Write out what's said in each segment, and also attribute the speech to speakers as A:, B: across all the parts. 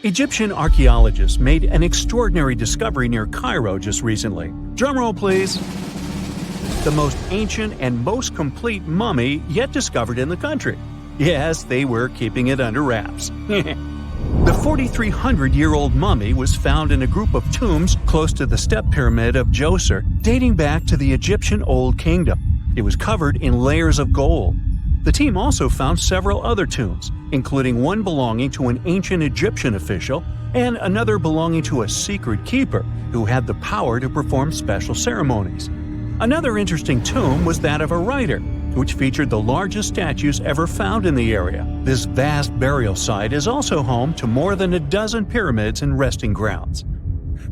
A: Egyptian archaeologists made an extraordinary discovery near Cairo just recently. Drumroll, please. The most ancient and most complete mummy yet discovered in the country. Yes, they were keeping it under wraps. The 4,300-year-old mummy was found in a group of tombs close to the step pyramid of Djoser, dating back to the Egyptian Old Kingdom. It was covered in layers of gold. The team also found several other tombs, including one belonging to an ancient Egyptian official and another belonging to a secret keeper who had the power to perform special ceremonies. Another interesting tomb was that of a writer, which featured the largest statues ever found in the area. This vast burial site is also home to more than a dozen pyramids and resting grounds.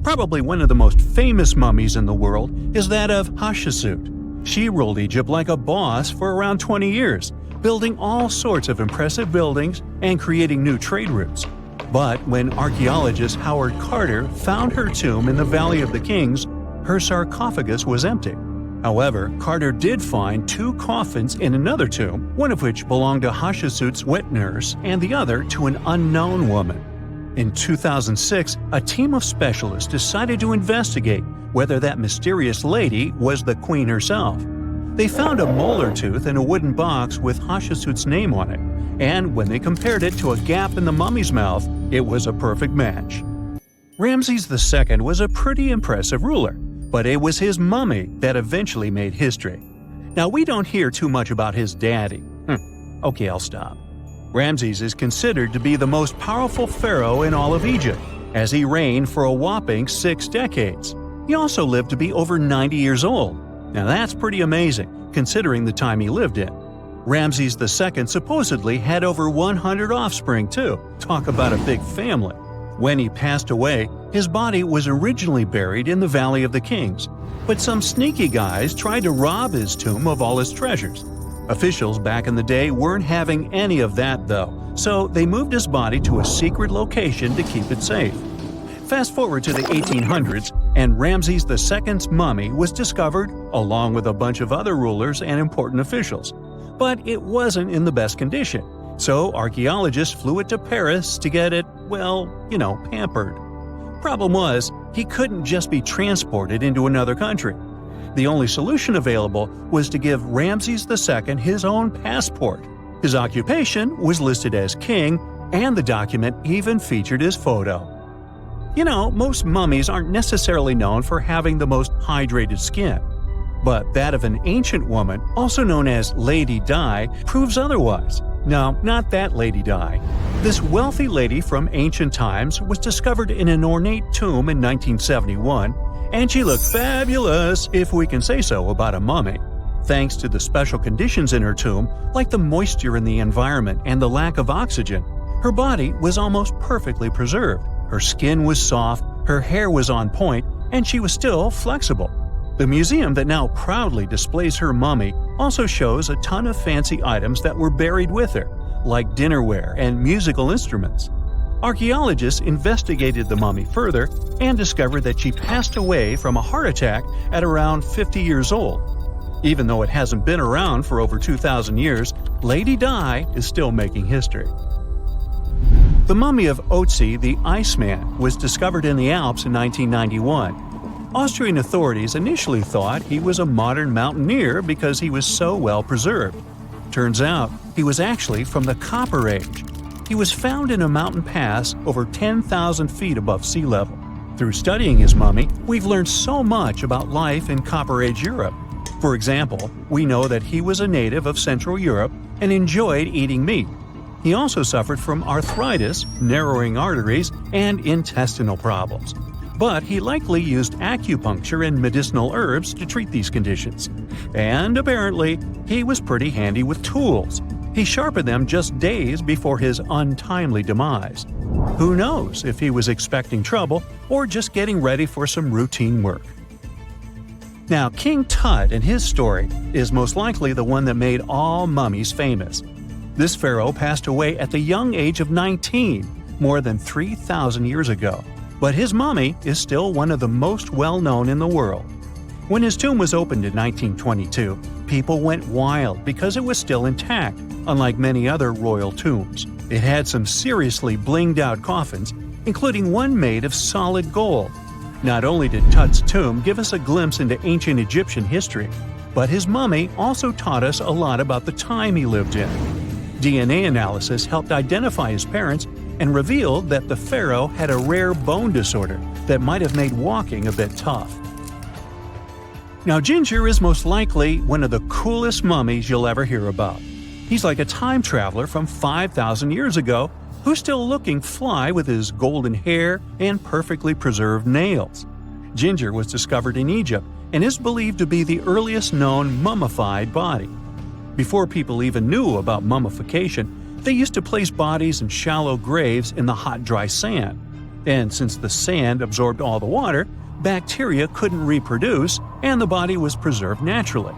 A: Probably one of the most famous mummies in the world is that of Hatshepsut. She ruled Egypt like a boss for around 20 years, building all sorts of impressive buildings and creating new trade routes. But when archaeologist Howard Carter found her tomb in the Valley of the Kings, her sarcophagus was empty. However, Carter did find 2 coffins in another tomb, one of which belonged to Hatshepsut's wet nurse and the other to an unknown woman. In 2006, a team of specialists decided to investigate whether that mysterious lady was the queen herself. They found a molar tooth in a wooden box with Hatshepsut's name on it, and when they compared it to a gap in the mummy's mouth, it was a perfect match. Ramses II was a pretty impressive ruler, but it was his mummy that eventually made history. Now, we don't hear too much about his daddy. Okay, I'll stop. Ramses is considered to be the most powerful pharaoh in all of Egypt, as he reigned for a whopping 6 decades. He also lived to be over 90 years old. Now that's pretty amazing, considering the time he lived in. Ramses II supposedly had over 100 offspring too. Talk about a big family. When he passed away, his body was originally buried in the Valley of the Kings, but some sneaky guys tried to rob his tomb of all his treasures. Officials back in the day weren't having any of that though, so they moved his body to a secret location to keep it safe. Fast forward to the 1800s, and Ramses II's mummy was discovered along with a bunch of other rulers and important officials. But it wasn't in the best condition, so archaeologists flew it to Paris to get it, pampered. Problem was, he couldn't just be transported into another country. The only solution available was to give Ramses II his own passport. His occupation was listed as king, and the document even featured his photo. Most mummies aren't necessarily known for having the most hydrated skin. But that of an ancient woman, also known as Lady Di, proves otherwise. No, not that Lady Di. This wealthy lady from ancient times was discovered in an ornate tomb in 1971, and she looked fabulous, if we can say so about a mummy. Thanks to the special conditions in her tomb, like the moisture in the environment and the lack of oxygen, her body was almost perfectly preserved. Her skin was soft, her hair was on point, and she was still flexible. The museum that now proudly displays her mummy also shows a ton of fancy items that were buried with her, like dinnerware and musical instruments. Archaeologists investigated the mummy further and discovered that she passed away from a heart attack at around 50 years old. Even though it hasn't been around for over 2,000 years, Lady Di is still making history. The mummy of Otzi the Iceman was discovered in the Alps in 1991. Austrian authorities initially thought he was a modern mountaineer because he was so well preserved. Turns out, he was actually from the Copper Age. He was found in a mountain pass over 10,000 feet above sea level. Through studying his mummy, we've learned so much about life in Copper Age Europe. For example, we know that he was a native of Central Europe and enjoyed eating meat. He also suffered from arthritis, narrowing arteries, and intestinal problems. But he likely used acupuncture and medicinal herbs to treat these conditions. And apparently, he was pretty handy with tools. He sharpened them just days before his untimely demise. Who knows if he was expecting trouble or just getting ready for some routine work. Now, King Tut and his story is most likely the one that made all mummies famous. This pharaoh passed away at the young age of 19, more than 3,000 years ago. But his mummy is still one of the most well-known in the world. When his tomb was opened in 1922, people went wild because it was still intact, unlike many other royal tombs. It had some seriously blinged-out coffins, including one made of solid gold. Not only did Tut's tomb give us a glimpse into ancient Egyptian history, but his mummy also taught us a lot about the time he lived in. DNA analysis helped identify his parents and revealed that the pharaoh had a rare bone disorder that might have made walking a bit tough. Now, Ginger is most likely one of the coolest mummies you'll ever hear about. He's like a time traveler from 5,000 years ago who's still looking fly with his golden hair and perfectly preserved nails. Ginger was discovered in Egypt and is believed to be the earliest known mummified body. Before people even knew about mummification, they used to place bodies in shallow graves in the hot, dry sand. And since the sand absorbed all the water, bacteria couldn't reproduce and the body was preserved naturally.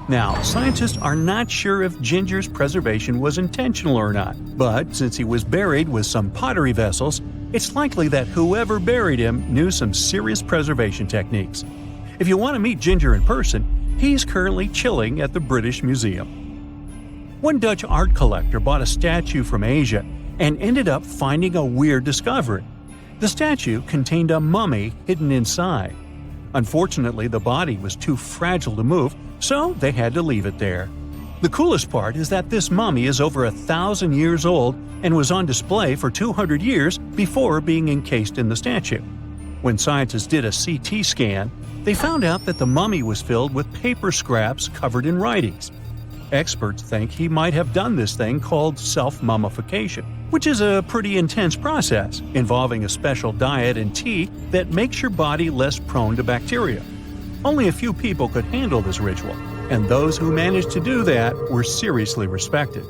A: Now, scientists are not sure if Ginger's preservation was intentional or not, but since he was buried with some pottery vessels, it's likely that whoever buried him knew some serious preservation techniques. If you want to meet Ginger in person, he's currently chilling at the British Museum. One Dutch art collector bought a statue from Asia and ended up finding a weird discovery. The statue contained a mummy hidden inside. Unfortunately, the body was too fragile to move, so they had to leave it there. The coolest part is that this mummy is over 1,000 years old and was on display for 200 years before being encased in the statue. When scientists did a CT scan, they found out that the mummy was filled with paper scraps covered in writings. Experts think he might have done this thing called self-mummification, which is a pretty intense process involving a special diet and tea that makes your body less prone to bacteria. Only a few people could handle this ritual, and those who managed to do that were seriously respected.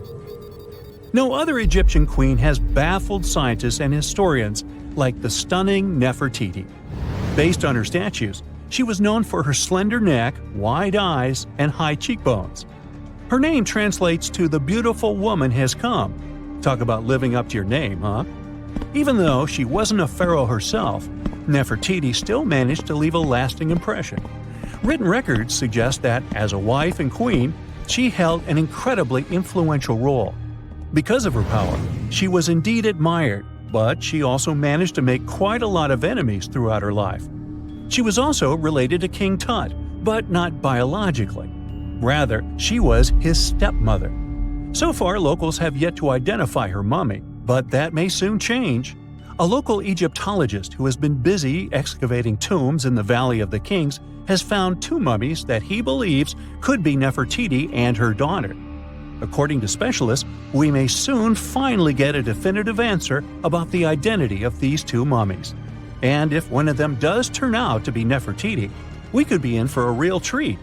A: No other Egyptian queen has baffled scientists and historians like the stunning Nefertiti. Based on her statues, she was known for her slender neck, wide eyes, and high cheekbones. Her name translates to "the beautiful woman has come." Talk about living up to your name, huh? Even though she wasn't a pharaoh herself, Nefertiti still managed to leave a lasting impression. Written records suggest that, as a wife and queen, she held an incredibly influential role. Because of her power, she was indeed admired, but she also managed to make quite a lot of enemies throughout her life. She was also related to King Tut, but not biologically. Rather, she was his stepmother. So far, locals have yet to identify her mummy, but that may soon change. A local Egyptologist who has been busy excavating tombs in the Valley of the Kings has found two mummies that he believes could be Nefertiti and her daughter. According to specialists, we may soon finally get a definitive answer about the identity of these two mummies. And if one of them does turn out to be Nefertiti, we could be in for a real treat.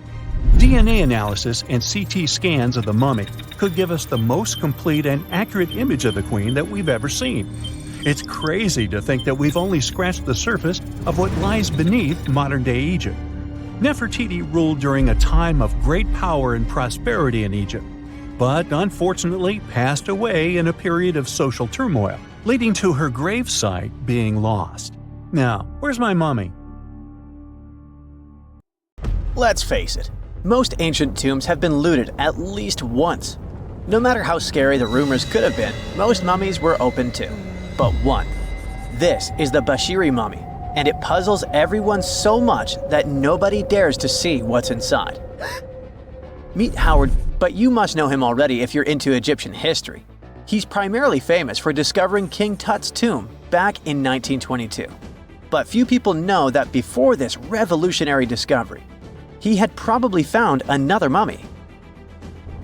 A: DNA analysis and CT scans of the mummy could give us the most complete and accurate image of the queen that we've ever seen. It's crazy to think that we've only scratched the surface of what lies beneath modern-day Egypt. Nefertiti ruled during a time of great power and prosperity in Egypt, but unfortunately passed away in a period of social turmoil, leading to her gravesite being lost. Now, where's my mummy?
B: Let's face it, most ancient tombs have been looted at least once. No matter how scary the rumors could have been, most mummies were open too. But one. This is the Bashiri mummy, and it puzzles everyone so much that nobody dares to see what's inside. Meet Howard, but you must know him already if you're into Egyptian history. He's primarily famous for discovering King Tut's tomb back in 1922. But few people know that before this revolutionary discovery, he had probably found another mummy.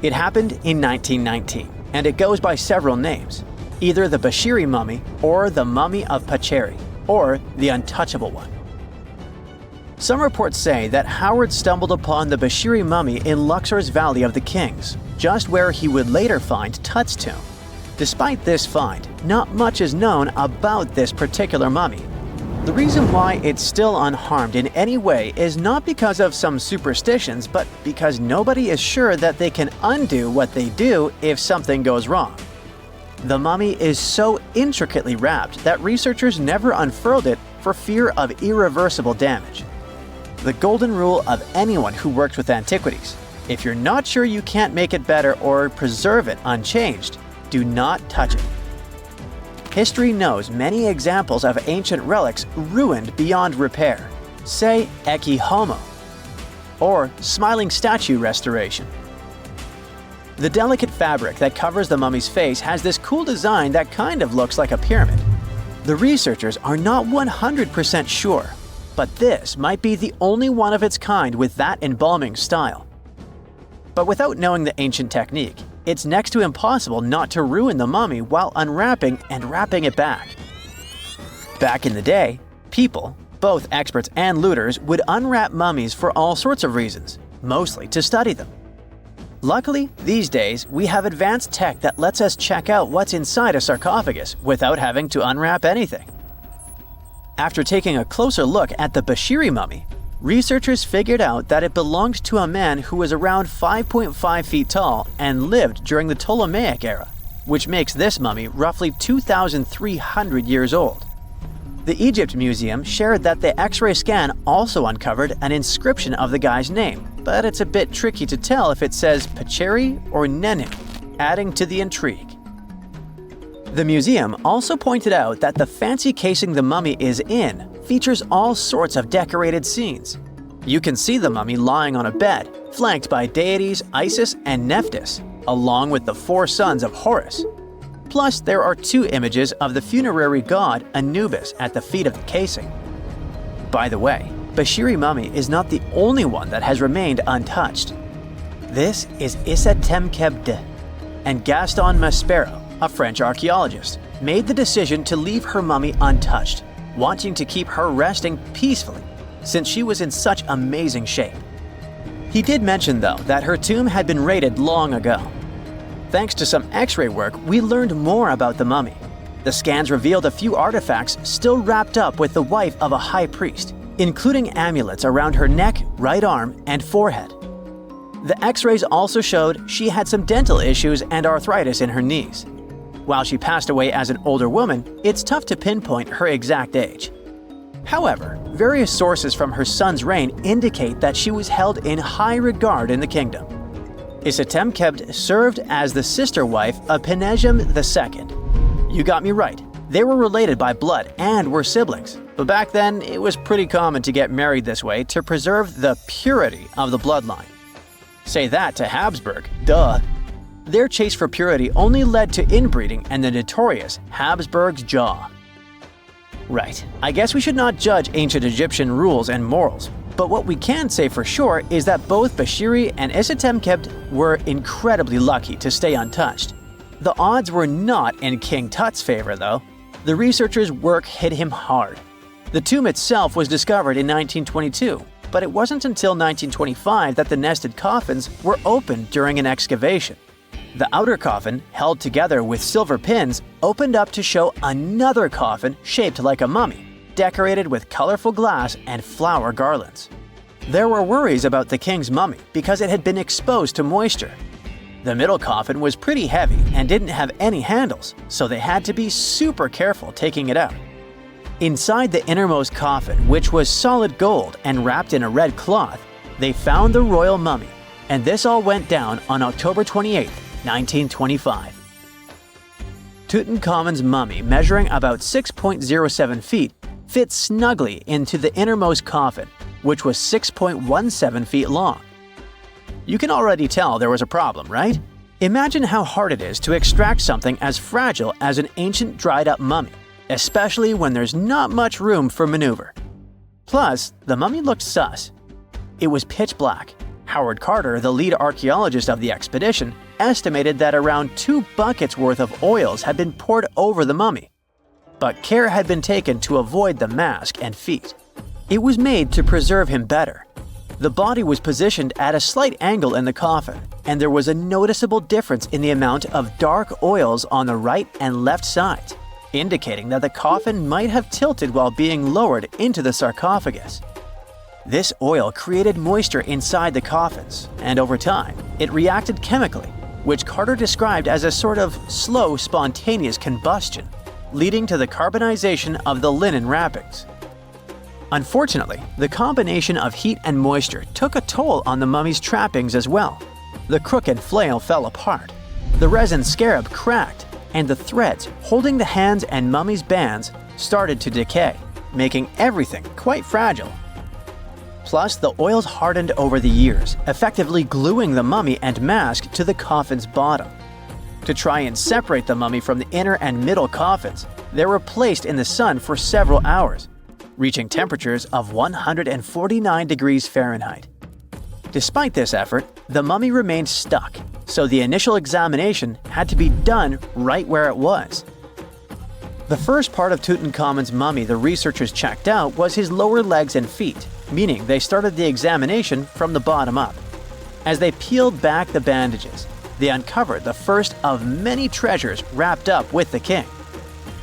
B: It happened in 1919, and it goes by several names, either the Bashiri mummy or the mummy of Pacheri, or the untouchable one. Some reports say that Howard stumbled upon the Bashiri mummy in Luxor's Valley of the Kings, just where he would later find Tut's tomb. Despite this find, not much is known about this particular mummy. The reason why it's still unharmed in any way is not because of some superstitions, but because nobody is sure that they can undo what they do if something goes wrong. The mummy is so intricately wrapped that researchers never unfurled it for fear of irreversible damage. The golden rule of anyone who works with antiquities: if you're not sure you can't make it better or preserve it unchanged, do not touch it. History knows many examples of ancient relics ruined beyond repair, say Ecce Homo, or smiling statue restoration. The delicate fabric that covers the mummy's face has this cool design that kind of looks like a pyramid. The researchers are not 100% sure, but this might be the only one of its kind with that embalming style. But without knowing the ancient technique, it's next to impossible not to ruin the mummy while unwrapping and wrapping it back. Back in the day, people, both experts and looters, would unwrap mummies for all sorts of reasons, mostly to study them. Luckily, these days, we have advanced tech that lets us check out what's inside a sarcophagus without having to unwrap anything. After taking a closer look at the Bashiri mummy, researchers figured out that it belonged to a man who was around 5.5 feet tall and lived during the Ptolemaic era, which makes this mummy roughly 2,300 years old. The Egypt Museum shared that the X-ray scan also uncovered an inscription of the guy's name, but it's a bit tricky to tell if it says Pacheri or Nenu, adding to the intrigue. The museum also pointed out that the fancy casing the mummy is in features all sorts of decorated scenes. You can see the mummy lying on a bed, flanked by deities Isis and Nephthys, along with the 4 sons of Horus. Plus, there are 2 images of the funerary god Anubis at the feet of the casing. By the way, Bashiri mummy is not the only one that has remained untouched. This is Issa Temkebde, and Gaston Maspero, a French archaeologist, made the decision to leave her mummy untouched, wanting to keep her resting peacefully since she was in such amazing shape. He did mention, though, that her tomb had been raided long ago. Thanks to some X-ray work, we learned more about the mummy. The scans revealed a few artifacts still wrapped up with the wife of a high priest, including amulets around her neck, right arm, and forehead. The X-rays also showed she had some dental issues and arthritis in her knees. While she passed away as an older woman, it's tough to pinpoint her exact age. However, various sources from her son's reign indicate that she was held in high regard in the kingdom. Isitemkebd served as the sister wife of Penejam II. You got me right, they were related by blood and were siblings, but back then it was pretty common to get married this way to preserve the purity of the bloodline. Say that to Habsburg, duh. Their chase for purity only led to inbreeding and the notorious Habsburg's jaw. Right, I guess we should not judge ancient Egyptian rules and morals, but what we can say for sure is that both Bashiri and Isitemkebd were incredibly lucky to stay untouched. The odds were not in King Tut's favor, though. The researchers' work hit him hard. The tomb itself was discovered in 1922, but it wasn't until 1925 that the nested coffins were opened during an excavation. The outer coffin, held together with silver pins, opened up to show another coffin shaped like a mummy, decorated with colorful glass and flower garlands. There were worries about the king's mummy because it had been exposed to moisture. The middle coffin was pretty heavy and didn't have any handles, so they had to be super careful taking it out. Inside the innermost coffin, which was solid gold and wrapped in a red cloth, they found the royal mummy, and this all went down on October 28, 1925. Tutankhamun's mummy, measuring about 6.07 feet, fit snugly into the innermost coffin, which was 6.17 feet long. You can already tell there was a problem, right? Imagine how hard it is to extract something as fragile as an ancient dried-up mummy, especially when there's not much room for maneuver. Plus, the mummy looked sus. It was pitch black. Howard Carter, the lead archaeologist of the expedition, estimated that around 2 buckets worth of oils had been poured over the mummy. But care had been taken to avoid the mask and feet. It was made to preserve him better. The body was positioned at a slight angle in the coffin, and there was a noticeable difference in the amount of dark oils on the right and left sides, indicating that the coffin might have tilted while being lowered into the sarcophagus. This oil created moisture inside the coffins, and over time, it reacted chemically, which Carter described as a sort of slow, spontaneous combustion, leading to the carbonization of the linen wrappings. Unfortunately, the combination of heat and moisture took a toll on the mummy's trappings as well. The crooked flail fell apart, the resin scarab cracked, and the threads holding the hands and mummy's bands started to decay, making everything quite fragile. Plus, the oils hardened over the years, effectively gluing the mummy and mask to the coffin's bottom. To try and separate the mummy from the inner and middle coffins, they were placed in the sun for several hours, reaching temperatures of 149 degrees Fahrenheit. Despite this effort, the mummy remained stuck, so the initial examination had to be done right where it was. The first part of Tutankhamun's mummy the researchers checked out was his lower legs and feet, meaning they started the examination from the bottom up. As they peeled back the bandages, they uncovered the first of many treasures wrapped up with the king.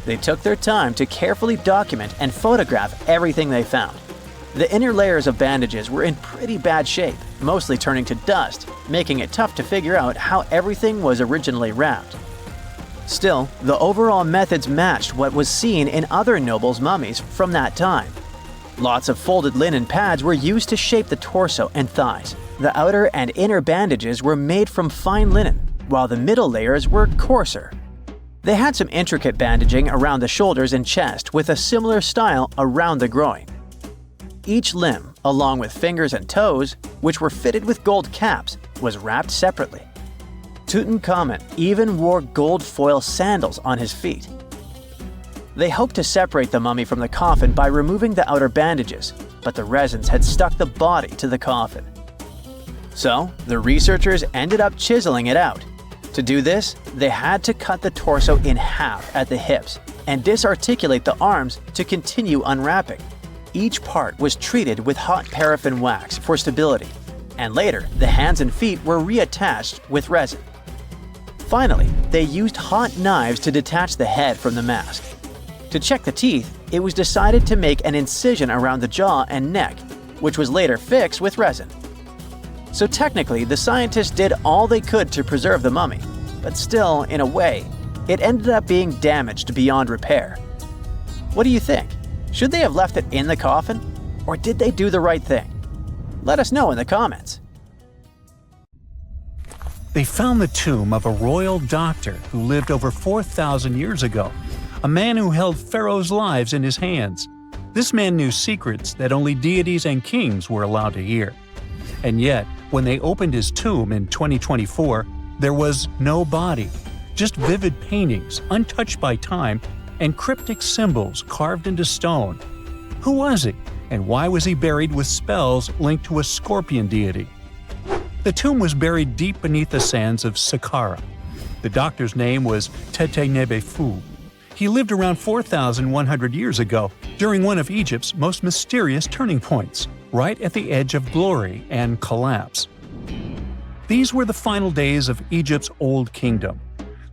B: They took their time to carefully document and photograph everything they found. The inner layers of bandages were in pretty bad shape, mostly turning to dust, making it tough to figure out how everything was originally wrapped. Still, the overall methods matched what was seen in other nobles' mummies from that time. Lots of folded linen pads were used to shape the torso and thighs. The outer and inner bandages were made from fine linen, while the middle layers were coarser. They had some intricate bandaging around the shoulders and chest with a similar style around the groin. Each limb, along with fingers and toes, which were fitted with gold caps, was wrapped separately. Tutankhamun even wore gold foil sandals on his feet. They hoped to separate the mummy from the coffin by removing the outer bandages, but the resins had stuck the body to the coffin. So, the researchers ended up chiseling it out. To do this, they had to cut the torso in half at the hips and disarticulate the arms to continue unwrapping. Each part was treated with hot paraffin wax for stability, and later the hands and feet were reattached with resin. Finally, they used hot knives to detach the head from the mask. To check the teeth, it was decided to make an incision around the jaw and neck, which was later fixed with resin. So technically, the scientists did all they could to preserve the mummy, but still, in a way, it ended up being damaged beyond repair. What do you think? Should they have left it in the coffin? Or did they do the right thing? Let us know in the comments.
A: They found the tomb of a royal doctor who lived over 4,000 years ago, a man who held pharaohs' lives in his hands. This man knew secrets that only deities and kings were allowed to hear. And yet, when they opened his tomb in 2024, there was no body, just vivid paintings untouched by time and cryptic symbols carved into stone. Who was he, and why was he buried with spells linked to a scorpion deity? The tomb was buried deep beneath the sands of Saqqara. The doctor's name was Tete-Nebe-Fu. He lived around 4,100 years ago, during one of Egypt's most mysterious turning points, right at the edge of glory and collapse. These were the final days of Egypt's Old Kingdom.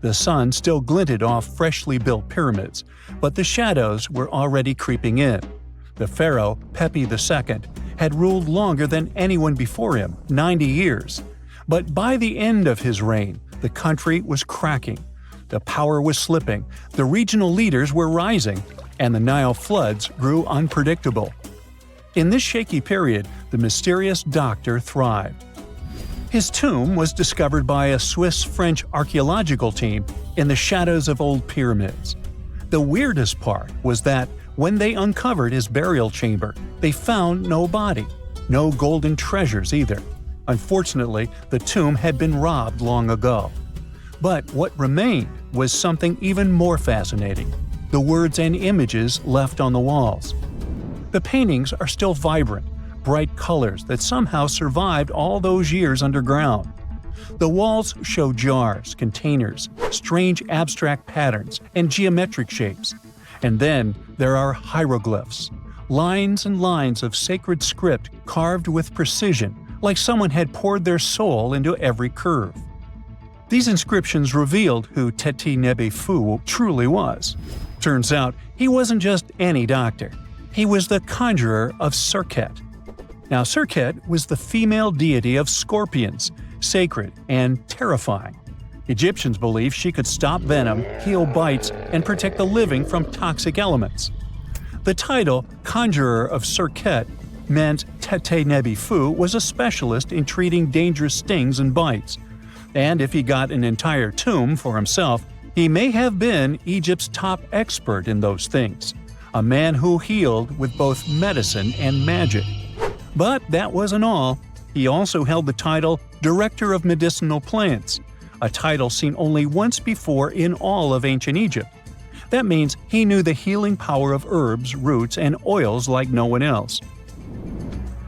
A: The sun still glinted off freshly built pyramids, but the shadows were already creeping in. The pharaoh, Pepi II, had ruled longer than anyone before him, 90 years. But by the end of his reign, the country was cracking. The power was slipping, the regional leaders were rising, and the Nile floods grew unpredictable. In this shaky period, the mysterious doctor thrived. His tomb was discovered by a Swiss-French archaeological team in the shadows of old pyramids. The weirdest part was that when they uncovered his burial chamber, they found no body, no golden treasures either. Unfortunately, the tomb had been robbed long ago. But what remained was something even more fascinating: the words and images left on the walls. The paintings are still vibrant, bright colors that somehow survived all those years underground. The walls show jars, containers, strange abstract patterns, and geometric shapes. And then there are hieroglyphs, lines and lines of sacred script carved with precision, like someone had poured their soul into every curve. These inscriptions revealed who Tete-Nebe-Fu truly was. Turns out, he wasn't just any doctor. He was the conjurer of Serket. Now, Serket was the female deity of scorpions, sacred and terrifying. Egyptians believed she could stop venom, heal bites, and protect the living from toxic elements. The title Conjurer of Serket meant Tete Nebi Fu was a specialist in treating dangerous stings and bites. And if he got an entire tomb for himself, he may have been Egypt's top expert in those things, a man who healed with both medicine and magic. But that wasn't all. He also held the title Director of Medicinal Plants, a title seen only once before in all of ancient Egypt. That means he knew the healing power of herbs, roots, and oils like no one else.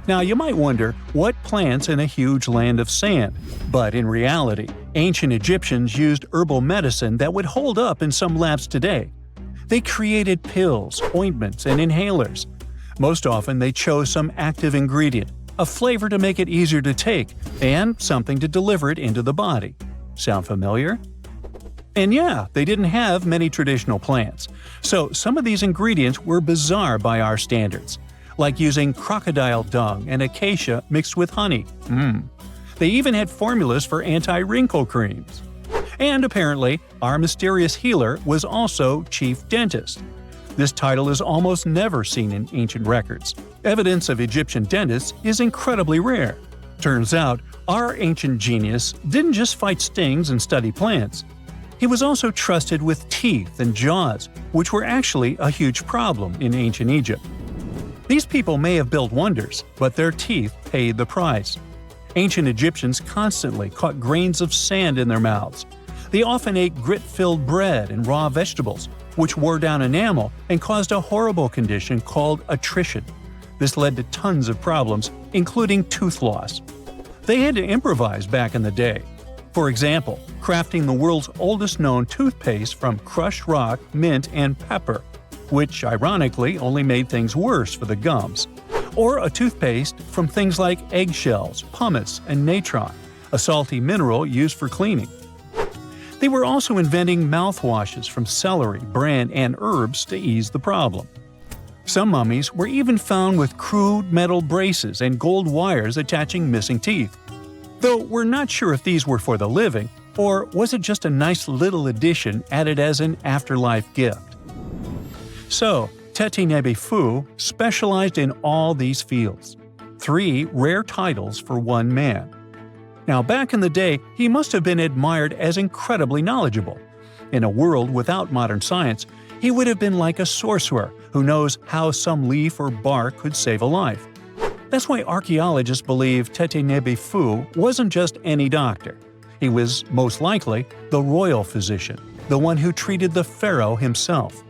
A: Now, you might wonder what plants in a huge land of sand, but in reality, ancient Egyptians used herbal medicine that would hold up in some labs today. They created pills, ointments, and inhalers. Most often, they chose some active ingredient, a flavor to make it easier to take, and something to deliver it into the body. Sound familiar? And yeah, they didn't have many traditional plants, so some of these ingredients were bizarre by our standards, like using crocodile dung and acacia mixed with honey. They even had formulas for anti-wrinkle creams. And apparently, our mysterious healer was also chief dentist. This title is almost never seen in ancient records. Evidence of Egyptian dentists is incredibly rare. Turns out, our ancient genius didn't just fight stings and study plants. He was also trusted with teeth and jaws, which were actually a huge problem in ancient Egypt. These people may have built wonders, but their teeth paid the price. Ancient Egyptians constantly caught grains of sand in their mouths. They often ate grit-filled bread and raw vegetables, which wore down enamel and caused a horrible condition called attrition. This led to tons of problems, including tooth loss. They had to improvise back in the day. For example, crafting the world's oldest known toothpaste from crushed rock, mint, and pepper, which ironically only made things worse for the gums. Or a toothpaste from things like eggshells, pumice, and natron, a salty mineral used for cleaning. They were also inventing mouthwashes from celery, bran, and herbs to ease the problem. Some mummies were even found with crude metal braces and gold wires attaching missing teeth. Though we're not sure if these were for the living, or was it just a nice little addition added as an afterlife gift. So, Tete Nebi Fu specialized in all these fields. 3 rare titles for one man. Now, back in the day, he must have been admired as incredibly knowledgeable. In a world without modern science, he would have been like a sorcerer who knows how some leaf or bark could save a life. That's why archaeologists believe Tete Nebi Fu wasn't just any doctor. He was, most likely, the royal physician, the one who treated the pharaoh himself.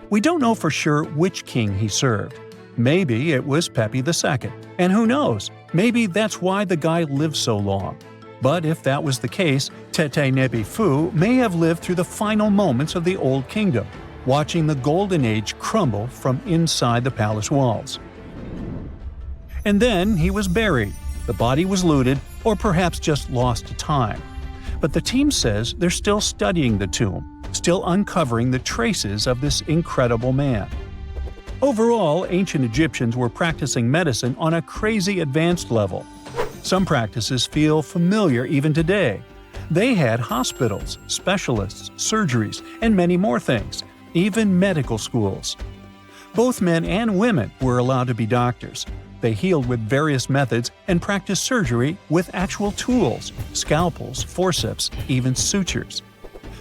A: We don't know for sure which king he served. Maybe it was Pepi II, and who knows, maybe that's why the guy lived so long. But if that was the case, Tete Nebi Fu may have lived through the final moments of the Old Kingdom, watching the Golden Age crumble from inside the palace walls. And then he was buried. The body was looted, or perhaps just lost to time. But the team says they're still studying the tomb, still uncovering the traces of this incredible man. Overall, ancient Egyptians were practicing medicine on a crazy advanced level. Some practices feel familiar even today. They had hospitals, specialists, surgeries, and many more things, even medical schools. Both men and women were allowed to be doctors. They healed with various methods and practiced surgery with actual tools, scalpels, forceps, even sutures.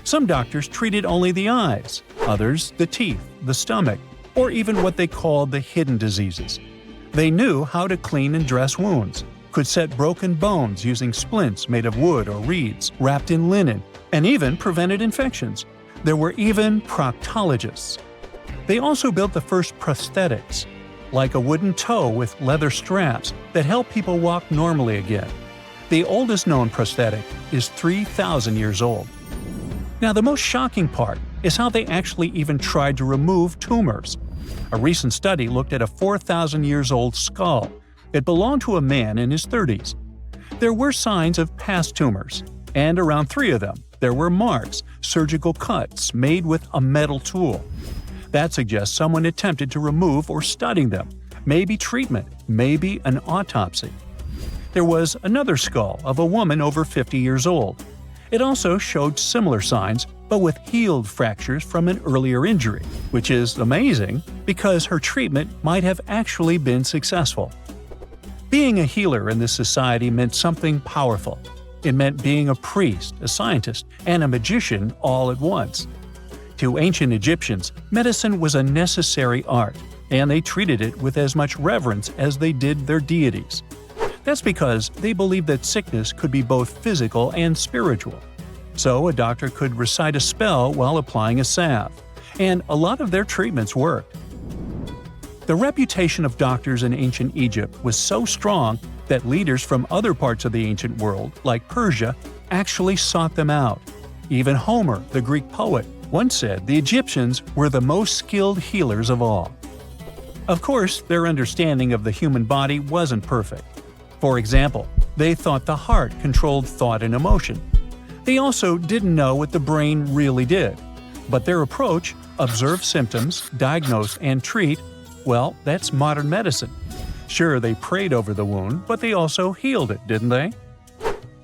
A: Some doctors treated only the eyes, others the teeth, the stomach, or even what they called the hidden diseases. They knew how to clean and dress wounds, could set broken bones using splints made of wood or reeds wrapped in linen, and even prevented infections. There were even proctologists. They also built the first prosthetics, like a wooden toe with leather straps that help people walk normally again. The oldest known prosthetic is 3,000 years old. Now, the most shocking part is how they actually even tried to remove tumors. A recent study looked at a 4,000 years old skull. It belonged to a man in his 30s. There were signs of past tumors, and around 3 of them, there were marks, surgical cuts made with a metal tool. That suggests someone attempted to remove or study them, maybe treatment, maybe an autopsy. There was another skull of a woman over 50 years old. It also showed similar signs, but with healed fractures from an earlier injury, which is amazing because her treatment might have actually been successful. Being a healer in this society meant something powerful. It meant being a priest, a scientist, and a magician all at once. To ancient Egyptians, medicine was a necessary art, and they treated it with as much reverence as they did their deities. That's because they believed that sickness could be both physical and spiritual. So a doctor could recite a spell while applying a salve, and a lot of their treatments worked. The reputation of doctors in ancient Egypt was so strong that leaders from other parts of the ancient world, like Persia, actually sought them out. Even Homer, the Greek poet, once said the Egyptians were the most skilled healers of all. Of course, their understanding of the human body wasn't perfect. For example, they thought the heart controlled thought and emotion. They also didn't know what the brain really did. But their approach, observe symptoms, diagnose, and treat, well, that's modern medicine. Sure, they prayed over the wound, but they also healed it, didn't they?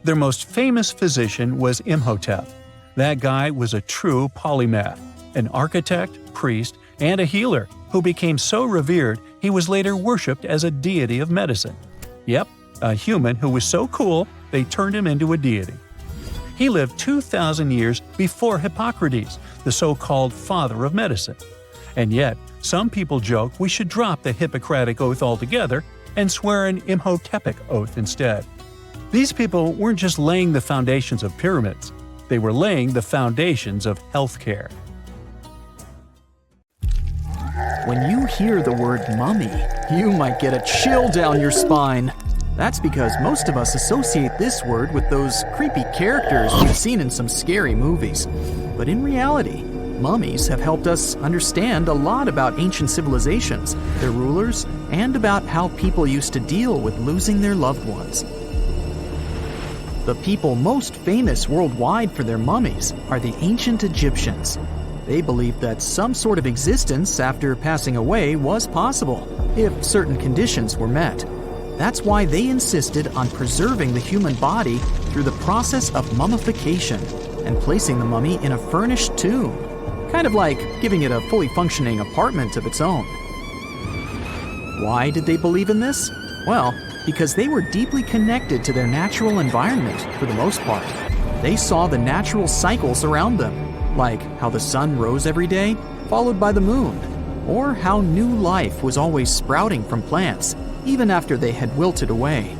A: Their most famous physician was Imhotep. That guy was a true polymath, an architect, priest, and a healer who became so revered he was later worshipped as a deity of medicine. Yep, a human who was so cool they turned him into a deity. He lived 2,000 years before Hippocrates, the so-called father of medicine. And yet, some people joke we should drop the Hippocratic Oath altogether and swear an Imhotepic Oath instead. These people weren't just laying the foundations of pyramids, they were laying the foundations of healthcare.
C: When you hear the word mummy, you might get a chill down your spine. That's because most of us associate this word with those creepy characters we've seen in some scary movies. But in reality, mummies have helped us understand a lot about ancient civilizations, their rulers, and about how people used to deal with losing their loved ones. The people most famous worldwide for their mummies are the ancient Egyptians. They believed that some sort of existence after passing away was possible, if certain conditions were met. That's why they insisted on preserving the human body through the process of mummification and placing the mummy in a furnished tomb, kind of like giving it a fully functioning apartment of its own. Why did they believe in this? Well, because they were deeply connected to their natural environment for the most part. They saw the natural cycles around them, like how the sun rose every day, followed by the moon, or how new life was always sprouting from plants, even after they had wilted away.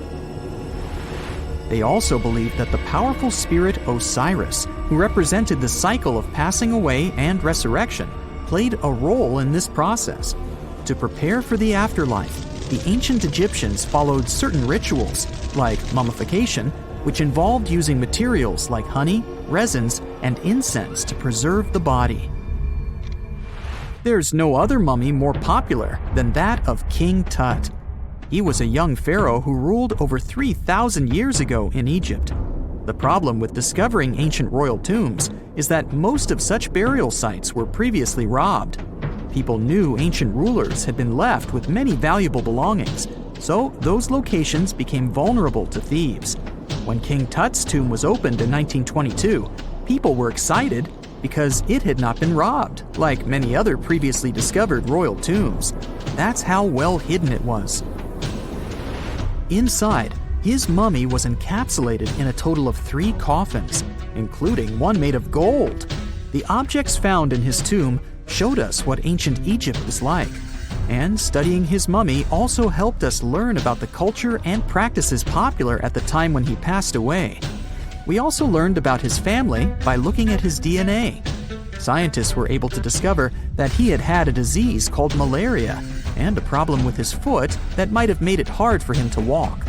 C: They also believed that the powerful spirit Osiris, who represented the cycle of passing away and resurrection, played a role in this process. To prepare for the afterlife, the ancient Egyptians followed certain rituals, like mummification, which involved using materials like honey, resins, and incense to preserve the body. There's no other mummy more popular than that of King Tut. He was a young pharaoh who ruled over 3,000 years ago in Egypt. The problem with discovering ancient royal tombs is that most of such burial sites were previously robbed. People knew ancient rulers had been left with many valuable belongings, so those locations became vulnerable to thieves. When King Tut's tomb was opened in 1922, people were excited because it had not been robbed, like many other previously discovered royal tombs. That's how well hidden it was. Inside, his mummy was encapsulated in a total of 3 coffins, including one made of gold. The objects found in his tomb showed us what ancient Egypt was like, and studying his mummy also helped us learn about the culture and practices popular at the time when he passed away. We also learned about his family by looking at his DNA. Scientists were able to discover that he had had a disease called malaria and a problem with his foot that might have made it hard for him to walk.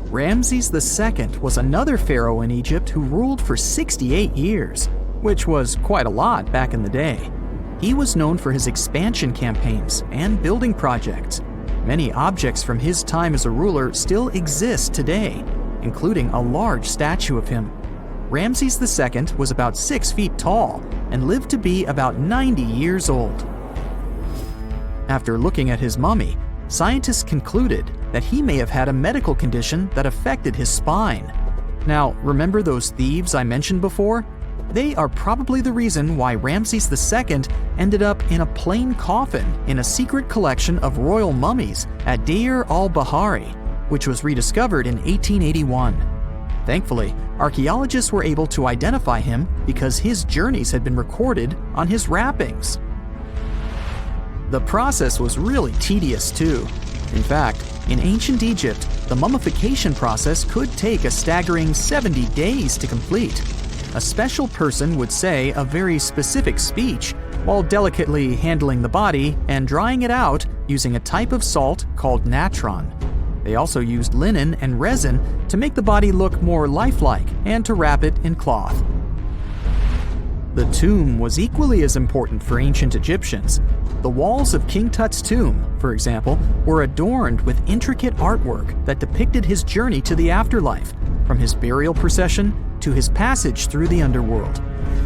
C: Ramses II was another pharaoh in Egypt who ruled for 68 years, which was quite a lot back in the day. He was known for his expansion campaigns and building projects. Many objects from his time as a ruler still exist today, including a large statue of him. Ramses II was about 6 feet tall and lived to be about 90 years old. After looking at his mummy, scientists concluded that he may have had a medical condition that affected his spine. Now, remember those thieves I mentioned before? They are probably the reason why Ramses II ended up in a plain coffin in a secret collection of royal mummies at Deir al-Bahari, which was rediscovered in 1881. Thankfully, archaeologists were able to identify him because his journeys had been recorded on his wrappings. The process was really tedious too. In fact, in ancient Egypt, the mummification process could take a staggering 70 days to complete. A special person would say a very specific speech while delicately handling the body and drying it out using a type of salt called natron. They also used linen and resin to make the body look more lifelike and to wrap it in cloth. The tomb was equally as important for ancient Egyptians. The walls of King Tut's tomb, for example, were adorned with intricate artwork that depicted his journey to the afterlife, from his burial procession to his passage through the underworld.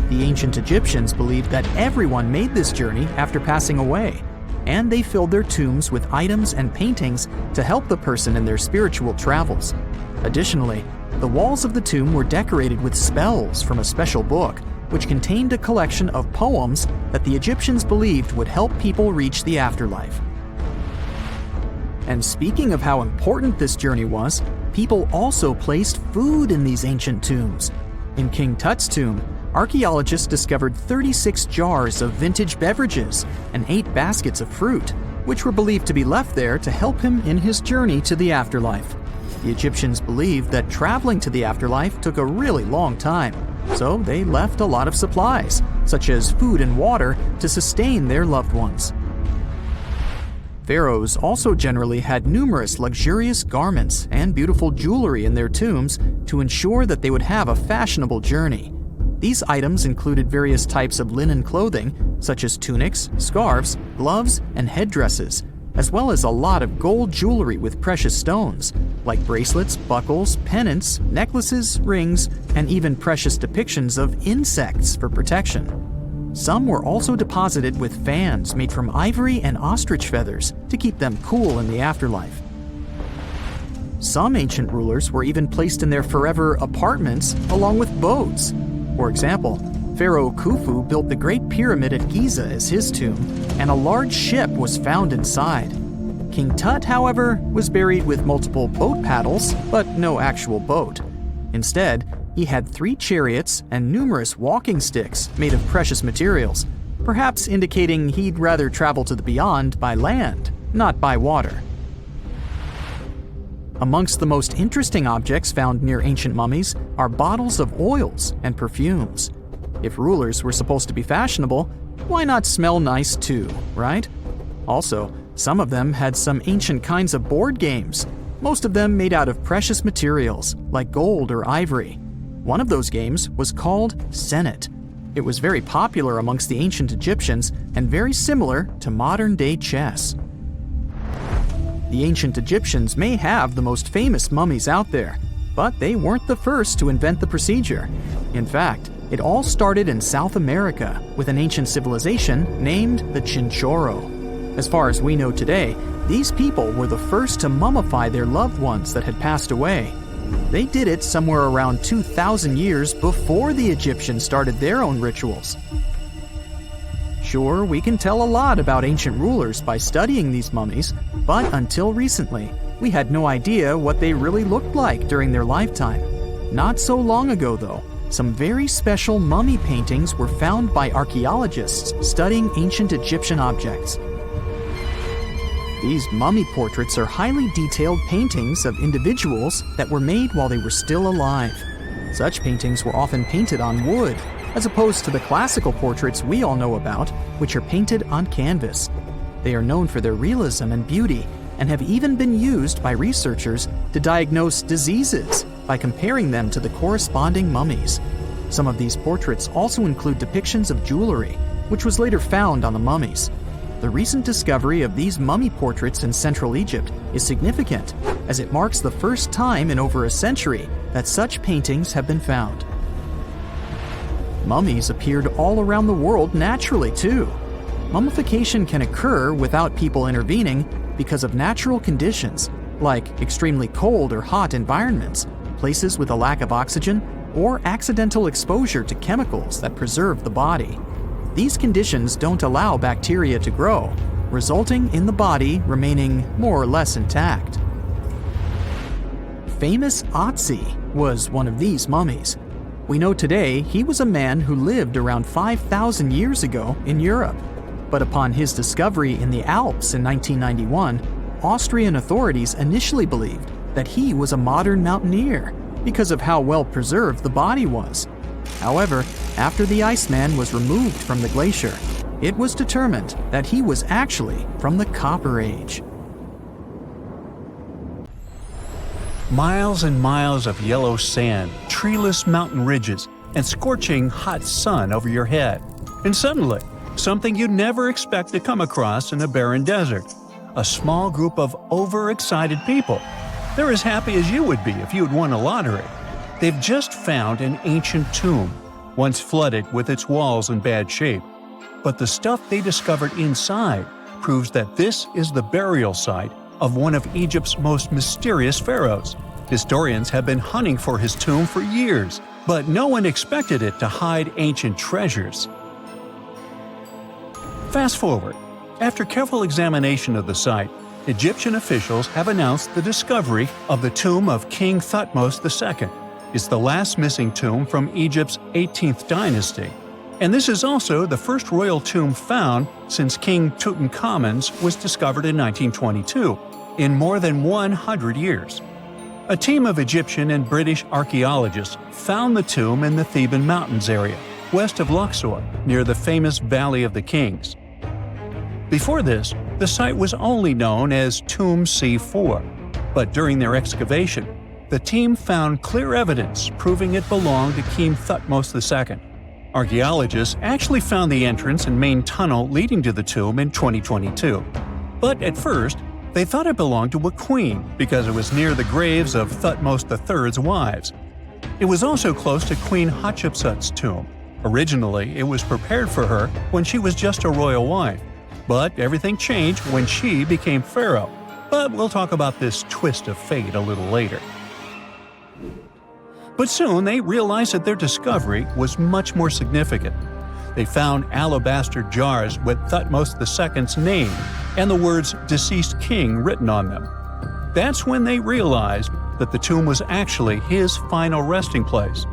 C: The ancient Egyptians believed that everyone made this journey after passing away, and they filled their tombs with items and paintings to help the person in their spiritual travels. Additionally, the walls of the tomb were decorated with spells from a special book, which contained a collection of poems that the Egyptians believed would help people reach the afterlife. And speaking of how important this journey was, people also placed food in these ancient tombs. In King Tut's tomb, archaeologists discovered 36 jars of vintage beverages and 8 baskets of fruit, which were believed to be left there to help him in his journey to the afterlife. The Egyptians believed that traveling to the afterlife took a really long time, so they left a lot of supplies, such as food and water, to sustain their loved ones. Pharaohs also generally had numerous luxurious garments and beautiful jewelry in their tombs to ensure that they would have a fashionable journey. These items included various types of linen clothing, such as tunics, scarves, gloves, and headdresses, as well as a lot of gold jewelry with precious stones, like bracelets, buckles, pendants, necklaces, rings, and even precious depictions of insects for protection. Some were also deposited with fans made from ivory and ostrich feathers to keep them cool in the afterlife. Some ancient rulers were even placed in their forever apartments along with boats. For example, Pharaoh Khufu built the Great Pyramid at Giza as his tomb, and a large ship was found inside. King Tut, however, was buried with multiple boat paddles, but no actual boat. Instead, he had 3 chariots and numerous walking sticks made of precious materials, perhaps indicating he'd rather travel to the beyond by land, not by water. Amongst the most interesting objects found near ancient mummies are bottles of oils and perfumes. If rulers were supposed to be fashionable, why not smell nice too, right? Also, some of them had some ancient kinds of board games, most of them made out of precious materials like gold or ivory. One of those games was called Senet. It was very popular amongst the ancient Egyptians and very similar to modern-day chess. The ancient Egyptians may have the most famous mummies out there, but they weren't the first to invent the procedure. In fact, it all started in South America with an ancient civilization named the Chinchorro. As far as we know today, these people were the first to mummify their loved ones that had passed away. They did it somewhere around 2,000 years before the Egyptians started their own rituals. Sure, we can tell a lot about ancient rulers by studying these mummies, but until recently, we had no idea what they really looked like during their lifetime. Not so long ago, though, some very special mummy paintings were found by archaeologists studying ancient Egyptian objects. These mummy portraits are highly detailed paintings of individuals that were made while they were still alive. Such paintings were often painted on wood, as opposed to the classical portraits we all know about, which are painted on canvas. They are known for their realism and beauty, and have even been used by researchers to diagnose diseases by comparing them to the corresponding mummies. Some of these portraits also include depictions of jewelry, which was later found on the mummies. The recent discovery of these mummy portraits in Central Egypt is significant, as it marks the first time in over a century that such paintings have been found. Mummies appeared all around the world naturally, too. Mummification can occur without people intervening because of natural conditions, like extremely cold or hot environments, places with a lack of oxygen, or accidental exposure to chemicals that preserve the body. These conditions don't allow bacteria to grow, resulting in the body remaining more or less intact. Famous Otzi was one of these mummies. We know today he was a man who lived around 5,000 years ago in Europe. But upon his discovery in the Alps in 1991, Austrian authorities initially believed that he was a modern mountaineer because of how well preserved the body was. However, after the Iceman was removed from the glacier, it was determined that he was actually from the Copper Age.
A: Miles and miles of yellow sand, treeless mountain ridges, and scorching hot sun over your head. And suddenly, something you'd never expect to come across in a barren desert. A small group of overexcited people. They're as happy as you would be if you'd won a lottery. They've just found an ancient tomb, once flooded with its walls in bad shape. But the stuff they discovered inside proves that this is the burial site of one of Egypt's most mysterious pharaohs. Historians have been hunting for his tomb for years, but no one expected it to hide ancient treasures. Fast forward. After careful examination of the site, Egyptian officials have announced the discovery of the tomb of King Thutmose II. It's the last missing tomb from Egypt's 18th dynasty. And this is also the first royal tomb found since King Tutankhamun's was discovered in 1922, in more than 100 years. A team of Egyptian and British archaeologists found the tomb in the Theban Mountains area, west of Luxor, near the famous Valley of the Kings. Before this, the site was only known as Tomb C4, but during their excavation, the team found clear evidence proving it belonged to King Thutmose II. Archaeologists actually found the entrance and main tunnel leading to the tomb in 2022. But at first, they thought it belonged to a queen because it was near the graves of Thutmose III's wives. It was also close to Queen Hatshepsut's tomb. Originally, it was prepared for her when she was just a royal wife. But everything changed when she became pharaoh. But we'll talk about this twist of fate a little later. But soon they realized that their discovery was much more significant. They found alabaster jars with Thutmose II's name and the words "deceased king" written on them. That's when they realized that the tomb was actually his final resting place.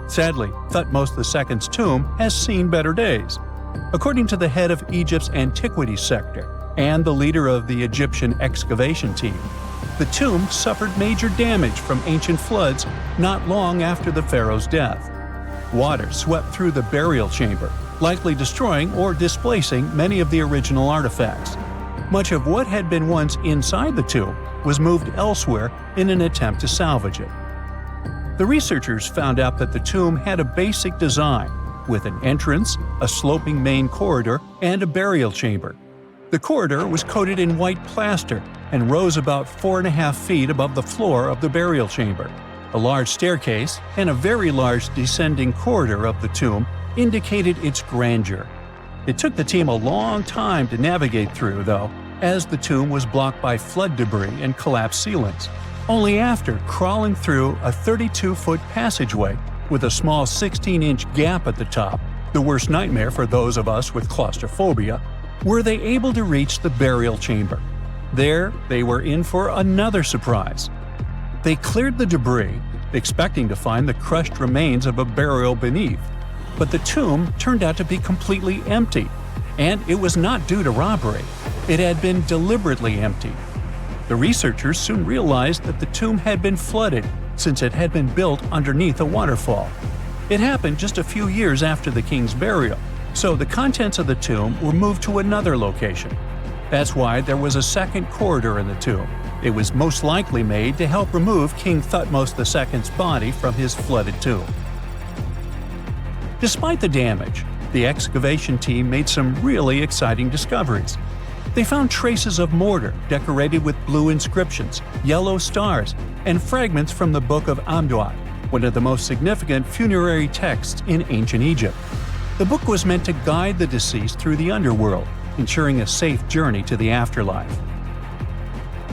A: Sadly, Thutmose II's tomb has seen better days. According to the head of Egypt's antiquities sector and the leader of the Egyptian excavation team, the tomb suffered major damage from ancient floods not long after the pharaoh's death. Water swept through the burial chamber, likely destroying or displacing many of the original artifacts. Much of what had been once inside the tomb was moved elsewhere in an attempt to salvage it. The researchers found out that the tomb had a basic design, with an entrance, a sloping main corridor, and a burial chamber. The corridor was coated in white plaster and rose about 4.5 feet above the floor of the burial chamber. A large staircase and a very large descending corridor of the tomb indicated its grandeur. It took the team a long time to navigate through, though, as the tomb was blocked by flood debris and collapsed ceilings. Only after crawling through a 32-foot passageway with a small 16-inch gap at the top, the worst nightmare for those of us with claustrophobia, were they able to reach the burial chamber. There, they were in for another surprise. They cleared the debris, expecting to find the crushed remains of a burial beneath. But the tomb turned out to be completely empty, and it was not due to robbery. It had been deliberately emptied. The researchers soon realized that the tomb had been flooded since it had been built underneath a waterfall. It happened just a few years after the king's burial, so the contents of the tomb were moved to another location. That's why there was a second corridor in the tomb. It was most likely made to help remove King Thutmose II's body from his flooded tomb. Despite the damage, the excavation team made some really exciting discoveries. They found traces of mortar decorated with blue inscriptions, yellow stars, and fragments from the Book of Amduat, one of the most significant funerary texts in ancient Egypt. The book was meant to guide the deceased through the underworld, ensuring a safe journey to the afterlife.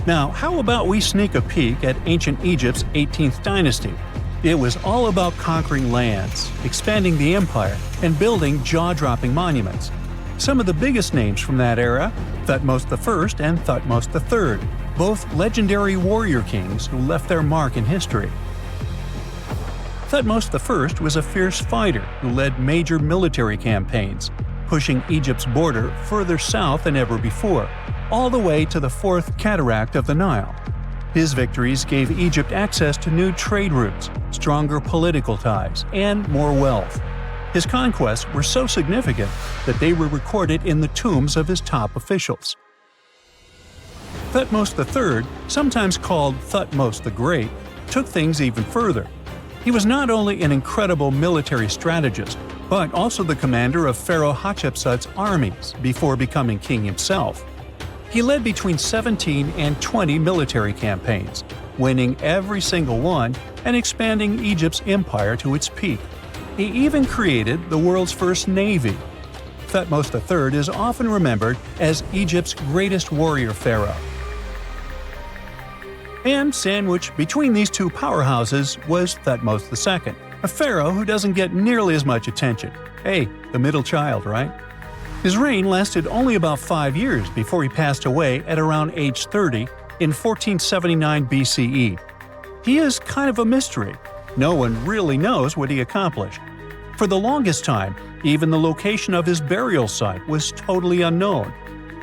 A: Now, how about we sneak a peek at ancient Egypt's 18th dynasty? It was all about conquering lands, expanding the empire, and building jaw-dropping monuments. Some of the biggest names from that era, Thutmose I and Thutmose III, both legendary warrior kings who left their mark in history. Thutmose I was a fierce fighter who led major military campaigns, pushing Egypt's border further south than ever before, all the way to the fourth cataract of the Nile. His victories gave Egypt access to new trade routes, stronger political ties, and more wealth. His conquests were so significant that they were recorded in the tombs of his top officials. Thutmose III, sometimes called Thutmose the Great, took things even further. He was not only an incredible military strategist, but also the commander of Pharaoh Hatshepsut's armies before becoming king himself. He led between 17 and 20 military campaigns, winning every single one and expanding Egypt's empire to its peak. He even created the world's first navy. Thutmose III is often remembered as Egypt's greatest warrior pharaoh. And sandwiched between these two powerhouses was Thutmose II, a pharaoh who doesn't get nearly as much attention. Hey, the middle child, right? His reign lasted only about 5 years before he passed away at around age 30 in 1479 BCE. He is kind of a mystery. No one really knows what he accomplished. For the longest time, even the location of his burial site was totally unknown.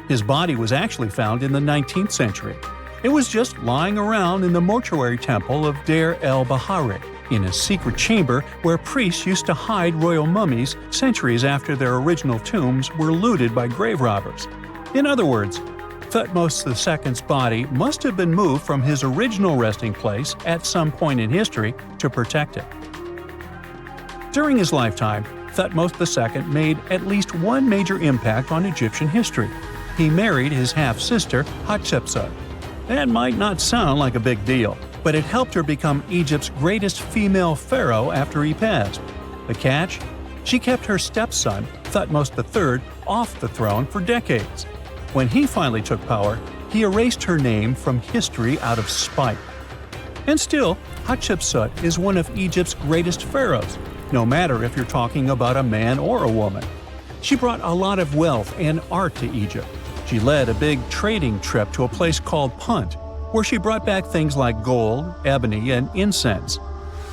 A: His body was actually found in the 19th century. It was just lying around in the mortuary temple of Deir el-Bahari, in a secret chamber where priests used to hide royal mummies centuries after their original tombs were looted by grave robbers. In other words, Thutmose II's body must have been moved from his original resting place at some point in history to protect it. During his lifetime, Thutmose II made at least one major impact on Egyptian history. He married his half-sister Hatshepsut. That might not sound like a big deal, but it helped her become Egypt's greatest female pharaoh after he passed. The catch? She kept her stepson, Thutmose III, off the throne for decades. When he finally took power, he erased her name from history out of spite. And still, Hatshepsut is one of Egypt's greatest pharaohs, no matter if you're talking about a man or a woman. She brought a lot of wealth and art to Egypt. She led a big trading trip to a place called Punt, where she brought back things like gold, ebony, and incense.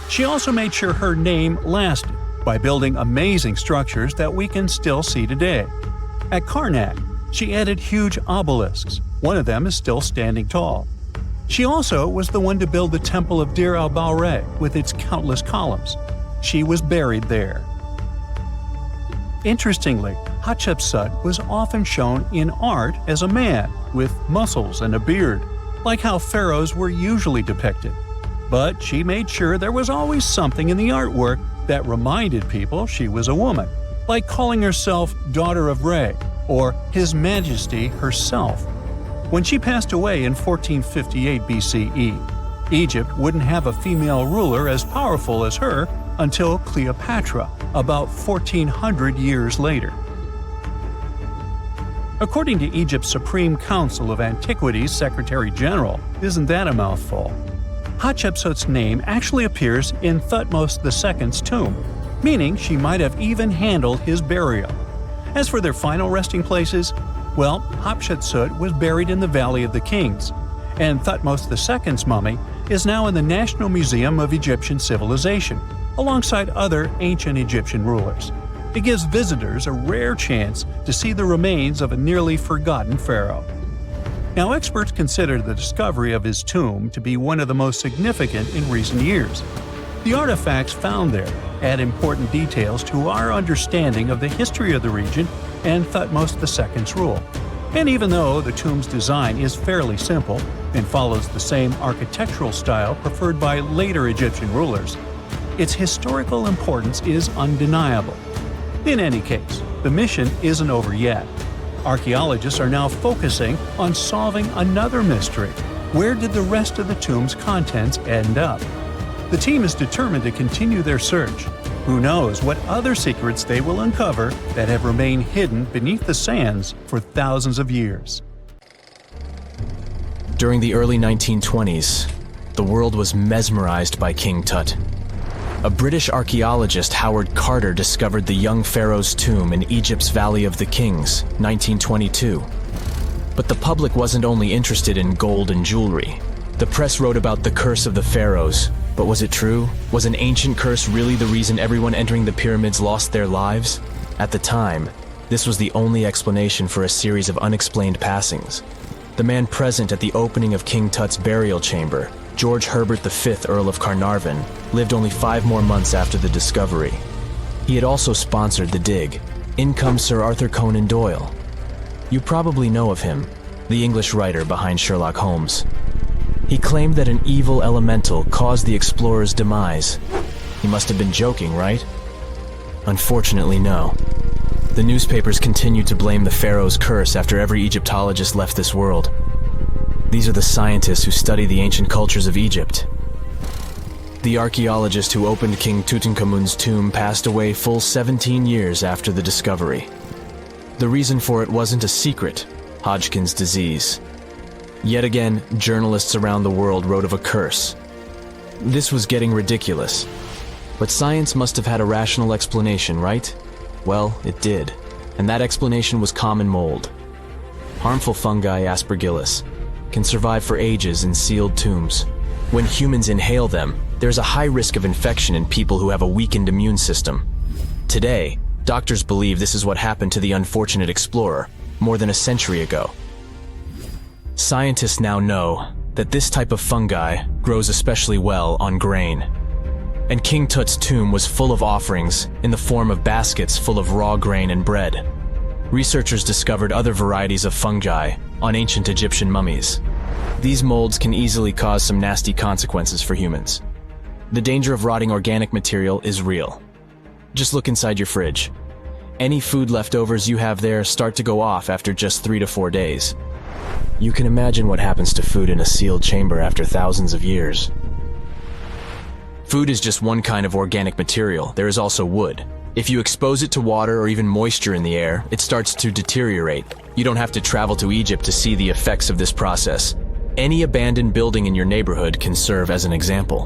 A: She also made sure her name lasted by building amazing structures that we can still see today. At Karnak, she added huge obelisks. One of them is still standing tall. She also was the one to build the Temple of Deir el-Bahari with its countless columns. She was buried there. Interestingly, Hatshepsut was often shown in art as a man with muscles and a beard, like how pharaohs were usually depicted. But she made sure there was always something in the artwork that reminded people she was a woman, like calling herself Daughter of Re or His Majesty herself. When she passed away in 1458 BCE, Egypt wouldn't have a female ruler as powerful as her until Cleopatra, about 1400 years later. According to Egypt's Supreme Council of Antiquities Secretary General, isn't that a mouthful? Hatshepsut's name actually appears in Thutmose II's tomb, meaning she might have even handled his burial. As for their final resting places, well, Hatshepsut was buried in the Valley of the Kings, and Thutmose II's mummy is now in the National Museum of Egyptian Civilization, alongside other ancient Egyptian rulers. It gives visitors a rare chance to see the remains of a nearly forgotten pharaoh. Now, experts consider the discovery of his tomb to be one of the most significant in recent years. The artifacts found there add important details to our understanding of the history of the region and Thutmose II's rule. And even though the tomb's design is fairly simple and follows the same architectural style preferred by later Egyptian rulers, its historical importance is undeniable. In any case, the mission isn't over yet. Archaeologists are now focusing on solving another mystery. Where did the rest of the tomb's contents end up? The team is determined to continue their search. Who knows what other secrets they will uncover that have remained hidden beneath the sands for thousands of years.
D: During the early 1920s, the world was mesmerized by King Tut. A British archaeologist, Howard Carter, discovered the young pharaoh's tomb in Egypt's Valley of the Kings, 1922. But the public wasn't only interested in gold and jewelry. The press wrote about the curse of the pharaohs, but was it true? Was an ancient curse really the reason everyone entering the pyramids lost their lives? At the time, this was the only explanation for a series of unexplained passings. The man present at the opening of King Tut's burial chamber, George Herbert V, Earl of Carnarvon, lived only 5 more months after the discovery. He had also sponsored the dig. In comes Sir Arthur Conan Doyle. You probably know of him, the English writer behind Sherlock Holmes. He claimed that an evil elemental caused the explorer's demise. He must have been joking, right? Unfortunately, no. The newspapers continued to blame the pharaoh's curse after every Egyptologist left this world. These are the scientists who study the ancient cultures of Egypt. The archaeologist who opened King Tutankhamun's tomb passed away full 17 years after the discovery. The reason for it wasn't a secret: Hodgkin's disease. Yet again, journalists around the world wrote of a curse. This was getting ridiculous. But science must have had a rational explanation, right? Well, it did. And that explanation was common mold. Harmful fungi, Aspergillus, can survive for ages in sealed tombs. When humans inhale them, there's a high risk of infection in people who have a weakened immune system. Today, doctors believe this is what happened to the unfortunate explorer more than a century ago. Scientists now know that this type of fungi grows especially well on grain. And King Tut's tomb was full of offerings in the form of baskets full of raw grain and bread. Researchers discovered other varieties of fungi on ancient Egyptian mummies. These molds can easily cause some nasty consequences for humans. The danger of rotting organic material is real. Just look inside your fridge. Any food leftovers you have there start to go off after just 3 to 4 days. You can imagine what happens to food in a sealed chamber after thousands of years. Food is just one kind of organic material. There is also wood. If you expose it to water or even moisture in the air, it starts to deteriorate. You don't have to travel to Egypt to see the effects of this process. Any abandoned building in your neighborhood can serve as an example.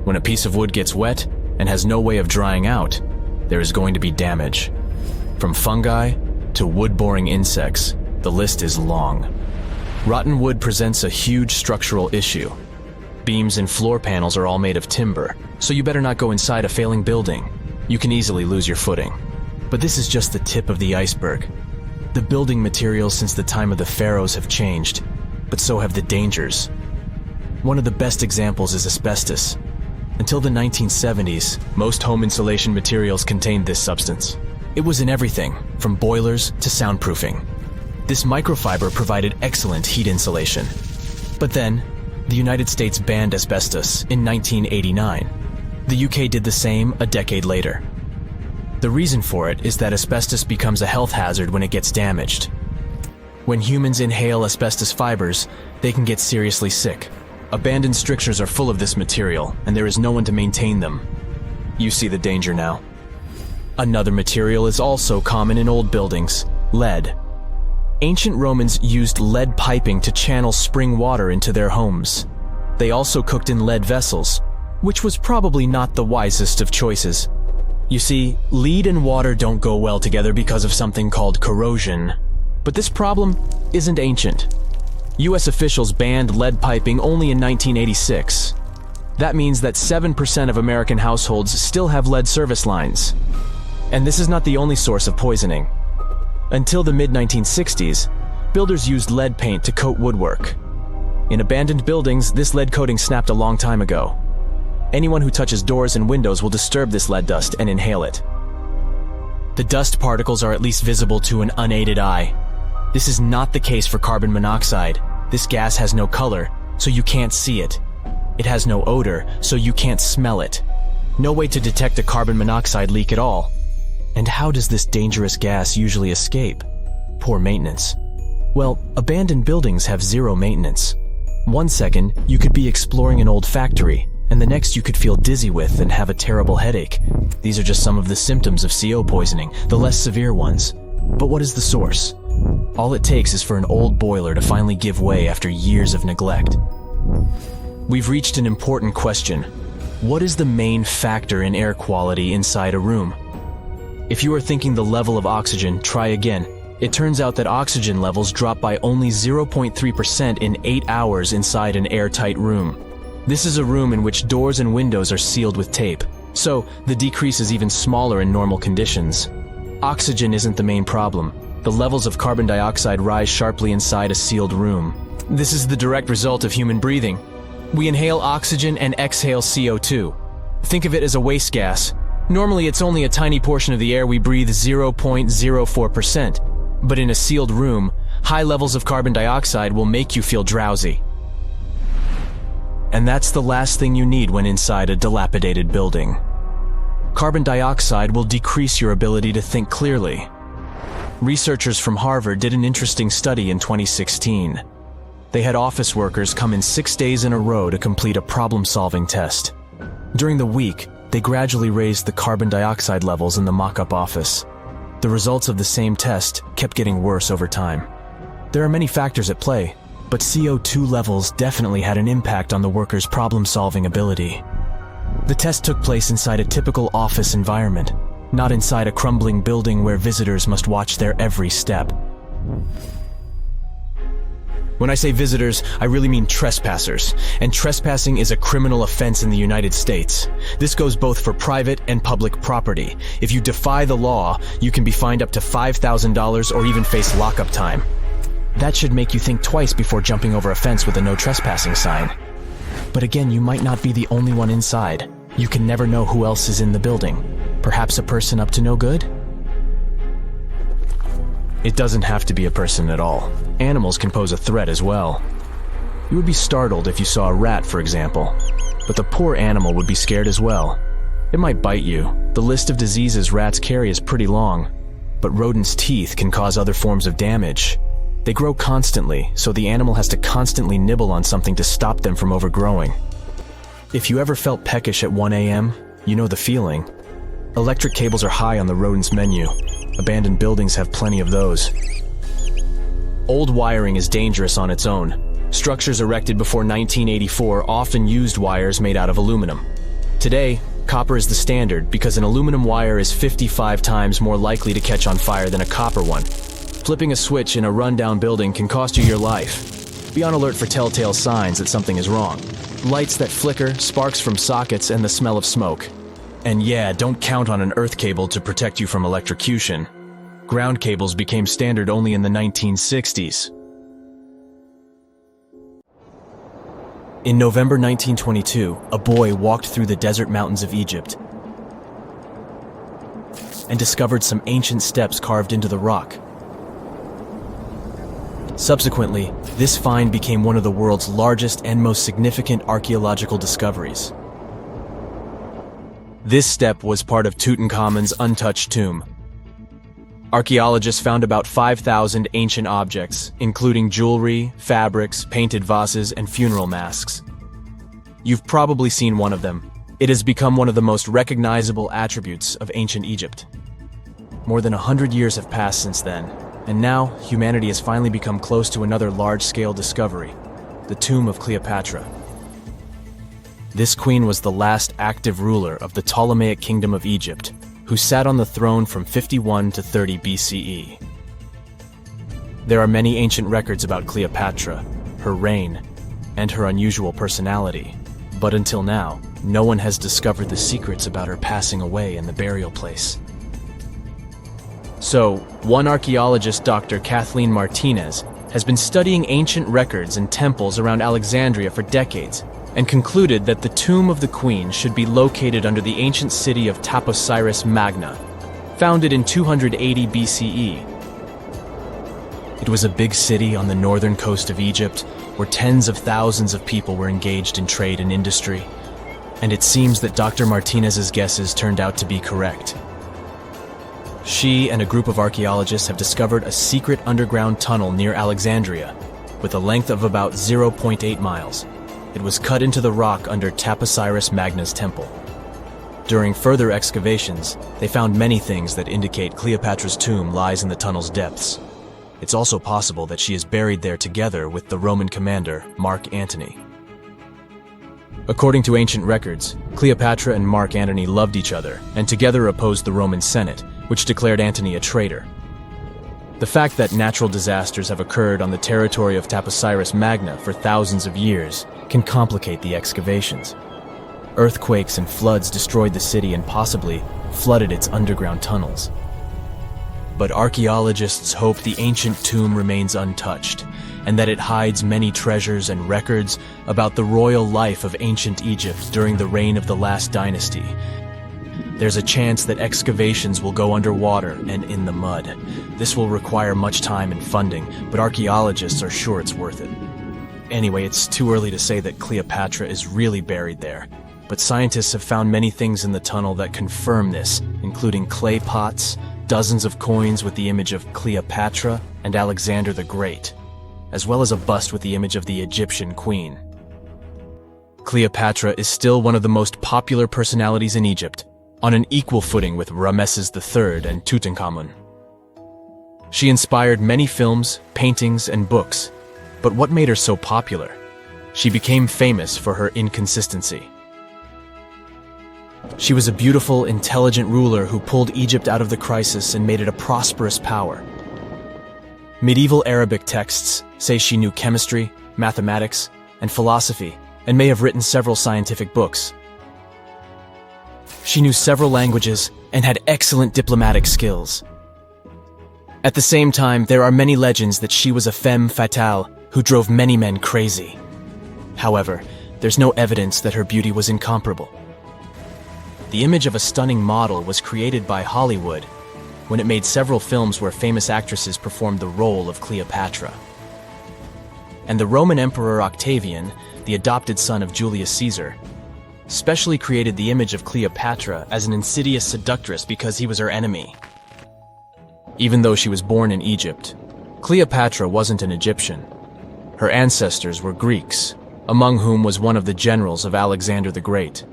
D: When a piece of wood gets wet and has no way of drying out, there is going to be damage. From fungi to wood-boring insects, the list is long. Rotten wood presents a huge structural issue. Beams and floor panels are all made of timber, so you better not go inside a failing building. You can easily lose your footing. But this is just the tip of the iceberg. The building materials since the time of the pharaohs have changed, but so have the dangers. One of the best examples is asbestos. Until the 1970s, most home insulation materials contained this substance. It was in everything, from boilers to soundproofing. This microfiber provided excellent heat insulation. But then, the United States banned asbestos in 1989. The UK did the same a decade later. The reason for it is that asbestos becomes a health hazard when it gets damaged. When humans inhale asbestos fibers, they can get seriously sick. Abandoned strictures are full of this material, and there is no one to maintain them. You see the danger now. Another material is also common in old buildings: lead. Ancient Romans used lead piping to channel spring water into their homes. They also cooked in lead vessels, which was probably not the wisest of choices. You see, lead and water don't go well together because of something called corrosion. But this problem isn't ancient. US officials banned lead piping only in 1986. That means that 7% of American households still have lead service lines. And this is not the only source of poisoning. Until the mid-1960s, builders used lead paint to coat woodwork. In abandoned buildings, this lead coating snapped a long time ago. Anyone who touches doors and windows will disturb this lead dust and inhale it. The dust particles are at least visible to an unaided eye. This is not the case for carbon monoxide. This gas has no color, so you can't see it. It has no odor, so you can't smell it. No way to detect a carbon monoxide leak at all. And how does this dangerous gas usually escape? Poor maintenance. Well, abandoned buildings have zero maintenance. 1 second, you could be exploring an old factory, and the next you could feel dizzy with and have a terrible headache. These are just some of the symptoms of CO poisoning, the less severe ones. But what is the source? All it takes is for an old boiler to finally give way after years of neglect. We've reached an important question. What is the main factor in air quality inside a room? If you are thinking the level of oxygen, try again. It turns out that oxygen levels drop by only 0.3% in 8 hours inside an airtight room. This is a room in which doors and windows are sealed with tape, so the decrease is even smaller in normal conditions. Oxygen isn't the main problem. The levels of carbon dioxide rise sharply inside a sealed room. This is the direct result of human breathing. We inhale oxygen and exhale CO2. Think of it as a waste gas. Normally it's only a tiny portion of the air we breathe, 0.04%. But in a sealed room, high levels of carbon dioxide will make you feel drowsy. And that's the last thing you need when inside a dilapidated building. Carbon dioxide will decrease your ability to think clearly. Researchers from Harvard did an interesting study in 2016. They had office workers come in 6 days in a row to complete a problem-solving test. During the week, they gradually raised the carbon dioxide levels in the mock-up office. The results of the same test kept getting worse over time. There are many factors at play, but CO2 levels definitely had an impact on the workers' problem-solving ability. The test took place inside a typical office environment, not inside a crumbling building where visitors must watch their every step. When I say visitors, I really mean trespassers, and trespassing is a criminal offense in the United States. This goes both for private and public property. If you defy the law, you can be fined up to $5,000 or even face lockup time. That should make you think twice before jumping over a fence with a no trespassing sign. But again, you might not be the only one inside. You can never know who else is in the building. Perhaps a person up to no good? It doesn't have to be a person at all. Animals can pose a threat as well. You would be startled if you saw a rat, for example. But the poor animal would be scared as well. It might bite you. The list of diseases rats carry is pretty long. But rodents' teeth can cause other forms of damage. They grow constantly, so the animal has to constantly nibble on something to stop them from overgrowing. If you ever felt peckish at 1 a.m., you know the feeling. Electric cables are high on the rodents' menu. Abandoned buildings have plenty of those. Old wiring is dangerous on its own. Structures erected before 1984 often used wires made out of aluminum. Today, copper is the standard because an aluminum wire is 55 times more likely to catch on fire than a copper one. Flipping a switch in a rundown building can cost you your life. Be on alert for telltale signs that something is wrong. Lights that flicker, sparks from sockets, and the smell of smoke. And yeah, don't count on an earth cable to protect you from electrocution. Ground cables became standard only in the 1960s. In November 1922, a boy walked through the desert mountains of Egypt and discovered some ancient steps carved into the rock. Subsequently, this find became one of the world's largest and most significant archaeological discoveries. This step was part of Tutankhamun's untouched tomb. Archaeologists found about 5,000 ancient objects, including jewelry, fabrics, painted vases, and funeral masks. You've probably seen one of them. It has become one of the most recognizable attributes of ancient Egypt. More than 100 years have passed since then, and now humanity has finally become close to another large-scale discovery, the tomb of Cleopatra. This queen was the last active ruler of the Ptolemaic Kingdom of Egypt, who sat on the throne from 51 to 30 BCE. There are many ancient records about Cleopatra, her reign, and her unusual personality, but until now, no one has discovered the secrets about her passing away in the burial place. So, one archaeologist, Dr. Kathleen Martinez, has been studying ancient records and temples around Alexandria for decades, and concluded that the tomb of the queen should be located under the ancient city of Taposiris Magna, founded in 280 BCE. It was a big city on the northern coast of Egypt, where tens of thousands of people were engaged in trade and industry, and it seems that Dr. Martinez's guesses turned out to be correct. She and a group of archaeologists have discovered a secret underground tunnel near Alexandria, with a length of about 0.8 miles. It was cut into the rock under Taposiris Magna's temple. During further excavations, they found many things that indicate Cleopatra's tomb lies in the tunnel's depths. It's also possible that she is buried there together with the Roman commander, Mark Antony. According to ancient records, Cleopatra and Mark Antony loved each other and together opposed the Roman Senate, which declared Antony a traitor. The fact that natural disasters have occurred on the territory of Taposiris Magna for thousands of years can complicate the excavations. Earthquakes and floods destroyed the city and possibly flooded its underground tunnels. But archaeologists hope the ancient tomb remains untouched, and that it hides many treasures and records about the royal life of ancient Egypt during the reign of the last dynasty. There's a chance that excavations will go underwater and in the mud. This will require much time and funding, but archaeologists are sure it's worth it. Anyway, it's too early to say that Cleopatra is really buried there, but scientists have found many things in the tunnel that confirm this, including clay pots, dozens of coins with the image of Cleopatra and Alexander the Great, as well as a bust with the image of the Egyptian queen. Cleopatra is still one of the most popular personalities in Egypt, on an equal footing with Ramesses III and Tutankhamun. She inspired many films, paintings, and books, but what made her so popular? She became famous for her inconsistency. She was a beautiful, intelligent ruler who pulled Egypt out of the crisis and made it a prosperous power. Medieval Arabic texts say she knew chemistry, mathematics, and philosophy, and may have written several scientific books. She knew several languages and had excellent diplomatic skills. At the same time, there are many legends that she was a femme fatale who drove many men crazy. However, there's no evidence that her beauty was incomparable. The image of a stunning model was created by Hollywood when it made several films where famous actresses performed the role of Cleopatra. And the Roman Emperor Octavian, the adopted son of Julius Caesar, specially created the image of Cleopatra as an insidious seductress because he was her enemy. Even though she was born in Egypt, Cleopatra wasn't an Egyptian. Her ancestors were Greeks, among whom was one of the generals of Alexander the Great.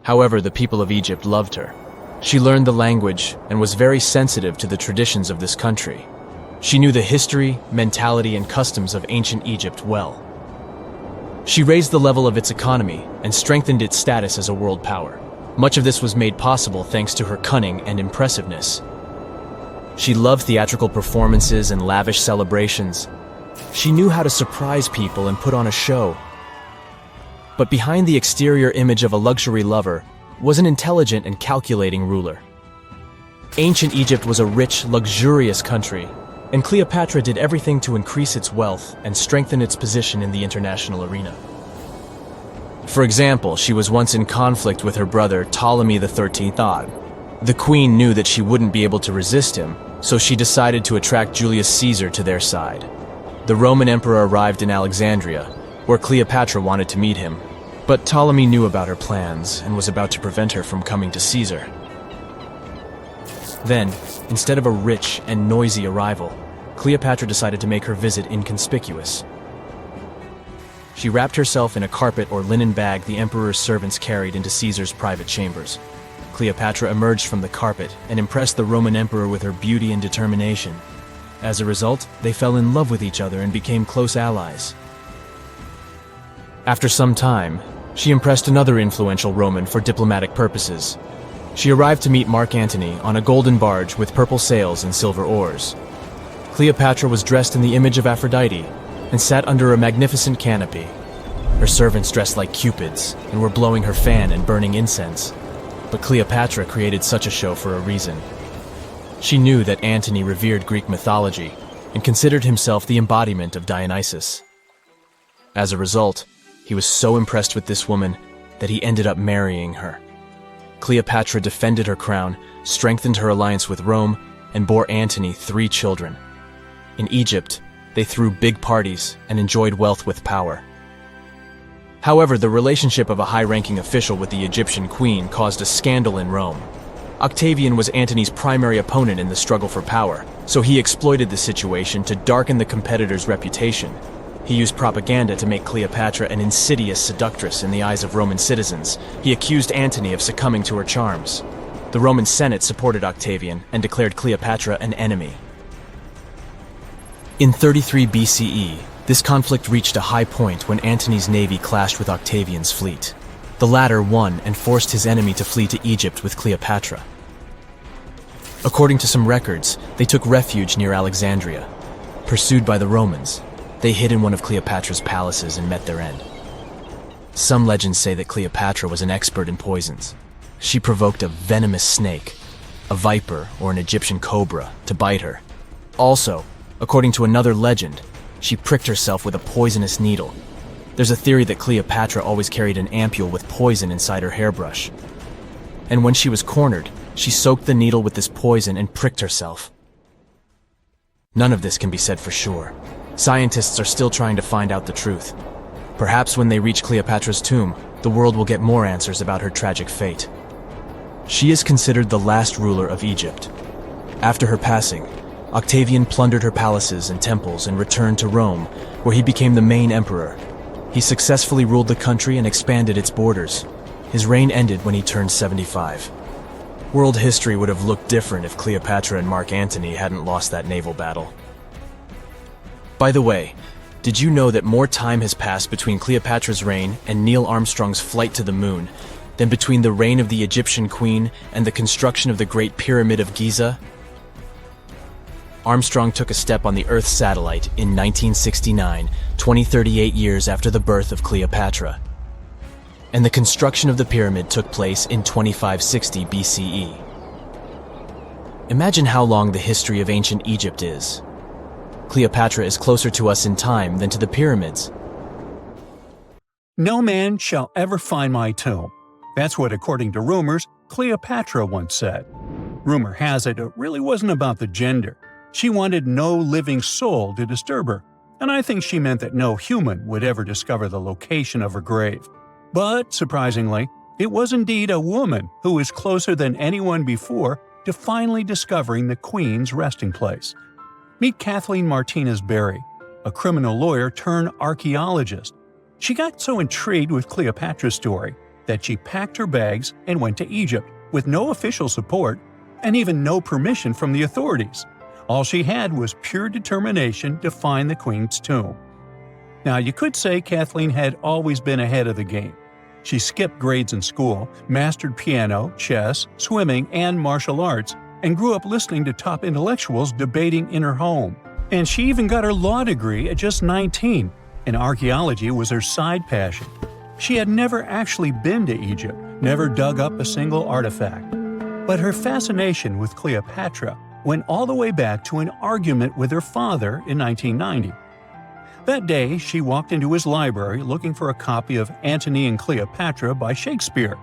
D: However, the people of Egypt loved her. She learned the language and was very sensitive to the traditions of this country. She knew the history, mentality, and customs of ancient Egypt well. She raised the level of its economy and strengthened its status as a world power. Much of this was made possible thanks to her cunning and impressiveness. She loved theatrical performances and lavish celebrations. She knew how to surprise people and put on a show. But behind the exterior image of a luxury lover was an intelligent and calculating ruler. Ancient Egypt was a rich, luxurious country, and Cleopatra did everything to increase its wealth and strengthen its position in the international arena. For example, she was once in conflict with her brother Ptolemy XIII Odd. The queen knew that she wouldn't be able to resist him, so she decided to attract Julius Caesar to their side. The Roman emperor arrived in Alexandria, where Cleopatra wanted to meet him, but Ptolemy knew about her plans and was about to prevent her from coming to Caesar. Then, instead of a rich and noisy arrival, Cleopatra decided to make her visit inconspicuous. She wrapped herself in a carpet or linen bag the emperor's servants carried into Caesar's private chambers. Cleopatra emerged from the carpet and impressed the Roman emperor with her beauty and determination. As a result, they fell in love with each other and became close allies. After some time, she impressed another influential Roman for diplomatic purposes. She arrived to meet Mark Antony on a golden barge with purple sails and silver oars. Cleopatra was dressed in the image of Aphrodite and sat under a magnificent canopy. Her servants dressed like cupids and were blowing her fan and burning incense. But Cleopatra created such a show for a reason. She knew that Antony revered Greek mythology and considered himself the embodiment of Dionysus. As a result, he was so impressed with this woman that he ended up marrying her. Cleopatra defended her crown, strengthened her alliance with Rome, and bore Antony 3 children. In Egypt, they threw big parties and enjoyed wealth with power. However, the relationship of a high-ranking official with the Egyptian queen caused a scandal in Rome. Octavian was Antony's primary opponent in the struggle for power, so he exploited the situation to darken the competitor's reputation. He used propaganda to make Cleopatra an insidious seductress in the eyes of Roman citizens. He accused Antony of succumbing to her charms. The Roman Senate supported Octavian and declared Cleopatra an enemy. In 33 BCE, this conflict reached a high point when Antony's navy clashed with Octavian's fleet. The latter won and forced his enemy to flee to Egypt with Cleopatra. According to some records, they took refuge near Alexandria. Pursued by the Romans, they hid in one of Cleopatra's palaces and met their end. Some legends say that Cleopatra was an expert in poisons. She provoked a venomous snake, a viper or an Egyptian cobra, to bite her. Also, according to another legend, she pricked herself with a poisonous needle. There's a theory that Cleopatra always carried an ampule with poison inside her hairbrush. And when she was cornered, she soaked the needle with this poison and pricked herself. None of this can be said for sure. Scientists are still trying to find out the truth. Perhaps when they reach Cleopatra's tomb, the world will get more answers about her tragic fate. She is considered the last ruler of Egypt. After her passing, Octavian plundered her palaces and temples and returned to Rome, where he became the main emperor. He successfully ruled the country and expanded its borders. His reign ended when he turned 75. World history would have looked different if Cleopatra and Mark Antony hadn't lost that naval battle. By the way, did you know that more time has passed between Cleopatra's reign and Neil Armstrong's flight to the moon than between the reign of the Egyptian queen and the construction of the Great Pyramid of Giza? Armstrong took a step on the Earth satellite in 1969, 38 years after the birth of Cleopatra. And the construction of the pyramid took place in 2560 BCE. Imagine how long the history of ancient Egypt is. Cleopatra is closer to us in time than to the pyramids.
A: No man shall ever find my tomb. That's what, according to rumors, Cleopatra once said. Rumor has it really wasn't about the gender. She wanted no living soul to disturb her, and I think she meant that no human would ever discover the location of her grave. But, surprisingly, it was indeed a woman who was closer than anyone before to finally discovering the Queen's resting place. Meet Kathleen Martinez Berry, a criminal lawyer turned archaeologist. She got so intrigued with Cleopatra's story that she packed her bags and went to Egypt with no official support and even no permission from the authorities. All she had was pure determination to find the Queen's tomb. Now, you could say Kathleen had always been ahead of the game. She skipped grades in school, mastered piano, chess, swimming, and martial arts, and grew up listening to top intellectuals debating in her home. And she even got her law degree at just 19, and archaeology was her side passion. She had never actually been to Egypt, never dug up a single artifact. But her fascination with Cleopatra went all the way back to an argument with her father in 1990. That day, she walked into his library looking for a copy of Antony and Cleopatra by Shakespeare.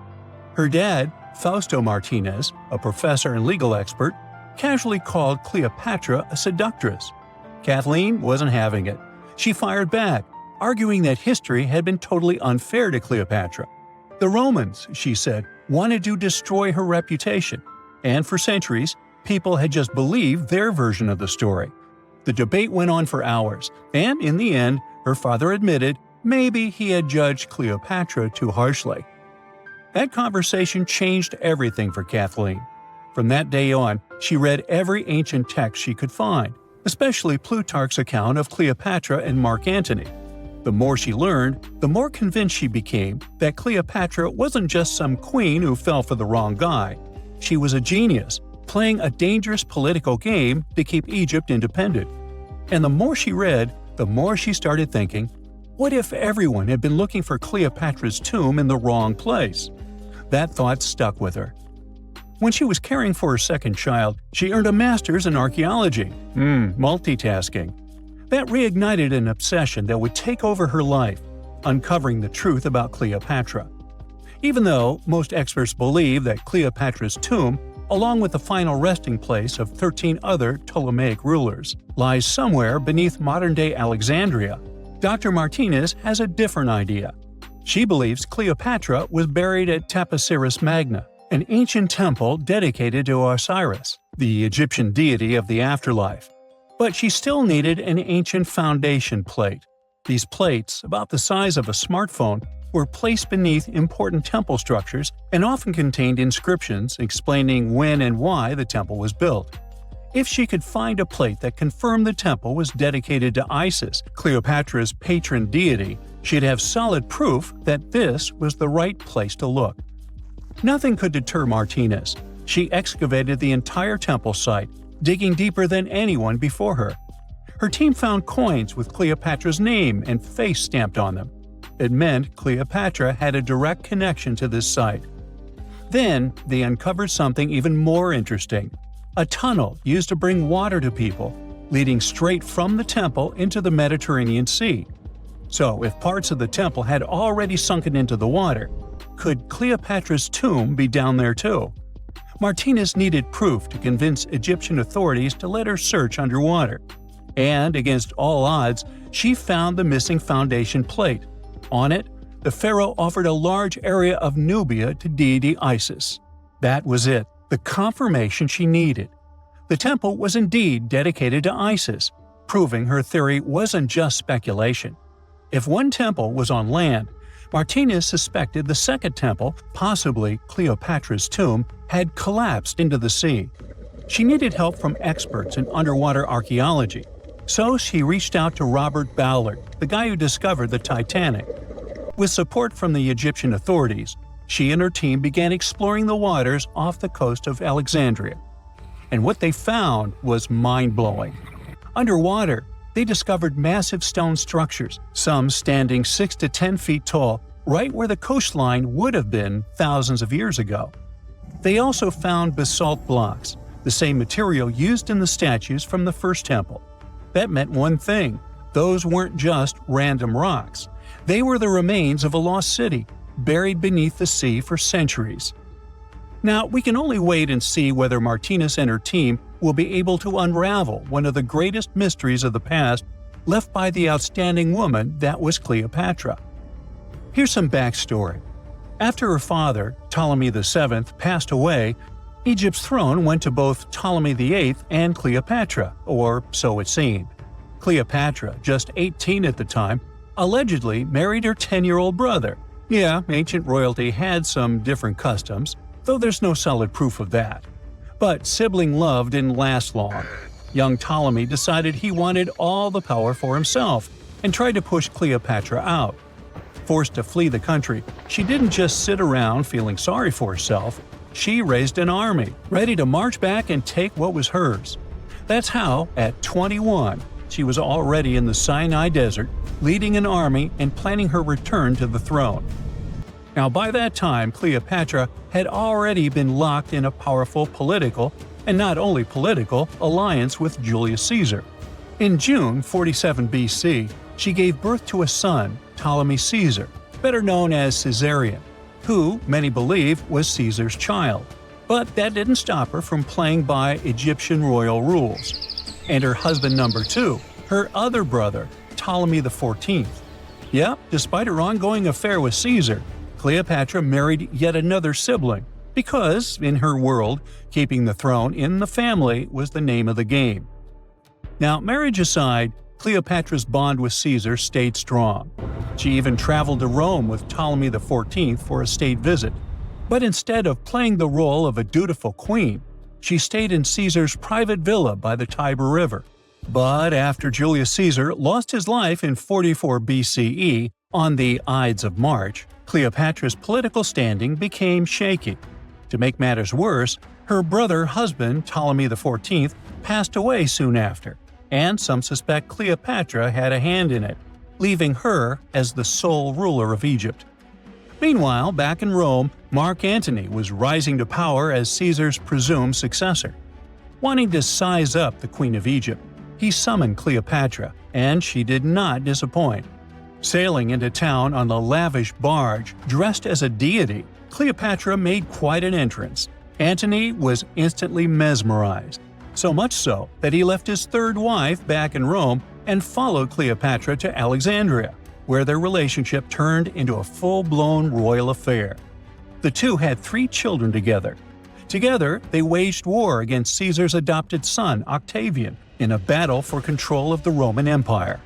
A: Her dad, Fausto Martinez, a professor and legal expert, casually called Cleopatra a seductress. Kathleen wasn't having it. She fired back, arguing that history had been totally unfair to Cleopatra. The Romans, she said, wanted to destroy her reputation, and for centuries, people had just believed their version of the story. The debate went on for hours, and in the end, her father admitted maybe he had judged Cleopatra too harshly. That conversation changed everything for Kathleen. From that day on, she read every ancient text she could find, especially Plutarch's account of Cleopatra and Mark Antony. The more she learned, the more convinced she became that Cleopatra wasn't just some queen who fell for the wrong guy. She was a genius, playing a dangerous political game to keep Egypt independent. And the more she read, the more she started thinking, what if everyone had been looking for Cleopatra's tomb in the wrong place? That thought stuck with her. When she was caring for her second child, she earned a master's in archaeology. Multitasking. That reignited an obsession that would take over her life, uncovering the truth about Cleopatra. Even though most experts believe that Cleopatra's tomb, along with the final resting place of 13 other Ptolemaic rulers, lies somewhere beneath modern-day Alexandria, Dr. Martinez has a different idea. She believes Cleopatra was buried at Taposiris Magna, an ancient temple dedicated to Osiris, the Egyptian deity of the afterlife. But she still needed an ancient foundation plate. These plates, about the size of a smartphone, were placed beneath important temple structures and often contained inscriptions explaining when and why the temple was built. If she could find a plate that confirmed the temple was dedicated to Isis, Cleopatra's patron deity, She'd have solid proof that this was the right place to look. Nothing could deter Martinez. She excavated the entire temple site, digging deeper than anyone before her. Her team found coins with Cleopatra's name and face stamped on them. It meant Cleopatra had a direct connection to this site. Then, they uncovered something even more interesting: a tunnel used to bring water to people, leading straight from the temple into the Mediterranean Sea. So, if parts of the temple had already sunken into the water, could Cleopatra's tomb be down there too? Martinez needed proof to convince Egyptian authorities to let her search underwater. And, against all odds, she found the missing foundation plate. On it, the pharaoh offered a large area of Nubia to deity Isis. That was it, the confirmation she needed. The temple was indeed dedicated to Isis, proving her theory wasn't just speculation. If one temple was on land, Martinez suspected the second temple, possibly Cleopatra's tomb, had collapsed into the sea. She needed help from experts in underwater archaeology, so she reached out to Robert Ballard, the guy who discovered the Titanic. With support from the Egyptian authorities, she and her team began exploring the waters off the coast of Alexandria. And what they found was mind-blowing. Underwater, they discovered massive stone structures, some standing 6 to 10 feet tall, right where the coastline would have been thousands of years ago. They also found basalt blocks, the same material used in the statues from the first temple. That meant one thing: those weren't just random rocks. They were the remains of a lost city, buried beneath the sea for centuries. Now, we can only wait and see whether Martinez and her team will be able to unravel one of the greatest mysteries of the past left by the outstanding woman that was Cleopatra. Here's some backstory. After her father, Ptolemy VII, passed away, Egypt's throne went to both Ptolemy VIII and Cleopatra, or so it seemed. Cleopatra, just 18 at the time, allegedly married her 10-year-old brother. Yeah, ancient royalty had some different customs, though there's no solid proof of that. But sibling love didn't last long. Young Ptolemy decided he wanted all the power for himself and tried to push Cleopatra out. Forced to flee the country, she didn't just sit around feeling sorry for herself. She raised an army, ready to march back and take what was hers. That's how, at 21, she was already in the Sinai Desert, leading an army and planning her return to the throne. Now, by that time, Cleopatra had already been locked in a powerful political, and not only political, alliance with Julius Caesar. In June 47 BC, she gave birth to a son, Ptolemy Caesar, better known as Caesarion, who, many believe, was Caesar's child. But that didn't stop her from playing by Egyptian royal rules. And her husband number 2, her other brother, Ptolemy XIV. Yep, despite her ongoing affair with Caesar, Cleopatra married yet another sibling, because, in her world, keeping the throne in the family was the name of the game. Now, marriage aside, Cleopatra's bond with Caesar stayed strong. She even traveled to Rome with Ptolemy XIV for a state visit. But instead of playing the role of a dutiful queen, she stayed in Caesar's private villa by the Tiber River. But after Julius Caesar lost his life in 44 BCE on the Ides of March, Cleopatra's political standing became shaky. To make matters worse, her brother-husband Ptolemy XIV passed away soon after, and some suspect Cleopatra had a hand in it, leaving her as the sole ruler of Egypt. Meanwhile, back in Rome, Mark Antony was rising to power as Caesar's presumed successor. Wanting to size up the Queen of Egypt, he summoned Cleopatra, and she did not disappoint. Sailing into town on a lavish barge dressed as a deity, Cleopatra made quite an entrance. Antony was instantly mesmerized, so much so that he left his third wife back in Rome and followed Cleopatra to Alexandria, where their relationship turned into a full-blown royal affair. The two had 3 children together. Together, they waged war against Caesar's adopted son, Octavian, in a battle for control of the Roman Empire.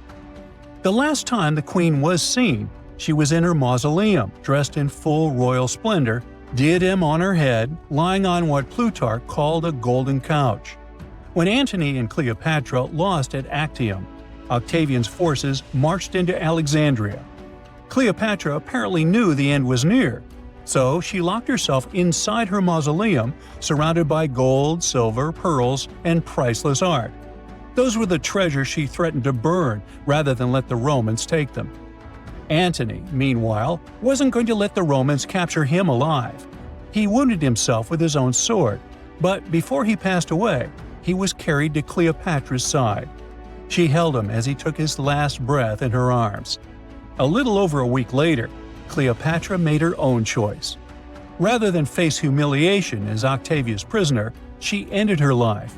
A: The last time the queen was seen, she was in her mausoleum, dressed in full royal splendor, diadem on her head, lying on what Plutarch called a golden couch. When Antony and Cleopatra lost at Actium, Octavian's forces marched into Alexandria. Cleopatra apparently knew the end was near, so she locked herself inside her mausoleum, surrounded by gold, silver, pearls, and priceless art. Those were the treasures she threatened to burn rather than let the Romans take them. Antony, meanwhile, wasn't going to let the Romans capture him alive. He wounded himself with his own sword, but before he passed away, he was carried to Cleopatra's side. She held him as he took his last breath in her arms. A little over a week later, Cleopatra made her own choice. Rather than face humiliation as Octavia's prisoner, she ended her life.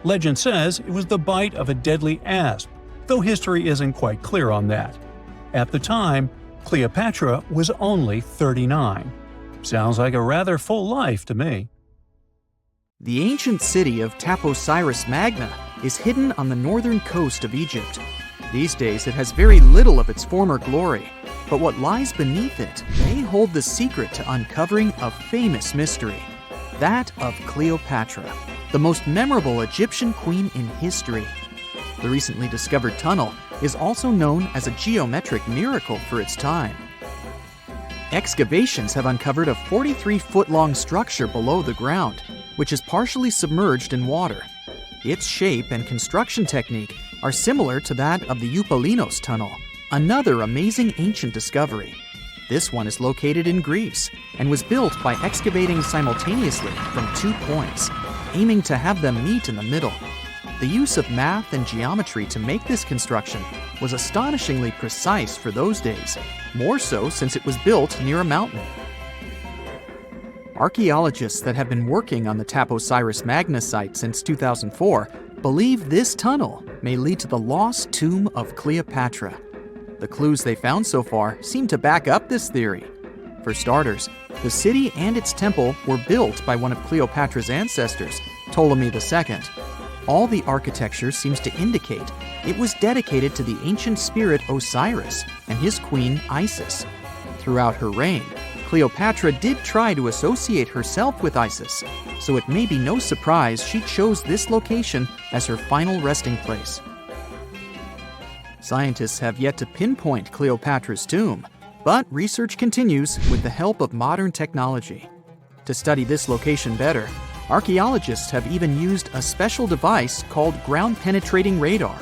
A: Legend says it was the bite of a deadly asp, though history isn't quite clear on that. At the time, Cleopatra was only 39. Sounds like a rather full life to me.
C: The ancient city of Taposiris Magna is hidden on the northern coast of Egypt. These days it has very little of its former glory, but what lies beneath it may hold the secret to uncovering a famous mystery, that of Cleopatra, the most memorable Egyptian queen in history. The recently discovered tunnel is also known as a geometric miracle for its time. Excavations have uncovered a 43-foot-long structure below the ground, which is partially submerged in water. Its shape and construction technique are similar to that of the Eupalinos tunnel, another amazing ancient discovery. This one is located in Greece and was built by excavating simultaneously from 2 points, aiming to have them meet in the middle. The use of math and geometry to make this construction was astonishingly precise for those days, more so since it was built near a mountain. Archaeologists that have been working on the Taposiris Magna site since 2004 believe this tunnel may lead to the lost tomb of Cleopatra. The clues they found so far seem to back up this theory. For starters, the city and its temple were built by one of Cleopatra's ancestors, Ptolemy II. All the architecture seems to indicate it was dedicated to the ancient spirit Osiris and his queen Isis. Throughout her reign, Cleopatra did try to associate herself with Isis, so it may be no surprise she chose this location as her final resting place. Scientists have yet to pinpoint Cleopatra's tomb, but research continues with the help of modern technology. To study this location better, archaeologists have even used a special device called ground-penetrating radar.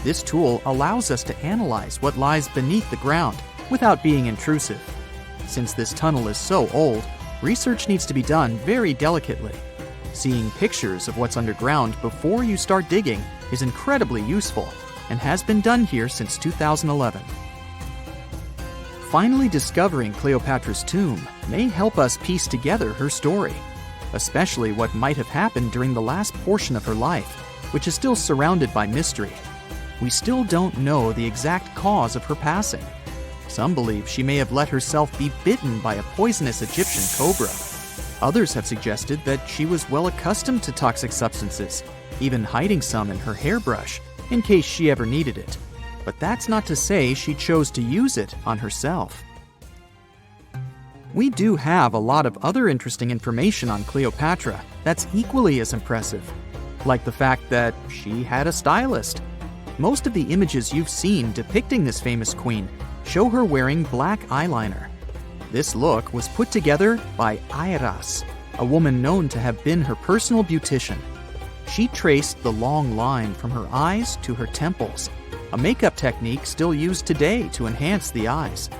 C: This tool allows us to analyze what lies beneath the ground without being intrusive. Since this tunnel is so old, research needs to be done very delicately. Seeing pictures of what's underground before you start digging is incredibly useful and has been done here since 2011. Finally discovering Cleopatra's tomb may help us piece together her story, especially what might have happened during the last portion of her life, which is still surrounded by mystery. We still don't know the exact cause of her passing. Some believe she may have let herself be bitten by a poisonous Egyptian cobra. Others have suggested that she was well accustomed to toxic substances, even hiding some in her hairbrush in case she ever needed it. But that's not to say she chose to use it on herself. We do have a lot of other interesting information on Cleopatra that's equally as impressive, like the fact that she had a stylist. Most of the images you've seen depicting this famous queen show her wearing black eyeliner. This look was put together by Airas, a woman known to have been her personal beautician. She traced the long line from her eyes to her temples, a makeup technique still used today to enhance the eyes.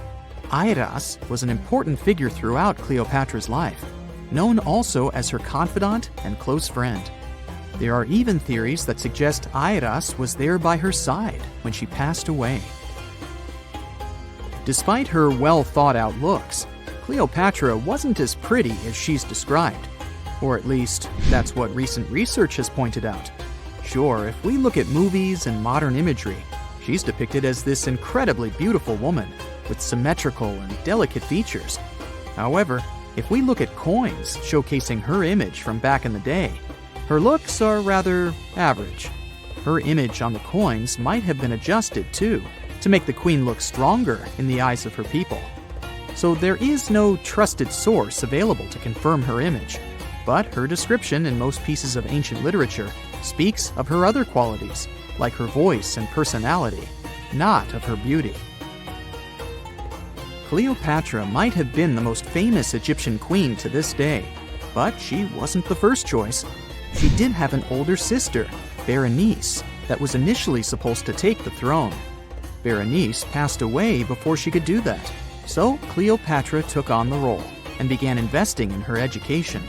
C: Airas was an important figure throughout Cleopatra's life, known also as her confidant and close friend. There are even theories that suggest Airas was there by her side when she passed away. Despite her well-thought-out looks, Cleopatra wasn't as pretty as she's described. Or at least, that's what recent research has pointed out. Sure, if we look at movies and modern imagery, she's depicted as this incredibly beautiful woman with symmetrical and delicate features. However, if we look at coins showcasing her image from back in the day, her looks are rather average. Her image on the coins might have been adjusted, too, to make the queen look stronger in the eyes of her people. So there is no trusted source available to confirm her image, but her description in most pieces of ancient literature speaks of her other qualities, like her voice and personality, not of her beauty. Cleopatra might have been the most famous Egyptian queen to this day, but she wasn't the first choice. She did have an older sister, Berenice, that was initially supposed to take the throne. Berenice passed away before she could do that, so Cleopatra took on the role and began investing in her education.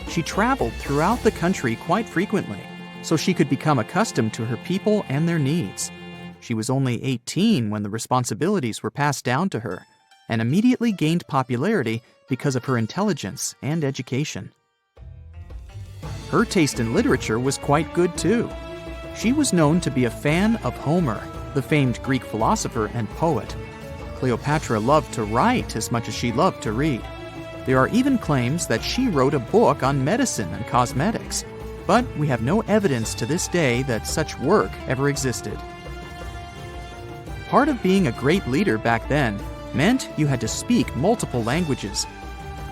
C: She traveled throughout the country quite frequently, so she could become accustomed to her people and their needs. She was only 18 when the responsibilities were passed down to her, and immediately gained popularity because of her intelligence and education. Her taste in literature was quite good too. She was known to be a fan of Homer, the famed Greek philosopher and poet. Cleopatra loved to write as much as she loved to read. There are even claims that she wrote a book on medicine and cosmetics, but we have no evidence to this day that such work ever existed. Part of being a great leader back then meant you had to speak multiple languages.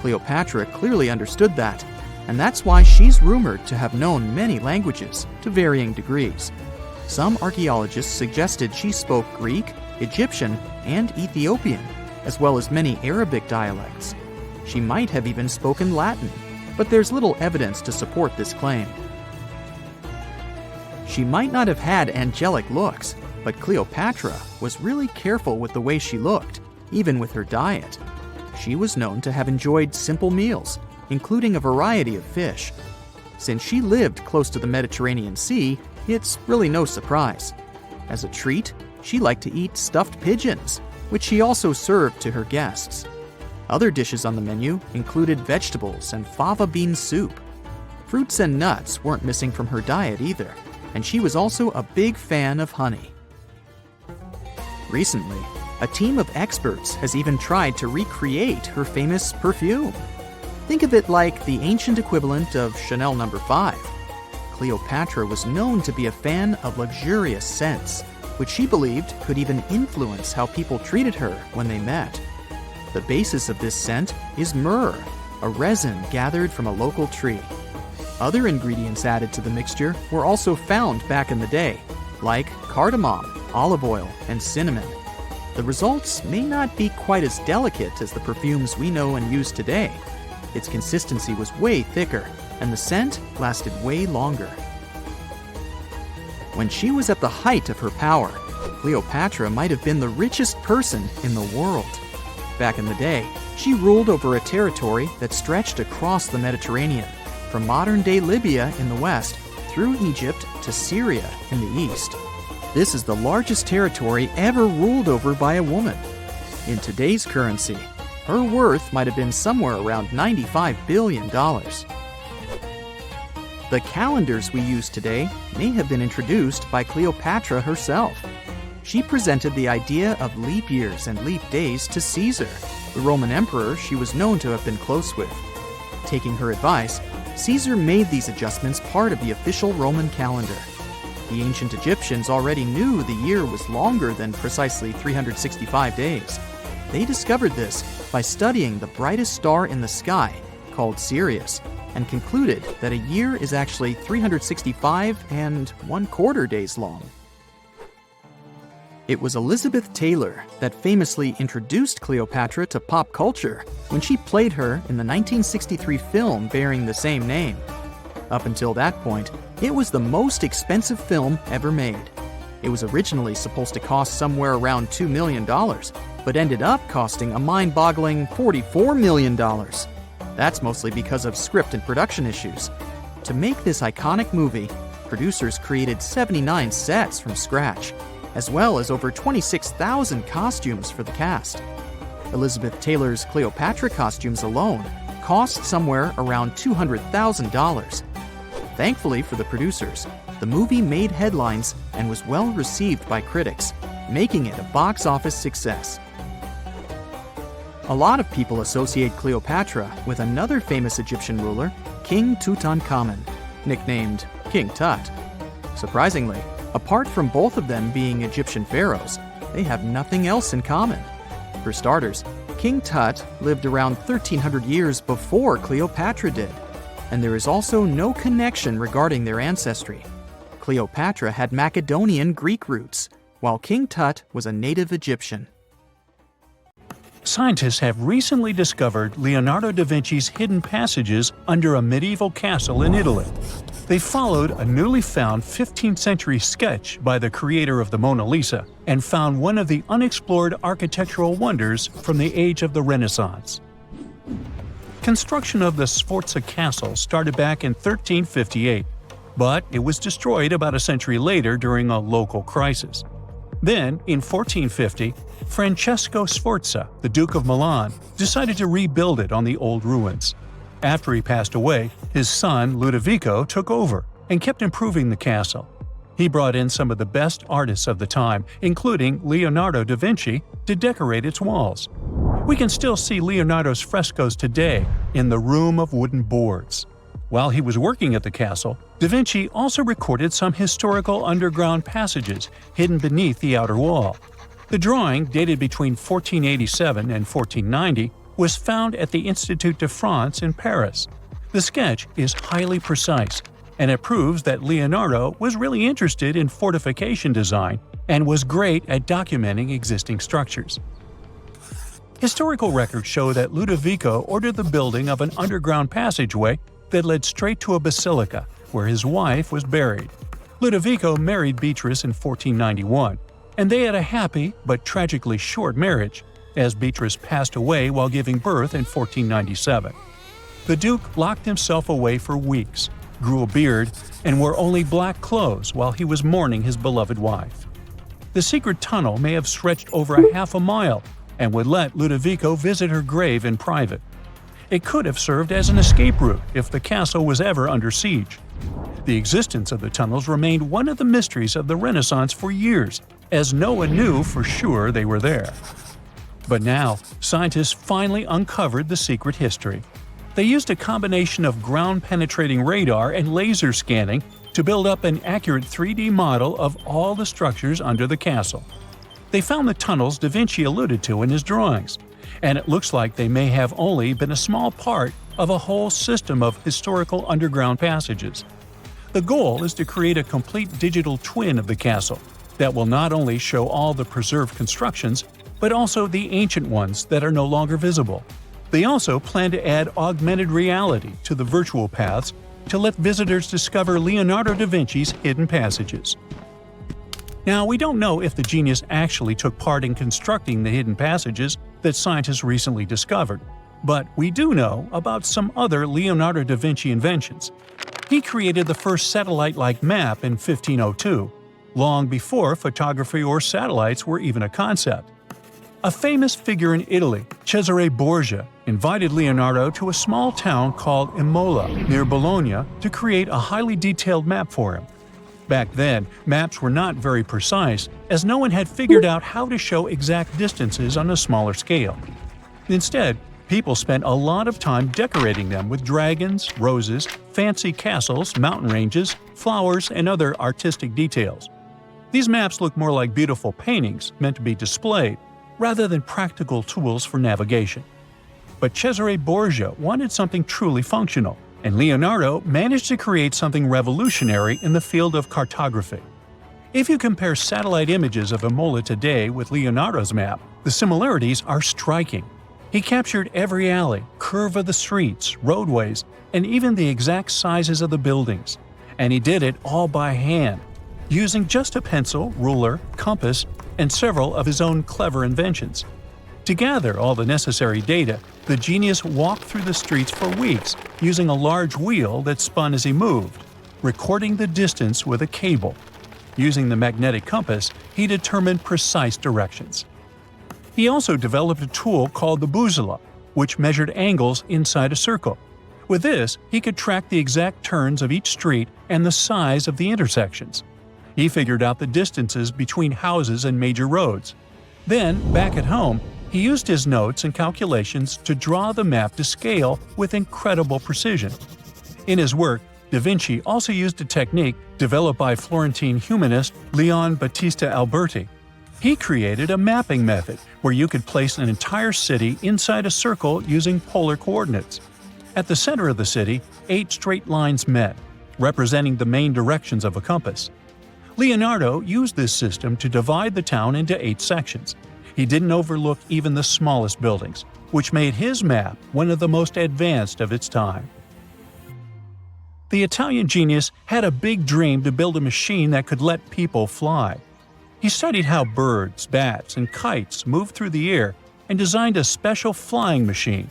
C: Cleopatra clearly understood that, and that's why she's rumored to have known many languages to varying degrees. Some archaeologists suggested she spoke Greek, Egyptian, and Ethiopian, as well as many Arabic dialects. She might have even spoken Latin, but there's little evidence to support this claim. She might not have had angelic looks, but Cleopatra was really careful with the way she looked, even with her diet. She was known to have enjoyed simple meals, including a variety of fish. Since she lived close to the Mediterranean Sea, it's really no surprise. As a treat, she liked to eat stuffed pigeons, which she also served to her guests. Other dishes on the menu included vegetables and fava bean soup. Fruits and nuts weren't missing from her diet either, and she was also a big fan of honey. Recently, a team of experts has even tried to recreate her famous perfume. Think of it like the ancient equivalent of Chanel No. 5. Cleopatra was known to be a fan of luxurious scents, which she believed could even influence how people treated her when they met. The basis of this scent is myrrh, a resin gathered from a local tree. Other ingredients added to the mixture were also found back in the day, like cardamom, olive oil, and cinnamon. The results may not be quite as delicate as the perfumes we know and use today. Its consistency was way thicker, and the scent lasted way longer. When she was at the height of her power, Cleopatra might have been the richest person in the world. Back in the day, she ruled over a territory that stretched across the Mediterranean, from modern-day Libya in the west through Egypt to Syria in the east. This is the largest territory ever ruled over by a woman. In today's currency, her worth might have been somewhere around $95 billion. The calendars we use today may have been introduced by Cleopatra herself. She presented the idea of leap years and leap days to Caesar, the Roman emperor she was known to have been close with. Taking her advice, Caesar made these adjustments part of the official Roman calendar. The ancient Egyptians already knew the year was longer than precisely 365 days. They discovered this by studying the brightest star in the sky, called Sirius, and concluded that a year is actually 365 and 1/4 days long. It was Elizabeth Taylor that famously introduced Cleopatra to pop culture when she played her in the 1963 film bearing the same name. Up until that point, it was the most expensive film ever made. It was originally supposed to cost somewhere around $2 million, but ended up costing a mind-boggling $44 million. That's mostly because of script and production issues. To make this iconic movie, producers created 79 sets from scratch, as well as over 26,000 costumes for the cast. Elizabeth Taylor's Cleopatra costumes alone cost somewhere around $200,000. Thankfully for the producers, the movie made headlines and was well received by critics, making it a box office success. A lot of people associate Cleopatra with another famous Egyptian ruler, King Tutankhamun, nicknamed King Tut. Surprisingly, apart from both of them being Egyptian pharaohs, they have nothing else in common. For starters, King Tut lived around 1,300 years before Cleopatra did, and there is also no connection regarding their ancestry. Cleopatra had Macedonian Greek roots, while King Tut was a native Egyptian.
A: Scientists have recently discovered Leonardo da Vinci's hidden passages under a medieval castle in Italy. They followed a newly found 15th century sketch by the creator of the Mona Lisa and found one of the unexplored architectural wonders from the age of the Renaissance. Construction of the Sforza Castle started back in 1358, but it was destroyed about a century later during a local crisis. Then, in 1450, Francesco Sforza, the Duke of Milan, decided to rebuild it on the old ruins. After he passed away, his son Ludovico took over and kept improving the castle. He brought in some of the best artists of the time, including Leonardo da Vinci, to decorate its walls. We can still see Leonardo's frescoes today in the Room of Wooden Boards. While he was working at the castle, da Vinci also recorded some historical underground passages hidden beneath the outer wall. The drawing, dated between 1487 and 1490, was found at the Institut de France in Paris. The sketch is highly precise, and it proves that Leonardo was really interested in fortification design and was great at documenting existing structures. Historical records show that Ludovico ordered the building of an underground passageway that led straight to a basilica, where his wife was buried. Ludovico married Beatrice in 1491, and they had a happy but tragically short marriage, as Beatrice passed away while giving birth in 1497. The Duke locked himself away for weeks, grew a beard, and wore only black clothes while he was mourning his beloved wife. The secret tunnel may have stretched over a half a mile and would let Ludovico visit her grave in private. It could have served as an escape route if the castle was ever under siege. The existence of the tunnels remained one of the mysteries of the Renaissance for years, as no one knew for sure they were there. But now, scientists finally uncovered the secret history. They used a combination of ground-penetrating radar and laser scanning to build up an accurate 3D model of all the structures under the castle. They found the tunnels da Vinci alluded to in his drawings, and it looks like they may have only been a small part of a whole system of historical underground passages. The goal is to create a complete digital twin of the castle that will not only show all the preserved constructions, but also the ancient ones that are no longer visible. They also plan to add augmented reality to the virtual paths to let visitors discover Leonardo da Vinci's hidden passages. Now, we don't know if the genius actually took part in constructing the hidden passages that scientists recently discovered, but we do know about some other Leonardo da Vinci inventions. He created the first satellite-like map in 1502, long before photography or satellites were even a concept. A famous figure in Italy, Cesare Borgia, invited Leonardo to a small town called Imola, near Bologna, to create a highly detailed map for him. Back then, maps were not very precise, as no one had figured out how to show exact distances on a smaller scale. Instead, people spent a lot of time decorating them with dragons, roses, fancy castles, mountain ranges, flowers, and other artistic details. These maps look more like beautiful paintings meant to be displayed, rather than practical tools for navigation. But Cesare Borgia wanted something truly functional, and Leonardo managed to create something revolutionary in the field of cartography. If you compare satellite images of Imola today with Leonardo's map, the similarities are striking. He captured every alley, curve of the streets, roadways, and even the exact sizes of the buildings. And he did it all by hand, using just a pencil, ruler, compass, and several of his own clever inventions. To gather all the necessary data, the genius walked through the streets for weeks using a large wheel that spun as he moved, recording the distance with a cable. Using the magnetic compass, he determined precise directions. He also developed a tool called the bussola, which measured angles inside a circle. With this, he could track the exact turns of each street and the size of the intersections. He figured out the distances between houses and major roads. Then, back at home, he used his notes and calculations to draw the map to scale with incredible precision. In his work, Da Vinci also used a technique developed by Florentine humanist Leon Battista Alberti. He created a mapping method where you could place an entire city inside a circle using polar coordinates. At the center of the city, 8 straight lines met, representing the main directions of a compass. Leonardo used this system to divide the town into 8 sections. He didn't overlook even the smallest buildings, which made his map one of the most advanced of its time. The Italian genius had a big dream to build a machine that could let people fly. He studied how birds, bats, and kites move through the air and designed a special flying machine.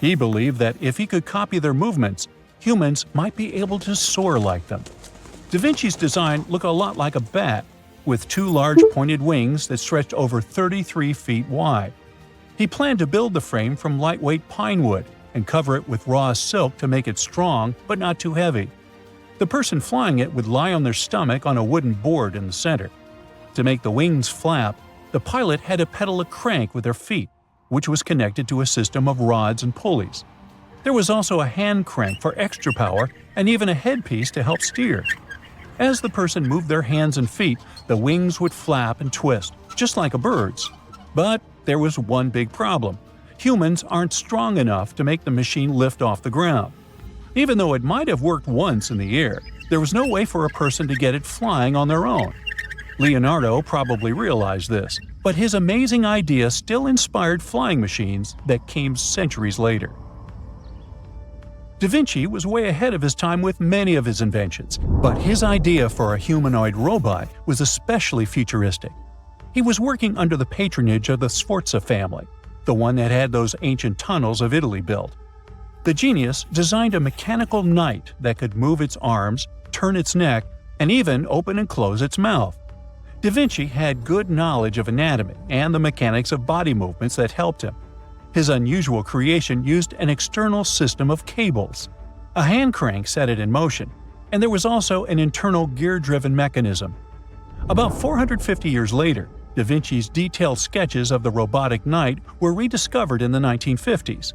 A: He believed that if he could copy their movements, humans might be able to soar like them. Da Vinci's design looked a lot like a bat, with two large pointed wings that stretched over 33 feet wide. He planned to build the frame from lightweight pine wood and cover it with raw silk to make it strong but not too heavy. The person flying it would lie on their stomach on a wooden board in the center. To make the wings flap, the pilot had to pedal a crank with their feet, which was connected to a system of rods and pulleys. There was also a hand crank for extra power and even a headpiece to help steer. As the person moved their hands and feet, the wings would flap and twist, just like a bird's. But there was one big problem. Humans aren't strong enough to make the machine lift off the ground. Even though it might have worked once in the air, there was no way for a person to get it flying on their own. Leonardo probably realized this, but his amazing idea still inspired flying machines that came centuries later. Da Vinci was way ahead of his time with many of his inventions, but his idea for a humanoid robot was especially futuristic. He was working under the patronage of the Sforza family, the one that had those ancient tunnels of Italy built. The genius designed a mechanical knight that could move its arms, turn its neck, and even open and close its mouth. Da Vinci had good knowledge of anatomy and the mechanics of body movements that helped him. His unusual creation used an external system of cables. A hand crank set it in motion, and there was also an internal gear-driven mechanism. About 450 years later, Da Vinci's detailed sketches of the robotic knight were rediscovered in the 1950s.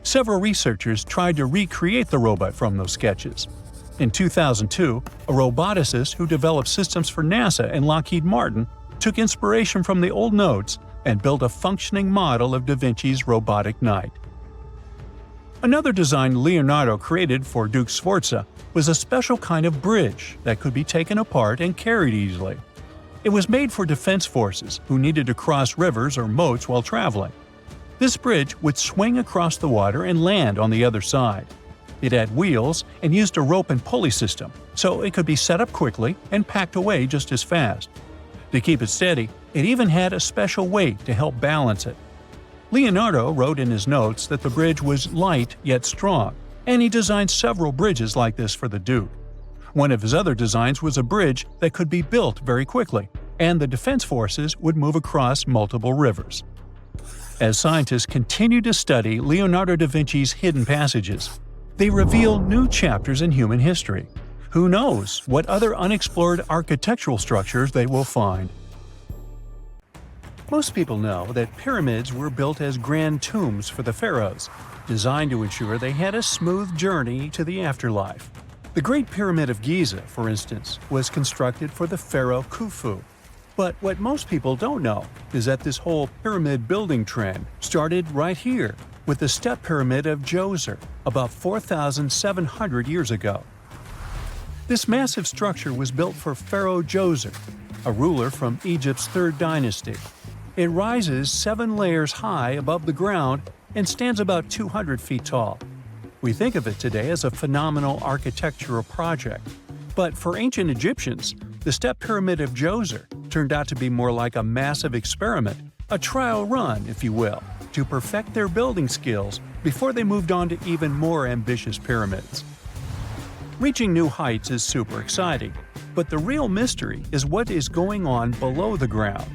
A: Several researchers tried to recreate the robot from those sketches. In 2002, a roboticist who developed systems for NASA and Lockheed Martin took inspiration from the old notes and built a functioning model of Da Vinci's robotic knight. Another design Leonardo created for Duke Sforza was a special kind of bridge that could be taken apart and carried easily. It was made for defense forces who needed to cross rivers or moats while traveling. This bridge would swing across the water and land on the other side. It had wheels and used a rope and pulley system, so it could be set up quickly and packed away just as fast. To keep it steady, it even had a special weight to help balance it. Leonardo wrote in his notes that the bridge was light yet strong, and he designed several bridges like this for the Duke. One of his other designs was a bridge that could be built very quickly, and the defense forces would move across multiple rivers. As scientists continue to study Leonardo da Vinci's hidden passages, they reveal new chapters in human history. Who knows what other unexplored architectural structures they will find? Most people know that pyramids were built as grand tombs for the pharaohs, designed to ensure they had a smooth journey to the afterlife. The Great Pyramid of Giza, for instance, was constructed for the pharaoh Khufu. But what most people don't know is that this whole pyramid building trend started right here with the step pyramid of Djoser about 4,700 years ago. This massive structure was built for Pharaoh Djoser, a ruler from Egypt's 3rd dynasty. It rises 7 layers high above the ground and stands about 200 feet tall. We think of it today as a phenomenal architectural project, but for ancient Egyptians, the step pyramid of Djoser turned out to be more like a massive experiment, a trial run, if you will, to perfect their building skills before they moved on to even more ambitious pyramids. Reaching new heights is super exciting, but the real mystery is what is going on below the ground.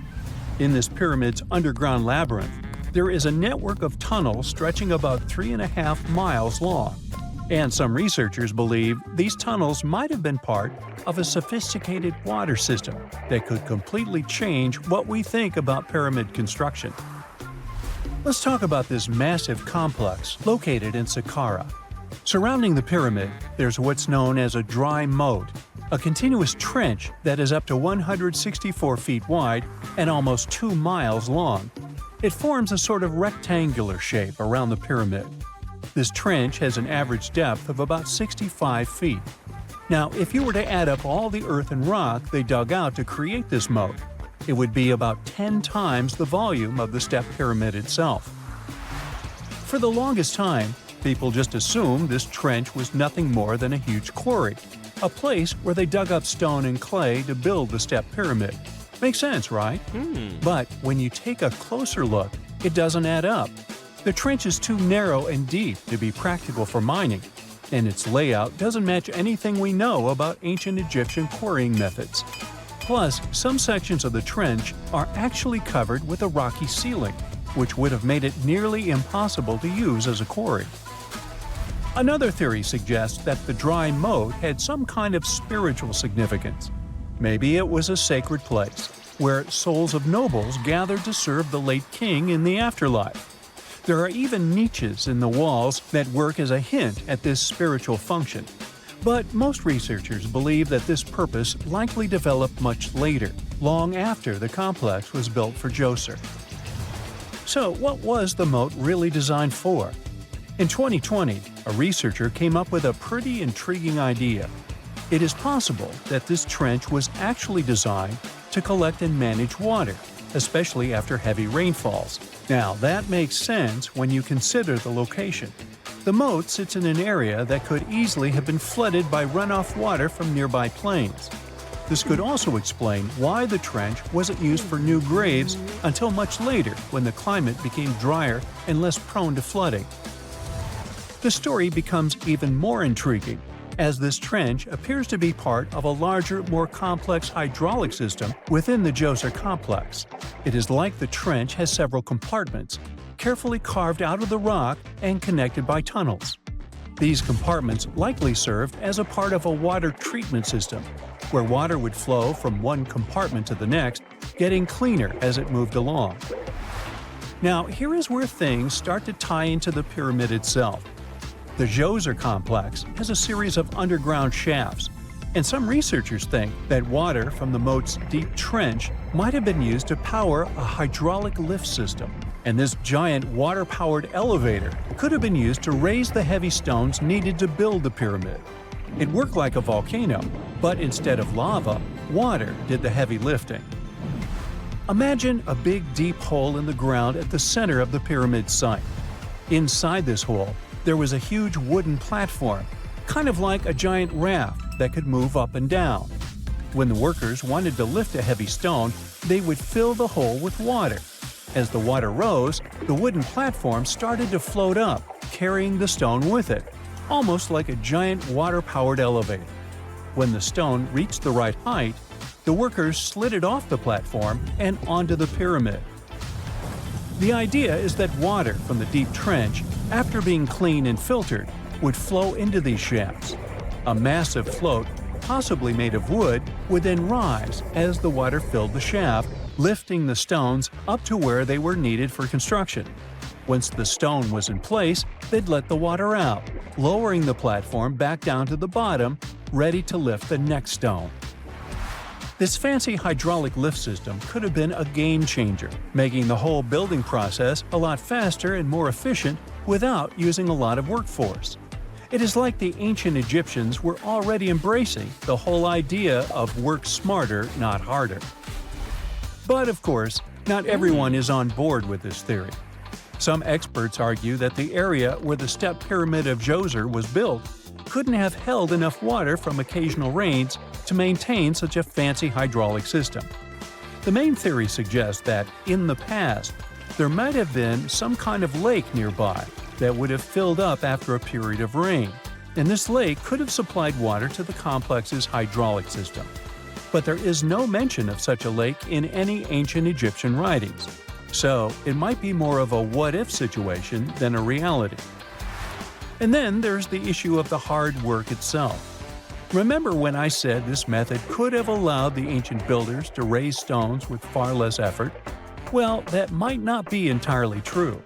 A: In this pyramid's underground labyrinth, there is a network of tunnels stretching about 3.5 miles long, and some researchers believe these tunnels might have been part of a sophisticated water system that could completely change what we think about pyramid construction. Let's talk about this massive complex located in Saqqara. Surrounding the pyramid, there's what's known as a dry moat, a continuous trench that is up to 164 feet wide and almost 2 miles long. It forms a sort of rectangular shape around the pyramid. This trench has an average depth of about 65 feet. Now, if you were to add up all the earth and rock they dug out to create this moat, It would be about 10 times the volume of the step pyramid itself. For the longest time, people just assumed this trench was nothing more than a huge quarry, a place where they dug up stone and clay to build the step pyramid. Makes sense, right? But when you take a closer look, it doesn't add up. The trench is too narrow and deep to be practical for mining, and its layout doesn't match anything we know about ancient Egyptian quarrying methods. Plus, some sections of the trench are actually covered with a rocky ceiling, which would have made it nearly impossible to use as a quarry. Another theory suggests that the dry moat had some kind of spiritual significance. Maybe it was a sacred place, where souls of nobles gathered to serve the late king in the afterlife. There are even niches in the walls that work as a hint at this spiritual function. But most researchers believe that this purpose likely developed much later, long after the complex was built for Djoser. So, what was the moat really designed for? In 2020, a researcher came up with a pretty intriguing idea. It is possible that this trench was actually designed to collect and manage water, especially after heavy rainfalls. Now, that makes sense when you consider the location. The moat sits in an area that could easily have been flooded by runoff water from nearby plains. This could also explain why the trench wasn't used for new graves until much later when the climate became drier and less prone to flooding. The story becomes even more intriguing as this trench appears to be part of a larger, more complex hydraulic system within the Djoser complex. It is like the trench has several compartments, carefully carved out of the rock and connected by tunnels. These compartments likely served as a part of a water treatment system, where water would flow from one compartment to the next, getting cleaner as it moved along. Now, here is where things start to tie into the pyramid itself. The Djoser complex has a series of underground shafts, and some researchers think that water from the moat's deep trench might have been used to power a hydraulic lift system, and this giant water-powered elevator could have been used to raise the heavy stones needed to build the pyramid. It worked like a volcano, but instead of lava, water did the heavy lifting. Imagine a big deep hole in the ground at the center of the pyramid site. Inside this hole, there was a huge wooden platform, kind of like a giant raft that could move up and down. When the workers wanted to lift a heavy stone, they would fill the hole with water. As the water rose, the wooden platform started to float up, carrying the stone with it, almost like a giant water-powered elevator. When the stone reached the right height, the workers slid it off the platform and onto the pyramid. The idea is that water from the deep trench, after being cleaned and filtered, would flow into these shafts. A massive float, possibly made of wood, would then rise as the water filled the shaft, lifting the stones up to where they were needed for construction. Once the stone was in place, they'd let the water out, lowering the platform back down to the bottom, ready to lift the next stone. This fancy hydraulic lift system could have been a game changer, making the whole building process a lot faster and more efficient without using a lot of workforce. It is like the ancient Egyptians were already embracing the whole idea of work smarter, not harder. But of course, not everyone is on board with this theory. Some experts argue that the area where the step pyramid of Djoser was built couldn't have held enough water from occasional rains to maintain such a fancy hydraulic system. The main theory suggests that, in the past, there might have been some kind of lake nearby that would have filled up after a period of rain, and this lake could have supplied water to the complex's hydraulic system. But there is no mention of such a lake in any ancient Egyptian writings, so it might be more of a what-if situation than a reality. And then there's the issue of the hard work itself. Remember when I said this method could have allowed the ancient builders to raise stones with far less effort? Well, that might not be entirely true.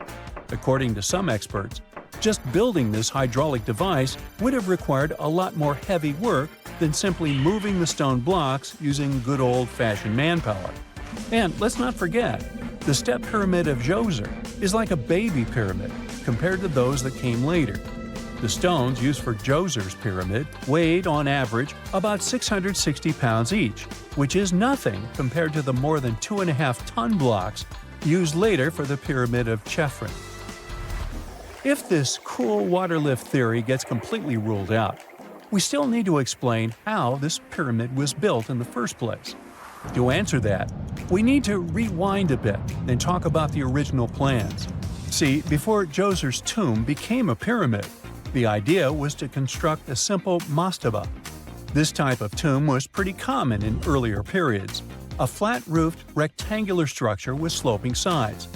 A: According to some experts, just building this hydraulic device would have required a lot more heavy work than simply moving the stone blocks using good old-fashioned manpower. And let's not forget, the step pyramid of Djoser is like a baby pyramid compared to those that came later. The stones used for Djoser's pyramid weighed, on average, about 660 pounds each, which is nothing compared to the more than 2.5-ton blocks used later for the Pyramid of Chephren. If this cool water lift theory gets completely ruled out, we still need to explain how this pyramid was built in the first place. To answer that, we need to rewind a bit and talk about the original plans. See, before Djoser's tomb became a pyramid, the idea was to construct a simple mastaba. This type of tomb was pretty common in earlier periods, a flat-roofed, rectangular structure with sloping sides.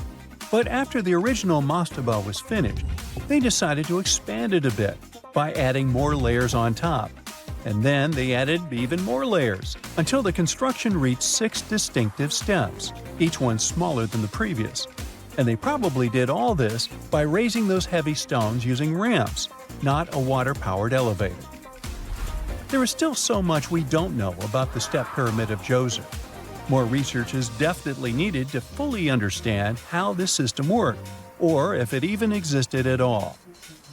A: But after the original mastaba was finished, they decided to expand it a bit by adding more layers on top. And then they added even more layers, until the construction reached 6 distinctive steps, each one smaller than the previous. And they probably did all this by raising those heavy stones using ramps, not a water-powered elevator. There is still so much we don't know about the step pyramid of Djoser. More research is definitely needed to fully understand how this system worked, or if it even existed at all.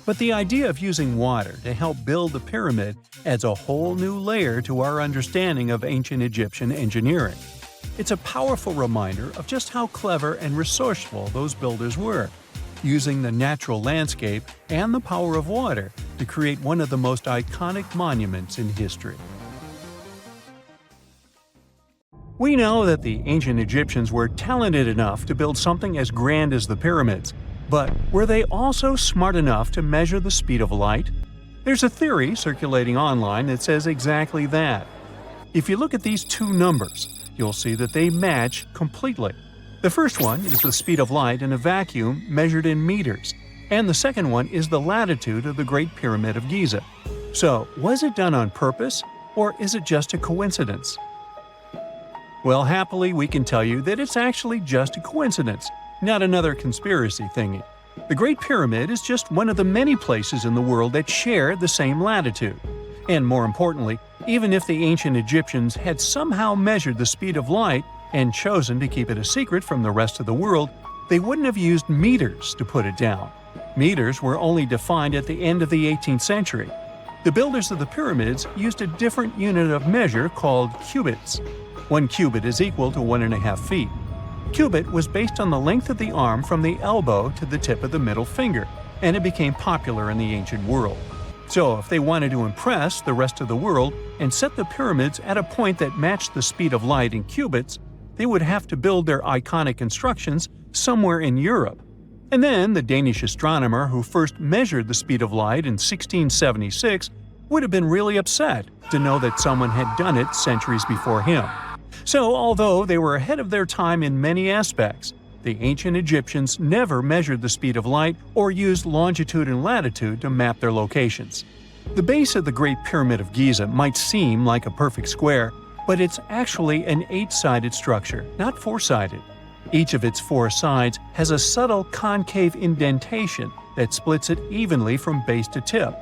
A: But the idea of using water to help build the pyramid adds a whole new layer to our understanding of ancient Egyptian engineering. It's a powerful reminder of just how clever and resourceful those builders were, using the natural landscape and the power of water to create one of the most iconic monuments in history. We know that the ancient Egyptians were talented enough to build something as grand as the pyramids, but were they also smart enough to measure the speed of light? There's a theory circulating online that says exactly that. If you look at these two numbers, you'll see that they match completely. The first one is the speed of light in a vacuum measured in meters, and the second one is the latitude of the Great Pyramid of Giza. So, was it done on purpose, or is it just a coincidence? Well, happily, we can tell you that it's actually just a coincidence, not another conspiracy thingy. The Great Pyramid is just one of the many places in the world that share the same latitude. And more importantly, even if the ancient Egyptians had somehow measured the speed of light and chosen to keep it a secret from the rest of the world, they wouldn't have used meters to put it down. Meters were only defined at the end of the 18th century. The builders of the pyramids used a different unit of measure called cubits. 1 cubit is equal to 1.5 feet. Cubit was based on the length of the arm from the elbow to the tip of the middle finger, and it became popular in the ancient world. So if they wanted to impress the rest of the world and set the pyramids at a point that matched the speed of light in cubits, they would have to build their iconic constructions somewhere in Europe. And then the Danish astronomer who first measured the speed of light in 1676 would have been really upset to know that someone had done it centuries before him. So, although they were ahead of their time in many aspects, the ancient Egyptians never measured the speed of light or used longitude and latitude to map their locations. The base of the Great Pyramid of Giza might seem like a perfect square, but it's actually an 8-sided structure, not 4-sided. Each of its 4 sides has a subtle concave indentation that splits it evenly from base to tip.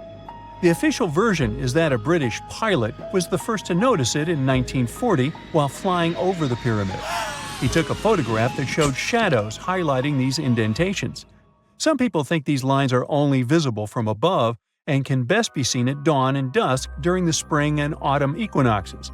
A: The official version is that a British pilot was the first to notice it in 1940 while flying over the pyramid. He took a photograph that showed shadows highlighting these indentations. Some people think these lines are only visible from above and can best be seen at dawn and dusk during the spring and autumn equinoxes.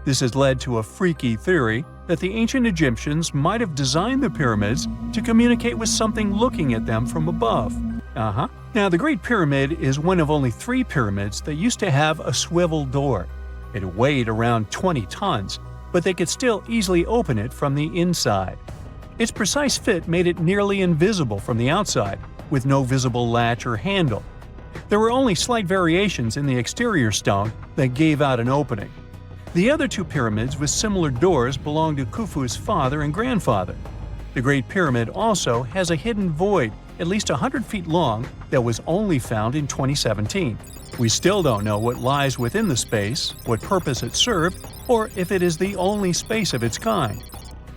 A: This has led to a freaky theory that the ancient Egyptians might have designed the pyramids to communicate with something looking at them from above. Now, the Great Pyramid is one of only 3 pyramids that used to have a swivel door. It weighed around 20 tons, but they could still easily open it from the inside. Its precise fit made it nearly invisible from the outside, with no visible latch or handle. There were only slight variations in the exterior stone that gave out an opening. The other 2 pyramids with similar doors belonged to Khufu's father and grandfather. The Great Pyramid also has a hidden void at least 100 feet long that was only found in 2017. We still don't know what lies within the space, what purpose it served, or if it is the only space of its kind.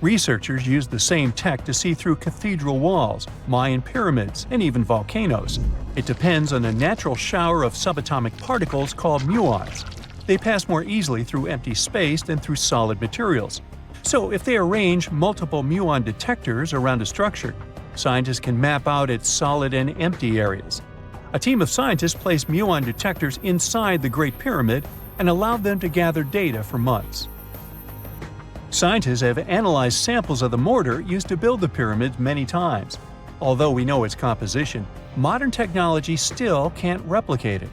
A: Researchers used the same tech to see through cathedral walls, Mayan pyramids, and even volcanoes. It depends on a natural shower of subatomic particles called muons. They pass more easily through empty space than through solid materials. So if they arrange multiple muon detectors around a structure, scientists can map out its solid and empty areas. A team of scientists placed muon detectors inside the Great Pyramid and allowed them to gather data for months. Scientists have analyzed samples of the mortar used to build the pyramids many times. Although we know its composition, modern technology still can't replicate it.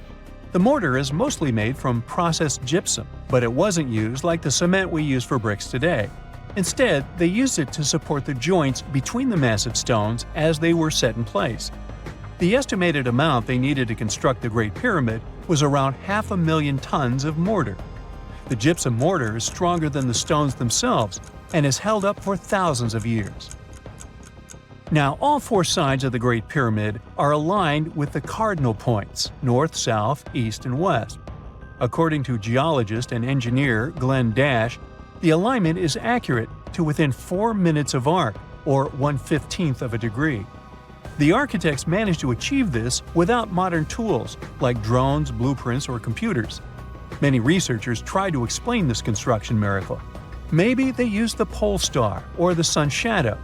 A: The mortar is mostly made from processed gypsum, but it wasn't used like the cement we use for bricks today. Instead, they used it to support the joints between the massive stones as they were set in place. The estimated amount they needed to construct the Great Pyramid was around 500,000 tons of mortar. The gypsum mortar is stronger than the stones themselves and has held up for thousands of years. Now, all four sides of the Great Pyramid are aligned with the cardinal points – north, south, east, and west. According to geologist and engineer Glenn Dash, the alignment is accurate to within 4 minutes of arc, or 1/15th of a degree. The architects managed to achieve this without modern tools like drones, blueprints, or computers. Many researchers try to explain this construction miracle. Maybe they used the pole star or the sun's shadow.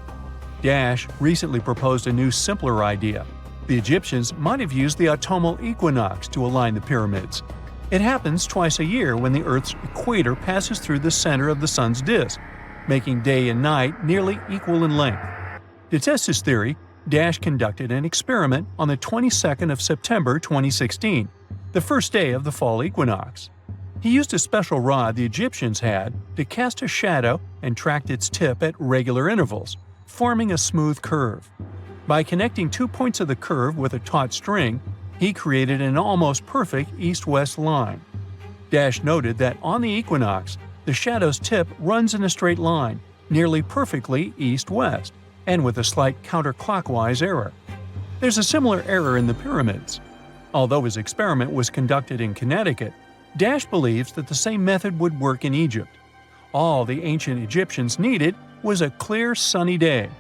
A: Dash recently proposed a new, simpler idea. The Egyptians might have used the autumnal equinox to align the pyramids. It happens twice a year when the Earth's equator passes through the center of the sun's disk, making day and night nearly equal in length. To test his theory, Dash conducted an experiment on the 22nd of September 2016, the first day of the fall equinox. He used a special rod the Egyptians had to cast a shadow and tracked its tip at regular intervals, forming a smooth curve. By connecting 2 points of the curve with a taut string, he created an almost perfect east-west line. Dash noted that on the equinox, the shadow's tip runs in a straight line, nearly perfectly east-west, and with a slight counterclockwise error. There's a similar error in the pyramids. Although his experiment was conducted in Connecticut, Dash believes that the same method would work in Egypt. All the ancient Egyptians needed was a clear, sunny day.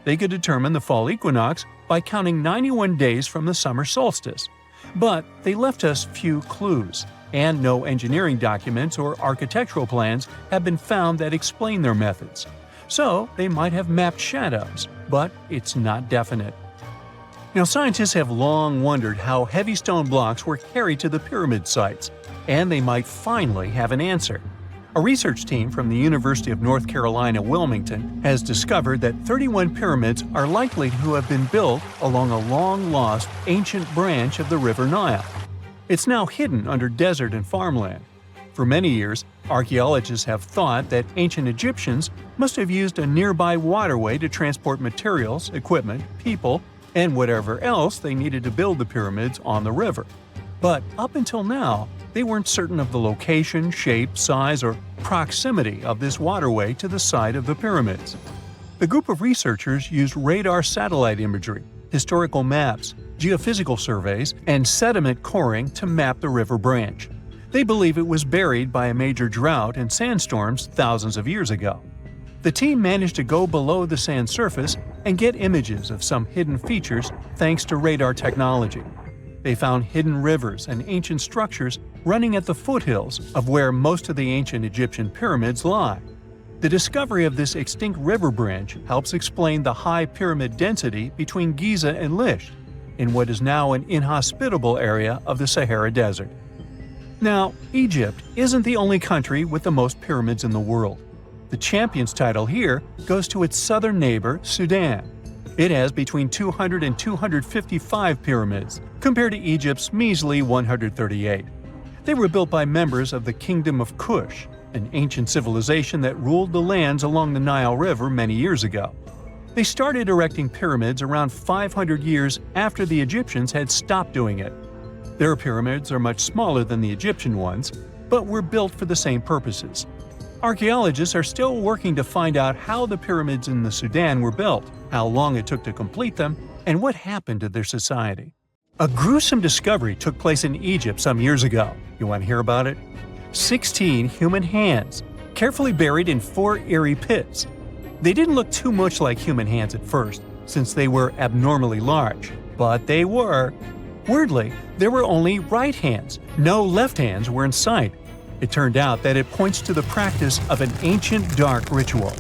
A: They could determine the fall equinox by counting 91 days from the summer solstice. But they left us few clues, and no engineering documents or architectural plans have been found that explain their methods. So they might have mapped shadows, but it's not definite. Now, scientists have long wondered how heavy stone blocks were carried to the pyramid sites, and they might finally have an answer. A research team from the University of North Carolina, Wilmington, has discovered that 31 pyramids are likely to have been built along a long-lost ancient branch of the River Nile. It's now hidden under desert and farmland. For many years, archaeologists have thought that ancient Egyptians must have used a nearby waterway to transport materials, equipment, people, and whatever else they needed to build the pyramids on the river. But up until now, they weren't certain of the location, shape, size, or proximity of this waterway to the site of the pyramids. The group of researchers used radar satellite imagery, historical maps, geophysical surveys, and sediment coring to map the river branch. They believe it was buried by a major drought and sandstorms thousands of years ago. The team managed to go below the sand surface and get images of some hidden features thanks to radar technology. They found hidden rivers and ancient structures running at the foothills of where most of the ancient Egyptian pyramids lie. The discovery of this extinct river branch helps explain the high pyramid density between Giza and Lisht, in what is now an inhospitable area of the Sahara Desert. Now, Egypt isn't the only country with the most pyramids in the world. The champion's title here goes to its southern neighbor, Sudan. It has between 200 and 255 pyramids, compared to Egypt's measly 138. They were built by members of the Kingdom of Kush, an ancient civilization that ruled the lands along the Nile River many years ago. They started erecting pyramids around 500 years after the Egyptians had stopped doing it. Their pyramids are much smaller than the Egyptian ones, but were built for the same purposes. Archaeologists are still working to find out how the pyramids in the Sudan were built, how long it took to complete them, and what happened to their society. A gruesome discovery took place in Egypt some years ago. You want to hear about it? 16 human hands, carefully buried in 4 eerie pits. They didn't look too much like human hands at first, since they were abnormally large, but they were. Weirdly, there were only right hands. No left hands were in sight. It turned out that it points to the practice of an ancient dark ritual.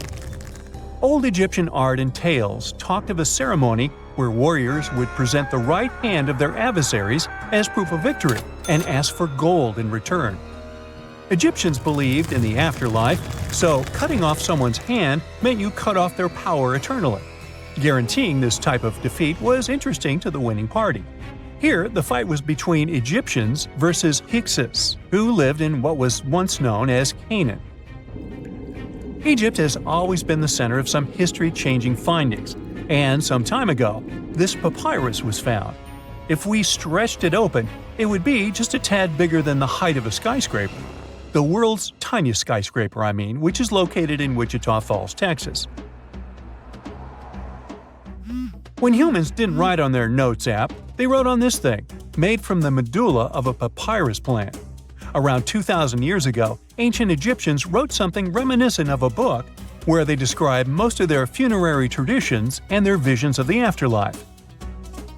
A: Old Egyptian art and tales talked of a ceremony where warriors would present the right hand of their adversaries as proof of victory and ask for gold in return. Egyptians believed in the afterlife, so cutting off someone's hand meant you cut off their power eternally. Guaranteeing this type of defeat was interesting to the winning party. Here, the fight was between Egyptians versus Hyksos, who lived in what was once known as Canaan. Egypt has always been the center of some history-changing findings, and some time ago, this papyrus was found. If we stretched it open, it would be just a tad bigger than the height of a skyscraper. The world's tiniest skyscraper, which is located in Wichita Falls, Texas. When humans didn't write on their notes app, they wrote on this thing, made from the medulla of a papyrus plant. Around 2,000 years ago, ancient Egyptians wrote something reminiscent of a book where they describe most of their funerary traditions and their visions of the afterlife.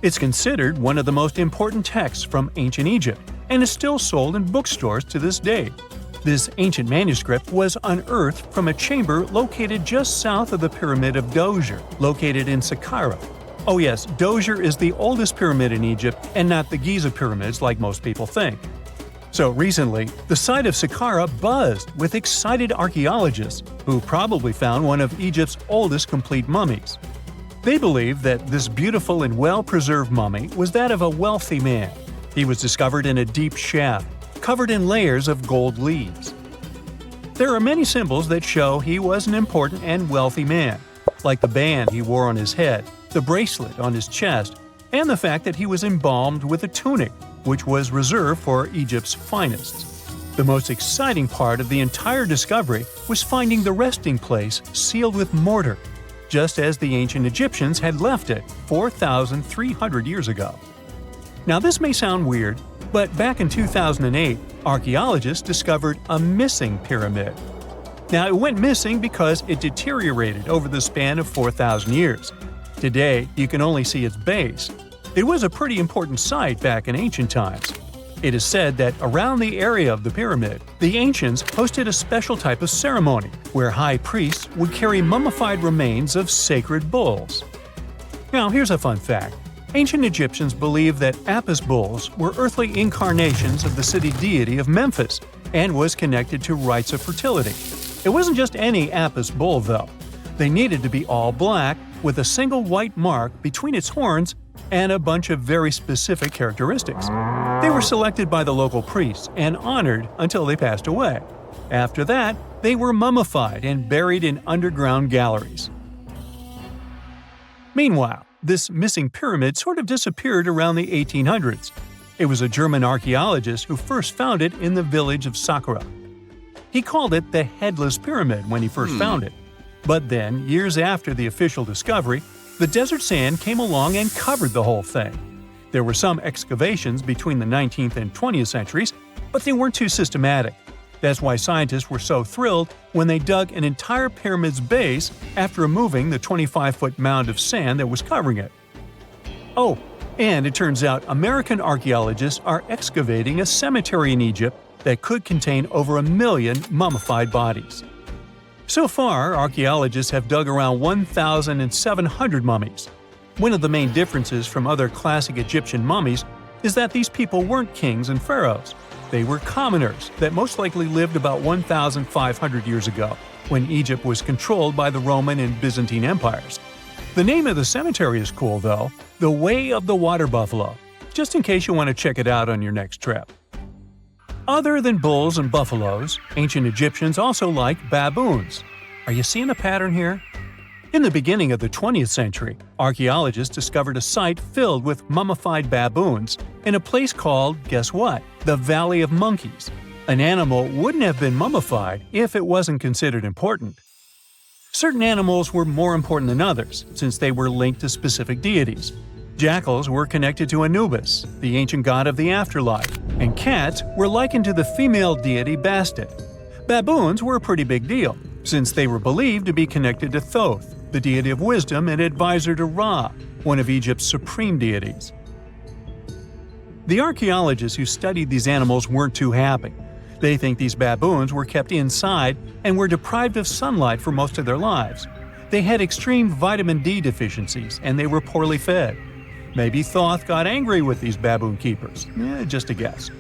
A: It's considered one of the most important texts from ancient Egypt and is still sold in bookstores to this day. This ancient manuscript was unearthed from a chamber located just south of the Pyramid of Djoser, located in Saqqara. Oh yes, Djoser is the oldest pyramid in Egypt and not the Giza pyramids like most people think. So recently, the site of Saqqara buzzed with excited archaeologists who probably found one of Egypt's oldest complete mummies. They believe that this beautiful and well-preserved mummy was that of a wealthy man. He was discovered in a deep shaft, covered in layers of gold leaves. There are many symbols that show he was an important and wealthy man, like the band he wore on his head, the bracelet on his chest, and the fact that he was embalmed with a tunic, which was reserved for Egypt's finest. The most exciting part of the entire discovery was finding the resting place sealed with mortar, just as the ancient Egyptians had left it 4,300 years ago. Now this may sound weird, but back in 2008, archaeologists discovered a missing pyramid. Now it went missing because it deteriorated over the span of 4,000 years. Today, you can only see its base. It was a pretty important site back in ancient times. It is said that around the area of the pyramid, the ancients hosted a special type of ceremony where high priests would carry mummified remains of sacred bulls. Now here's a fun fact. Ancient Egyptians believed that Apis bulls were earthly incarnations of the city deity of Memphis and was connected to rites of fertility. It wasn't just any Apis bull, though. They needed to be all black, with a single white mark between its horns and a bunch of very specific characteristics. They were selected by the local priests and honored until they passed away. After that, they were mummified and buried in underground galleries. Meanwhile, this missing pyramid sort of disappeared around the 1800s. It was a German archaeologist who first found it in the village of Saqqara. He called it the Headless Pyramid when he first found it. But then, years after the official discovery, the desert sand came along and covered the whole thing. There were some excavations between the 19th and 20th centuries, but they weren't too systematic. That's why scientists were so thrilled when they dug an entire pyramid's base after removing the 25-foot mound of sand that was covering it. Oh, and it turns out American archaeologists are excavating a cemetery in Egypt that could contain over 1 million mummified bodies. So far, archaeologists have dug around 1,700 mummies. One of the main differences from other classic Egyptian mummies is that these people weren't kings and pharaohs. They were commoners that most likely lived about 1,500 years ago, when Egypt was controlled by the Roman and Byzantine empires. The name of the cemetery is cool, though, the Way of the Water Buffalo, just in case you want to check it out on your next trip. Other than bulls and buffaloes, ancient Egyptians also liked baboons. Are you seeing a pattern here? In the beginning of the 20th century, archaeologists discovered a site filled with mummified baboons in a place called, guess what? The Valley of Monkeys. An animal wouldn't have been mummified if it wasn't considered important. Certain animals were more important than others, since they were linked to specific deities. Jackals were connected to Anubis, the ancient god of the afterlife, and cats were likened to the female deity Bastet. Baboons were a pretty big deal, since they were believed to be connected to Thoth, the deity of wisdom and advisor to Ra, one of Egypt's supreme deities. The archaeologists who studied these animals weren't too happy. They think these baboons were kept inside and were deprived of sunlight for most of their lives. They had extreme vitamin D deficiencies and they were poorly fed. Maybe Thoth got angry with these baboon keepers. Just a guess.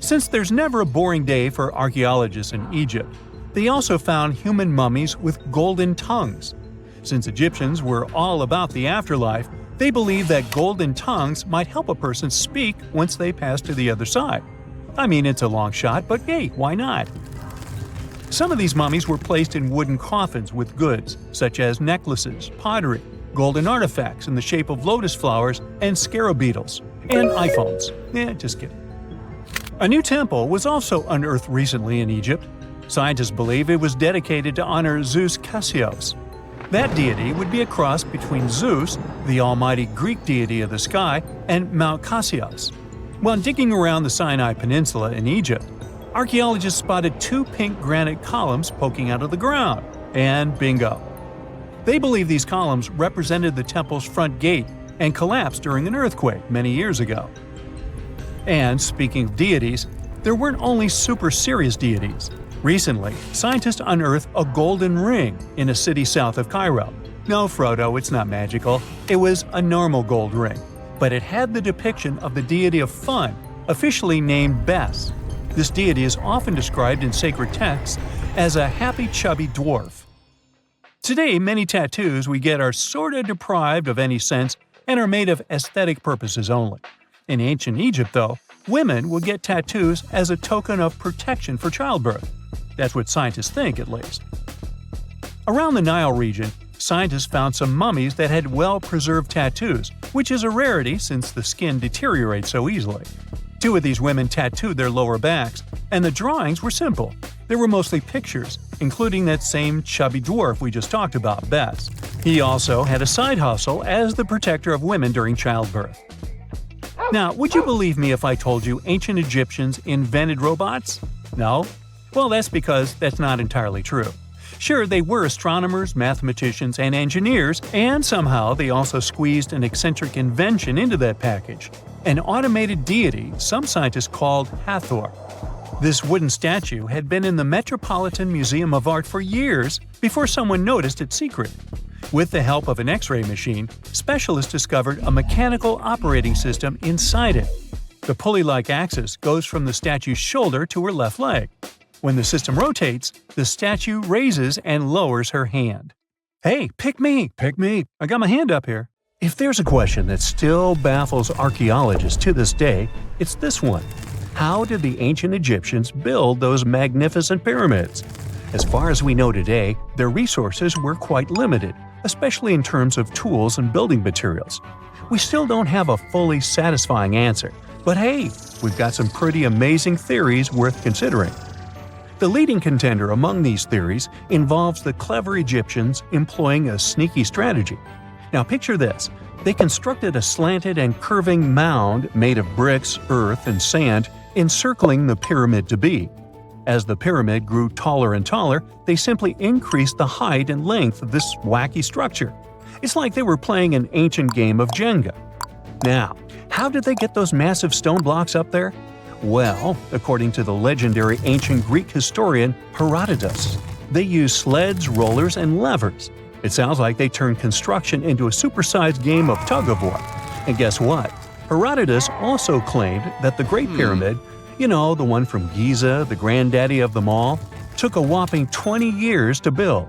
A: Since there's never a boring day for archaeologists in Egypt, they also found human mummies with golden tongues. Since Egyptians were all about the afterlife, they believed that golden tongues might help a person speak once they pass to the other side. I mean, it's a long shot, but hey, why not? Some of these mummies were placed in wooden coffins with goods, such as necklaces, pottery, golden artifacts in the shape of lotus flowers, and scarab beetles, and iPhones. Just kidding. A new temple was also unearthed recently in Egypt. Scientists believe it was dedicated to honor Zeus Cassius. That deity would be a cross between Zeus, the almighty Greek deity of the sky, and Mount Cassius. While digging around the Sinai Peninsula in Egypt, archaeologists spotted 2 pink granite columns poking out of the ground, and bingo. They believe these columns represented the temple's front gate and collapsed during an earthquake many years ago. And speaking of deities, there weren't only super serious deities. Recently, scientists unearthed a golden ring in a city south of Cairo. No, Frodo, it's not magical. It was a normal gold ring, but it had the depiction of the deity of fun, officially named Bes. This deity is often described in sacred texts as a happy chubby dwarf. Today, many tattoos we get are sorta deprived of any sense and are made of aesthetic purposes only. In ancient Egypt, though, women would get tattoos as a token of protection for childbirth. That's what scientists think, at least. Around the Nile region, scientists found some mummies that had well-preserved tattoos, which is a rarity since the skin deteriorates so easily. 2 of these women tattooed their lower backs, and the drawings were simple. They were mostly pictures, including that same chubby dwarf we just talked about, Bes. He also had a side hustle as the protector of women during childbirth. Now, would you believe me if I told you ancient Egyptians invented robots? No? Well, that's because that's not entirely true. Sure, they were astronomers, mathematicians, and engineers, and somehow they also squeezed an eccentric invention into that package – an automated deity some scientists called Hathor. This wooden statue had been in the Metropolitan Museum of Art for years before someone noticed its secret. With the help of an X-ray machine, specialists discovered a mechanical operating system inside it. The pulley-like axis goes from the statue's shoulder to her left leg. When the system rotates, the statue raises and lowers her hand. Hey, pick me! Pick me! I got my hand up here. If there's a question that still baffles archaeologists to this day, it's this one. How did the ancient Egyptians build those magnificent pyramids? As far as we know today, their resources were quite limited, especially in terms of tools and building materials. We still don't have a fully satisfying answer, but hey, we've got some pretty amazing theories worth considering. The leading contender among these theories involves the clever Egyptians employing a sneaky strategy. Now picture this. They constructed a slanted and curving mound made of bricks, earth, and sand encircling the pyramid to be. As the pyramid grew taller and taller, they simply increased the height and length of this wacky structure. It's like they were playing an ancient game of Jenga. Now, how did they get those massive stone blocks up there? Well, according to the legendary ancient Greek historian Herodotus, they used sleds, rollers, and levers. It sounds like they turned construction into a supersized game of tug-of-war. And guess what? Herodotus also claimed that the Great Pyramid, the one from Giza, the granddaddy of them all, took a whopping 20 years to build.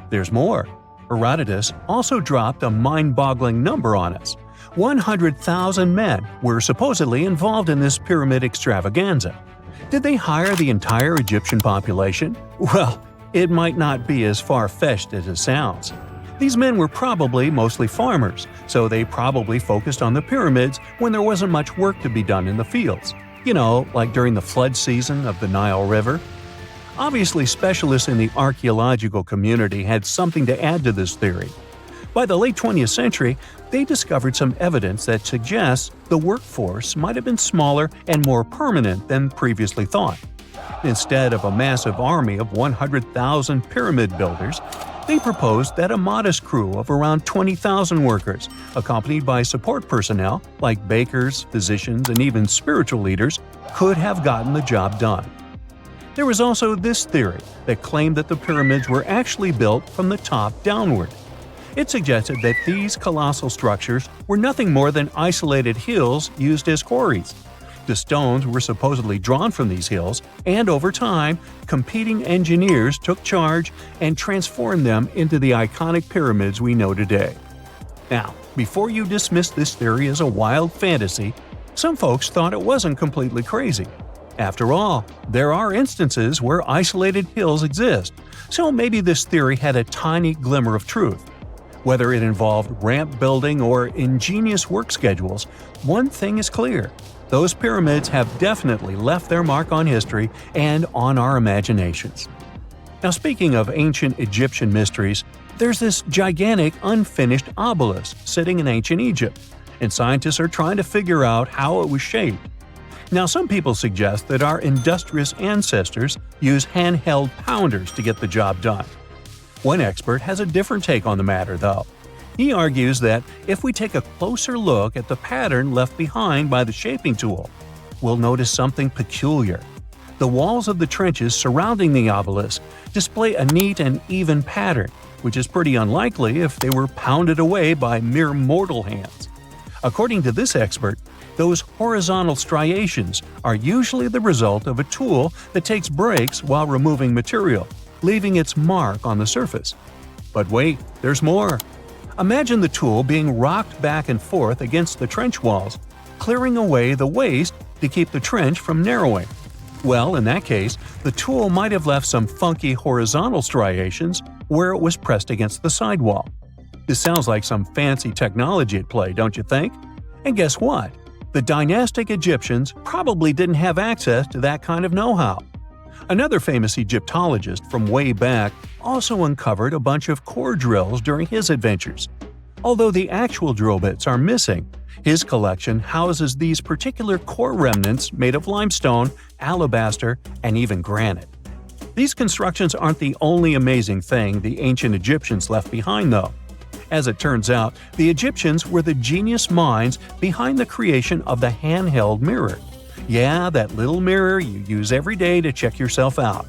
A: There's more. Herodotus also dropped a mind-boggling number on us. 100,000 men were supposedly involved in this pyramid extravaganza. Did they hire the entire Egyptian population? Well, it might not be as far-fetched as it sounds. These men were probably mostly farmers, so they probably focused on the pyramids when there wasn't much work to be done in the fields. Like during the flood season of the Nile River. Obviously, specialists in the archaeological community had something to add to this theory. By the late 20th century, they discovered some evidence that suggests the workforce might have been smaller and more permanent than previously thought. Instead of a massive army of 100,000 pyramid builders, they proposed that a modest crew of around 20,000 workers, accompanied by support personnel like bakers, physicians, and even spiritual leaders, could have gotten the job done. There was also this theory that claimed that the pyramids were actually built from the top downward. It suggested that these colossal structures were nothing more than isolated hills used as quarries. The stones were supposedly drawn from these hills, and over time, competing engineers took charge and transformed them into the iconic pyramids we know today. Now, before you dismiss this theory as a wild fantasy, some folks thought it wasn't completely crazy. After all, there are instances where isolated hills exist, so maybe this theory had a tiny glimmer of truth. Whether it involved ramp building or ingenious work schedules, one thing is clear. Those pyramids have definitely left their mark on history and on our imaginations. Now, speaking of ancient Egyptian mysteries, there's this gigantic unfinished obelisk sitting in ancient Egypt, and scientists are trying to figure out how it was shaped. Now, some people suggest that our industrious ancestors used handheld pounders to get the job done. One expert has a different take on the matter, though. He argues that if we take a closer look at the pattern left behind by the shaping tool, we'll notice something peculiar. The walls of the trenches surrounding the obelisk display a neat and even pattern, which is pretty unlikely if they were pounded away by mere mortal hands. According to this expert, those horizontal striations are usually the result of a tool that takes breaks while removing material, leaving its mark on the surface. But wait, there's more. Imagine the tool being rocked back and forth against the trench walls, clearing away the waste to keep the trench from narrowing. Well, in that case, the tool might have left some funky horizontal striations where it was pressed against the sidewall. This sounds like some fancy technology at play, don't you think? And guess what? The dynastic Egyptians probably didn't have access to that kind of know-how. Another famous Egyptologist from way back also uncovered a bunch of core drills during his adventures. Although the actual drill bits are missing, his collection houses these particular core remnants made of limestone, alabaster, and even granite. These constructions aren't the only amazing thing the ancient Egyptians left behind, though. As it turns out, the Egyptians were the genius minds behind the creation of the handheld mirror. Yeah, that little mirror you use every day to check yourself out.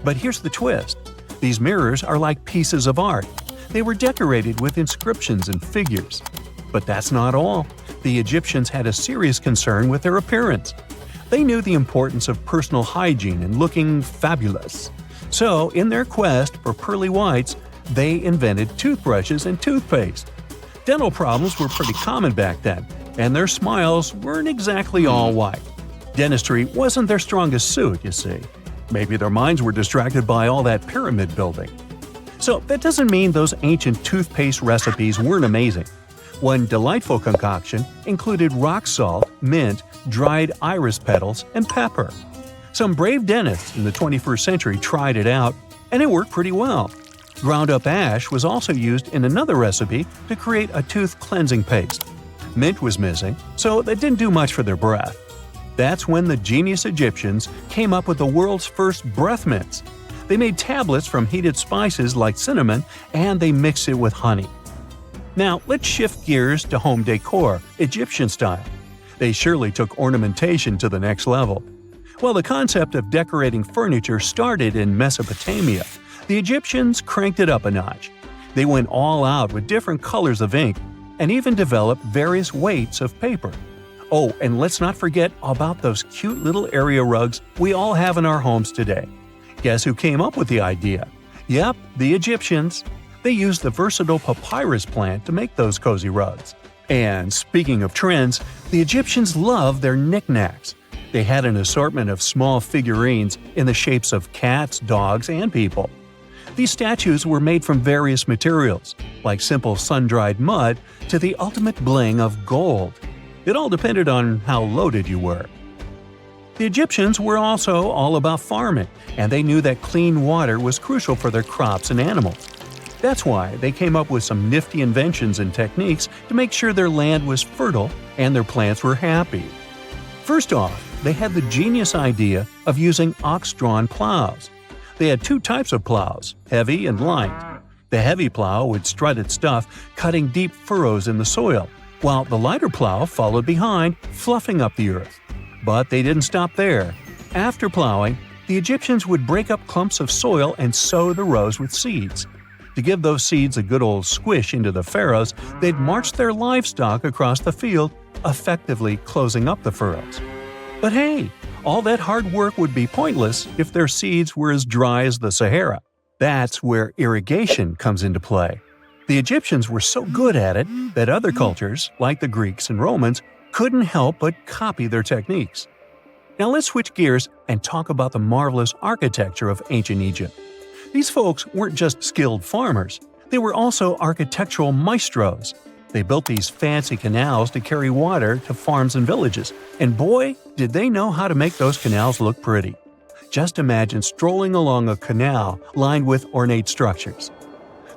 A: But here's the twist. These mirrors are like pieces of art. They were decorated with inscriptions and figures. But that's not all. The Egyptians had a serious concern with their appearance. They knew the importance of personal hygiene and looking fabulous. So, in their quest for pearly whites, they invented toothbrushes and toothpaste. Dental problems were pretty common back then, and their smiles weren't exactly all white. Dentistry wasn't their strongest suit, you see. Maybe their minds were distracted by all that pyramid building. So that doesn't mean those ancient toothpaste recipes weren't amazing. One delightful concoction included rock salt, mint, dried iris petals, and pepper. Some brave dentists in the 21st century tried it out, and it worked pretty well. Ground-up ash was also used in another recipe to create a tooth cleansing paste. Mint was missing, so that didn't do much for their breath. That's when the genius Egyptians came up with the world's first breath mints. They made tablets from heated spices like cinnamon, and they mixed it with honey. Now, let's shift gears to home decor, Egyptian style. They surely took ornamentation to the next level. While the concept of decorating furniture started in Mesopotamia, the Egyptians cranked it up a notch. They went all out with different colors of ink and even developed various weights of paper. Oh, and let's not forget about those cute little area rugs we all have in our homes today. Guess who came up with the idea? Yep, the Egyptians. They used the versatile papyrus plant to make those cozy rugs. And speaking of trends, the Egyptians loved their knickknacks. They had an assortment of small figurines in the shapes of cats, dogs, and people. These statues were made from various materials, like simple sun-dried mud to the ultimate bling of gold. It all depended on how loaded you were. The Egyptians were also all about farming, and they knew that clean water was crucial for their crops and animals. That's why they came up with some nifty inventions and techniques to make sure their land was fertile and their plants were happy. First off, they had the genius idea of using ox-drawn plows. They had two types of plows, heavy and light. The heavy plow would strut its stuff, cutting deep furrows in the soil, while the lighter plow followed behind, fluffing up the earth. But they didn't stop there. After plowing, the Egyptians would break up clumps of soil and sow the rows with seeds. To give those seeds a good old squish into the furrows, they'd march their livestock across the field, effectively closing up the furrows. But hey, all that hard work would be pointless if their seeds were as dry as the Sahara. That's where irrigation comes into play. The Egyptians were so good at it that other cultures, like the Greeks and Romans, couldn't help but copy their techniques. Now let's switch gears and talk about the marvelous architecture of ancient Egypt. These folks weren't just skilled farmers, they were also architectural maestros. They built these fancy canals to carry water to farms and villages, and boy, did they know how to make those canals look pretty. Just imagine strolling along a canal lined with ornate structures.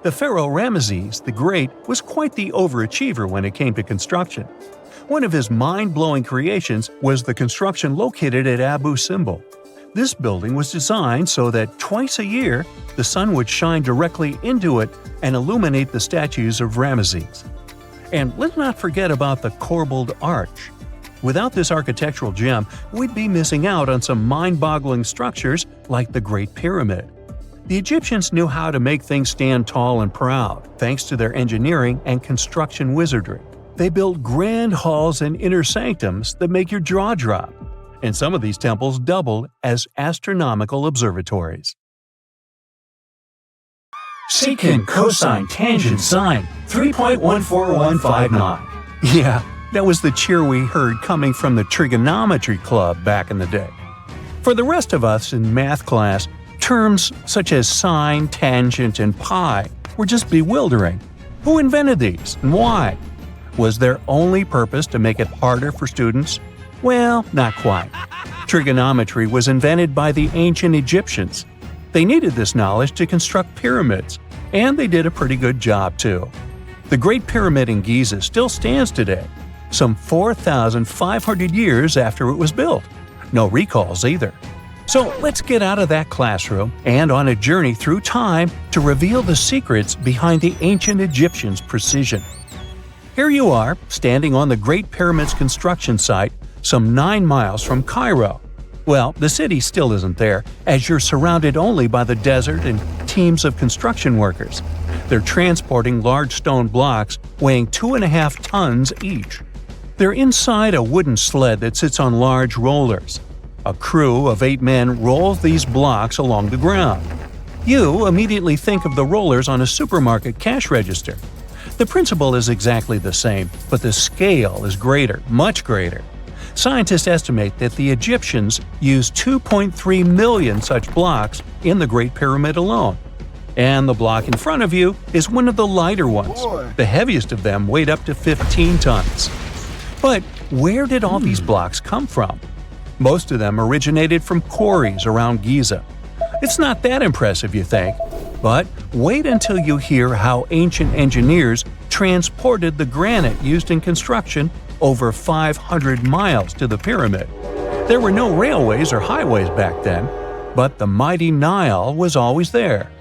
A: The pharaoh Ramesses the Great was quite the overachiever when it came to construction. One of his mind-blowing creations was the construction located at Abu Simbel. This building was designed so that twice a year, the sun would shine directly into it and illuminate the statues of Ramesses. And let's not forget about the corbelled arch. Without this architectural gem, we'd be missing out on some mind-boggling structures like the Great Pyramid. The Egyptians knew how to make things stand tall and proud, thanks to their engineering and construction wizardry. They built grand halls and inner sanctums that make your jaw drop, and some of these temples doubled as astronomical observatories. Secant, cosine, tangent, sine, 3.14159. Yeah, that was the cheer we heard coming from the trigonometry club back in the day. For the rest of us in math class, terms such as sine, tangent, and pi were just bewildering. Who invented these and why? Was their only purpose to make it harder for students? Well, not quite. Trigonometry was invented by the ancient Egyptians. They needed this knowledge to construct pyramids, and they did a pretty good job too. The Great Pyramid in Giza still stands today, some 4,500 years after it was built. No recalls either. So let's get out of that classroom and on a journey through time to reveal the secrets behind the ancient Egyptians' precision. Here you are, standing on the Great Pyramid's construction site, some 9 miles from Cairo. Well, the city still isn't there, as you're surrounded only by the desert and teams of construction workers. They're transporting large stone blocks weighing 2.5 tons each. They're inside a wooden sled that sits on large rollers. A crew of 8 men rolls these blocks along the ground. You immediately think of the rollers on a supermarket cash register. The principle is exactly the same, but the scale is greater, much greater. Scientists estimate that the Egyptians used 2.3 million such blocks in the Great Pyramid alone. And the block in front of you is one of the lighter ones. The heaviest of them weighed up to 15 tons. But where did all these blocks come from? Most of them originated from quarries around Giza. It's not that impressive, you think? But wait until you hear how ancient engineers transported the granite used in construction over 500 miles to the pyramid. There were no railways or highways back then, but the mighty Nile was always there.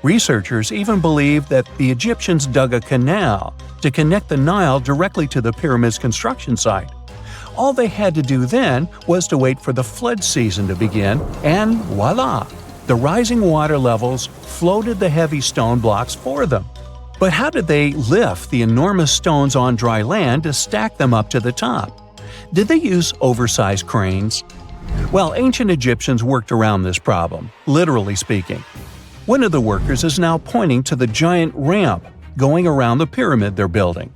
A: Researchers even believe that the Egyptians dug a canal to connect the Nile directly to the pyramid's construction site. All they had to do then was to wait for the flood season to begin, and voila! The rising water levels floated the heavy stone blocks for them. But how did they lift the enormous stones on dry land to stack them up to the top? Did they use oversized cranes? Well, ancient Egyptians worked around this problem, literally speaking. One of the workers is now pointing to the giant ramp going around the pyramid they're building.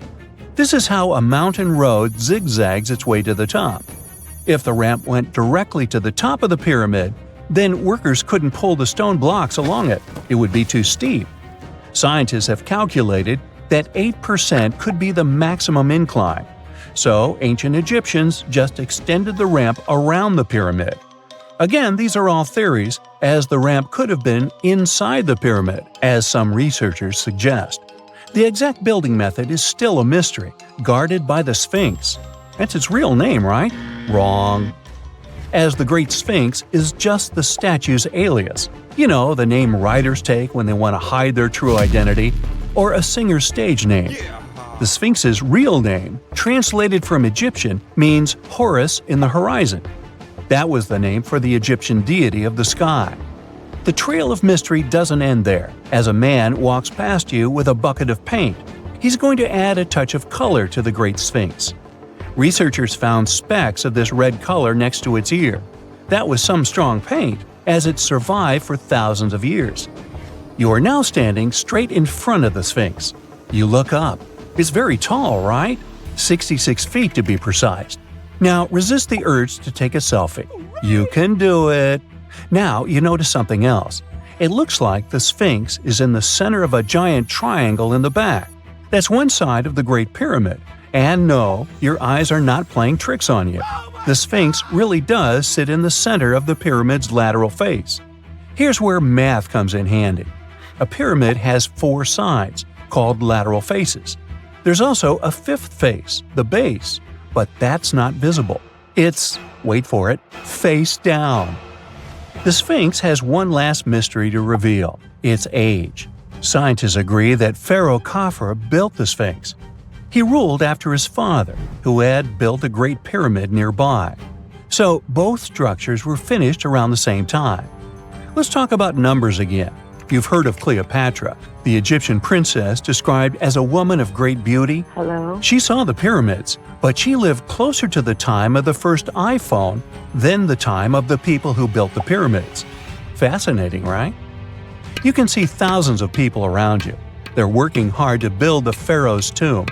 A: This is how a mountain road zigzags its way to the top. If the ramp went directly to the top of the pyramid, then workers couldn't pull the stone blocks along it. It would be too steep. Scientists have calculated that 8% could be the maximum incline. So ancient Egyptians just extended the ramp around the pyramid. Again, these are all theories, as the ramp could have been inside the pyramid, as some researchers suggest. The exact building method is still a mystery, guarded by the Sphinx. That's its real name, right? Wrong. As the Great Sphinx is just the statue's alias. You know, the name writers take when they want to hide their true identity, or a singer's stage name. The Sphinx's real name, translated from Egyptian, means Horus in the horizon. That was the name for the Egyptian deity of the sky. The trail of mystery doesn't end there. As a man walks past you with a bucket of paint, he's going to add a touch of color to the Great Sphinx. Researchers found specks of this red color next to its ear. That was some strong paint, as it survived for thousands of years. You are now standing straight in front of the Sphinx. You look up. It's very tall, right? 66 feet to be precise. Now resist the urge to take a selfie. You can do it. Now you notice something else. It looks like the Sphinx is in the center of a giant triangle in the back. That's one side of the Great Pyramid. And no, your eyes are not playing tricks on you. The Sphinx really does sit in the center of the pyramid's lateral face. Here's where math comes in handy. A pyramid has 4 sides, called lateral faces. There's also a 5th face, the base, but that's not visible. It's, wait for it, face down. The Sphinx has one last mystery to reveal: its age. Scientists agree that Pharaoh Khafre built the Sphinx. He ruled after his father, who had built a great pyramid nearby. So both structures were finished around the same time. Let's talk about numbers again. You've heard of Cleopatra, the Egyptian princess described as a woman of great beauty.
E: Hello?
A: She saw the pyramids, but she lived closer to the time of the first iPhone than the time of the people who built the pyramids. Fascinating, right? You can see thousands of people around you. They're working hard to build the pharaoh's tomb.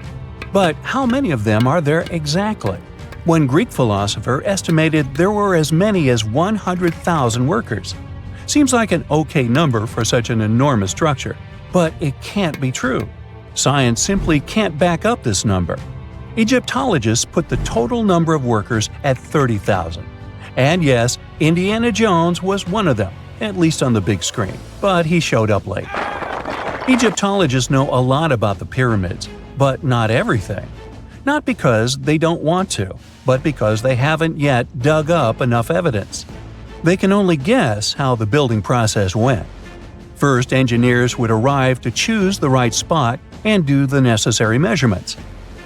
A: But how many of them are there exactly? One Greek philosopher estimated there were as many as 100,000 workers. Seems like an okay number for such an enormous structure, but it can't be true. Science simply can't back up this number. Egyptologists put the total number of workers at 30,000. And yes, Indiana Jones was one of them, at least on the big screen, but he showed up late. Egyptologists know a lot about the pyramids, but not everything. Not because they don't want to, but because they haven't yet dug up enough evidence. They can only guess how the building process went. First, engineers would arrive to choose the right spot and do the necessary measurements.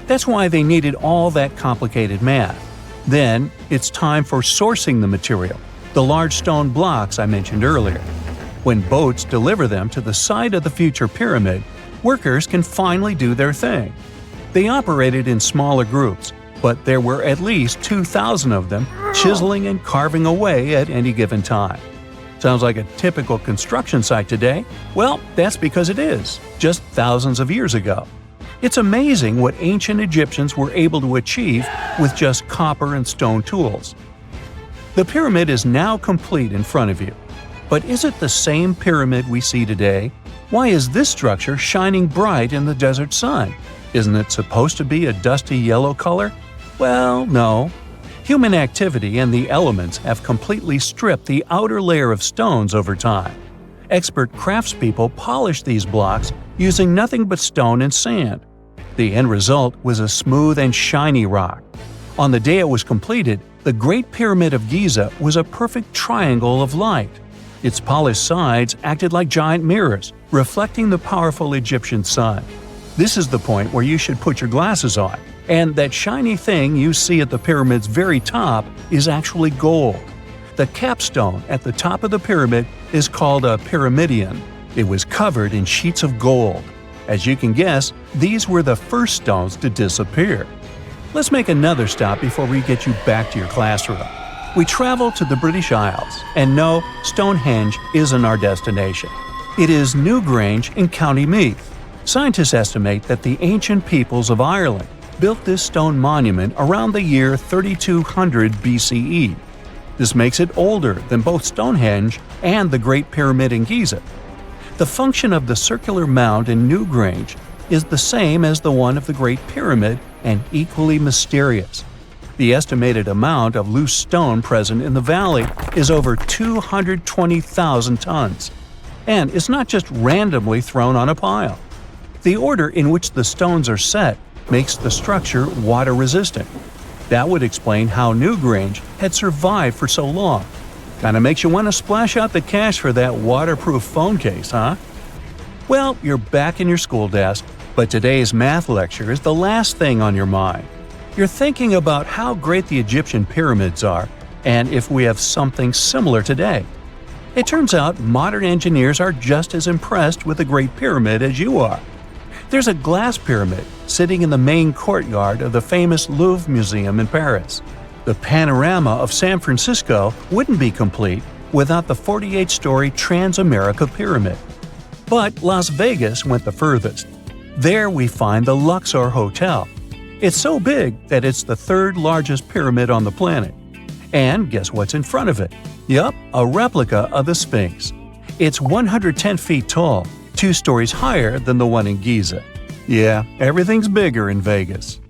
A: That's why they needed all that complicated math. Then, it's time for sourcing the material, the large stone blocks I mentioned earlier. When boats deliver them to the site of the future pyramid, workers can finally do their thing. They operated in smaller groups, but there were at least 2,000 of them chiseling and carving away at any given time. Sounds like a typical construction site today? Well, that's because it is, just thousands of years ago. It's amazing what ancient Egyptians were able to achieve with just copper and stone tools. The pyramid is now complete in front of you. But is it the same pyramid we see today? Why is this structure shining bright in the desert sun? Isn't it supposed to be a dusty yellow color? Well, no. Human activity and the elements have completely stripped the outer layer of stones over time. Expert craftspeople polished these blocks using nothing but stone and sand. The end result was a smooth and shiny rock. On the day it was completed, the Great Pyramid of Giza was a perfect triangle of light. Its polished sides acted like giant mirrors, reflecting the powerful Egyptian sun. This is the point where you should put your glasses on, and that shiny thing you see at the pyramid's very top is actually gold. The capstone at the top of the pyramid is called a pyramidion. It was covered in sheets of gold. As you can guess, these were the first stones to disappear. Let's make another stop before we get you back to your classroom. We travel to the British Isles, and no, Stonehenge isn't our destination. It is Newgrange in County Meath. Scientists estimate that the ancient peoples of Ireland built this stone monument around the year 3200 BCE. This makes it older than both Stonehenge and the Great Pyramid in Giza. The function of the circular mound in Newgrange is the same as the one of the Great Pyramid and equally mysterious. The estimated amount of loose stone present in the valley is over 220,000 tons. And it's not just randomly thrown on a pile. The order in which the stones are set makes the structure water-resistant. That would explain how Newgrange had survived for so long. Kinda makes you want to splash out the cash for that waterproof phone case, huh? Well, you're back in your school desk, but today's math lecture is the last thing on your mind. You're thinking about how great the Egyptian pyramids are, and if we have something similar today. It turns out modern engineers are just as impressed with the Great Pyramid as you are. There's a glass pyramid sitting in the main courtyard of the famous Louvre Museum in Paris. The panorama of San Francisco wouldn't be complete without the 48-story Transamerica Pyramid. But Las Vegas went the furthest. There we find the Luxor Hotel. It's so big that it's the third largest pyramid on the planet. And guess what's in front of it? Yup, a replica of the Sphinx. It's 110 feet tall, 2 stories higher than the one in Giza. Yeah, everything's bigger in Vegas.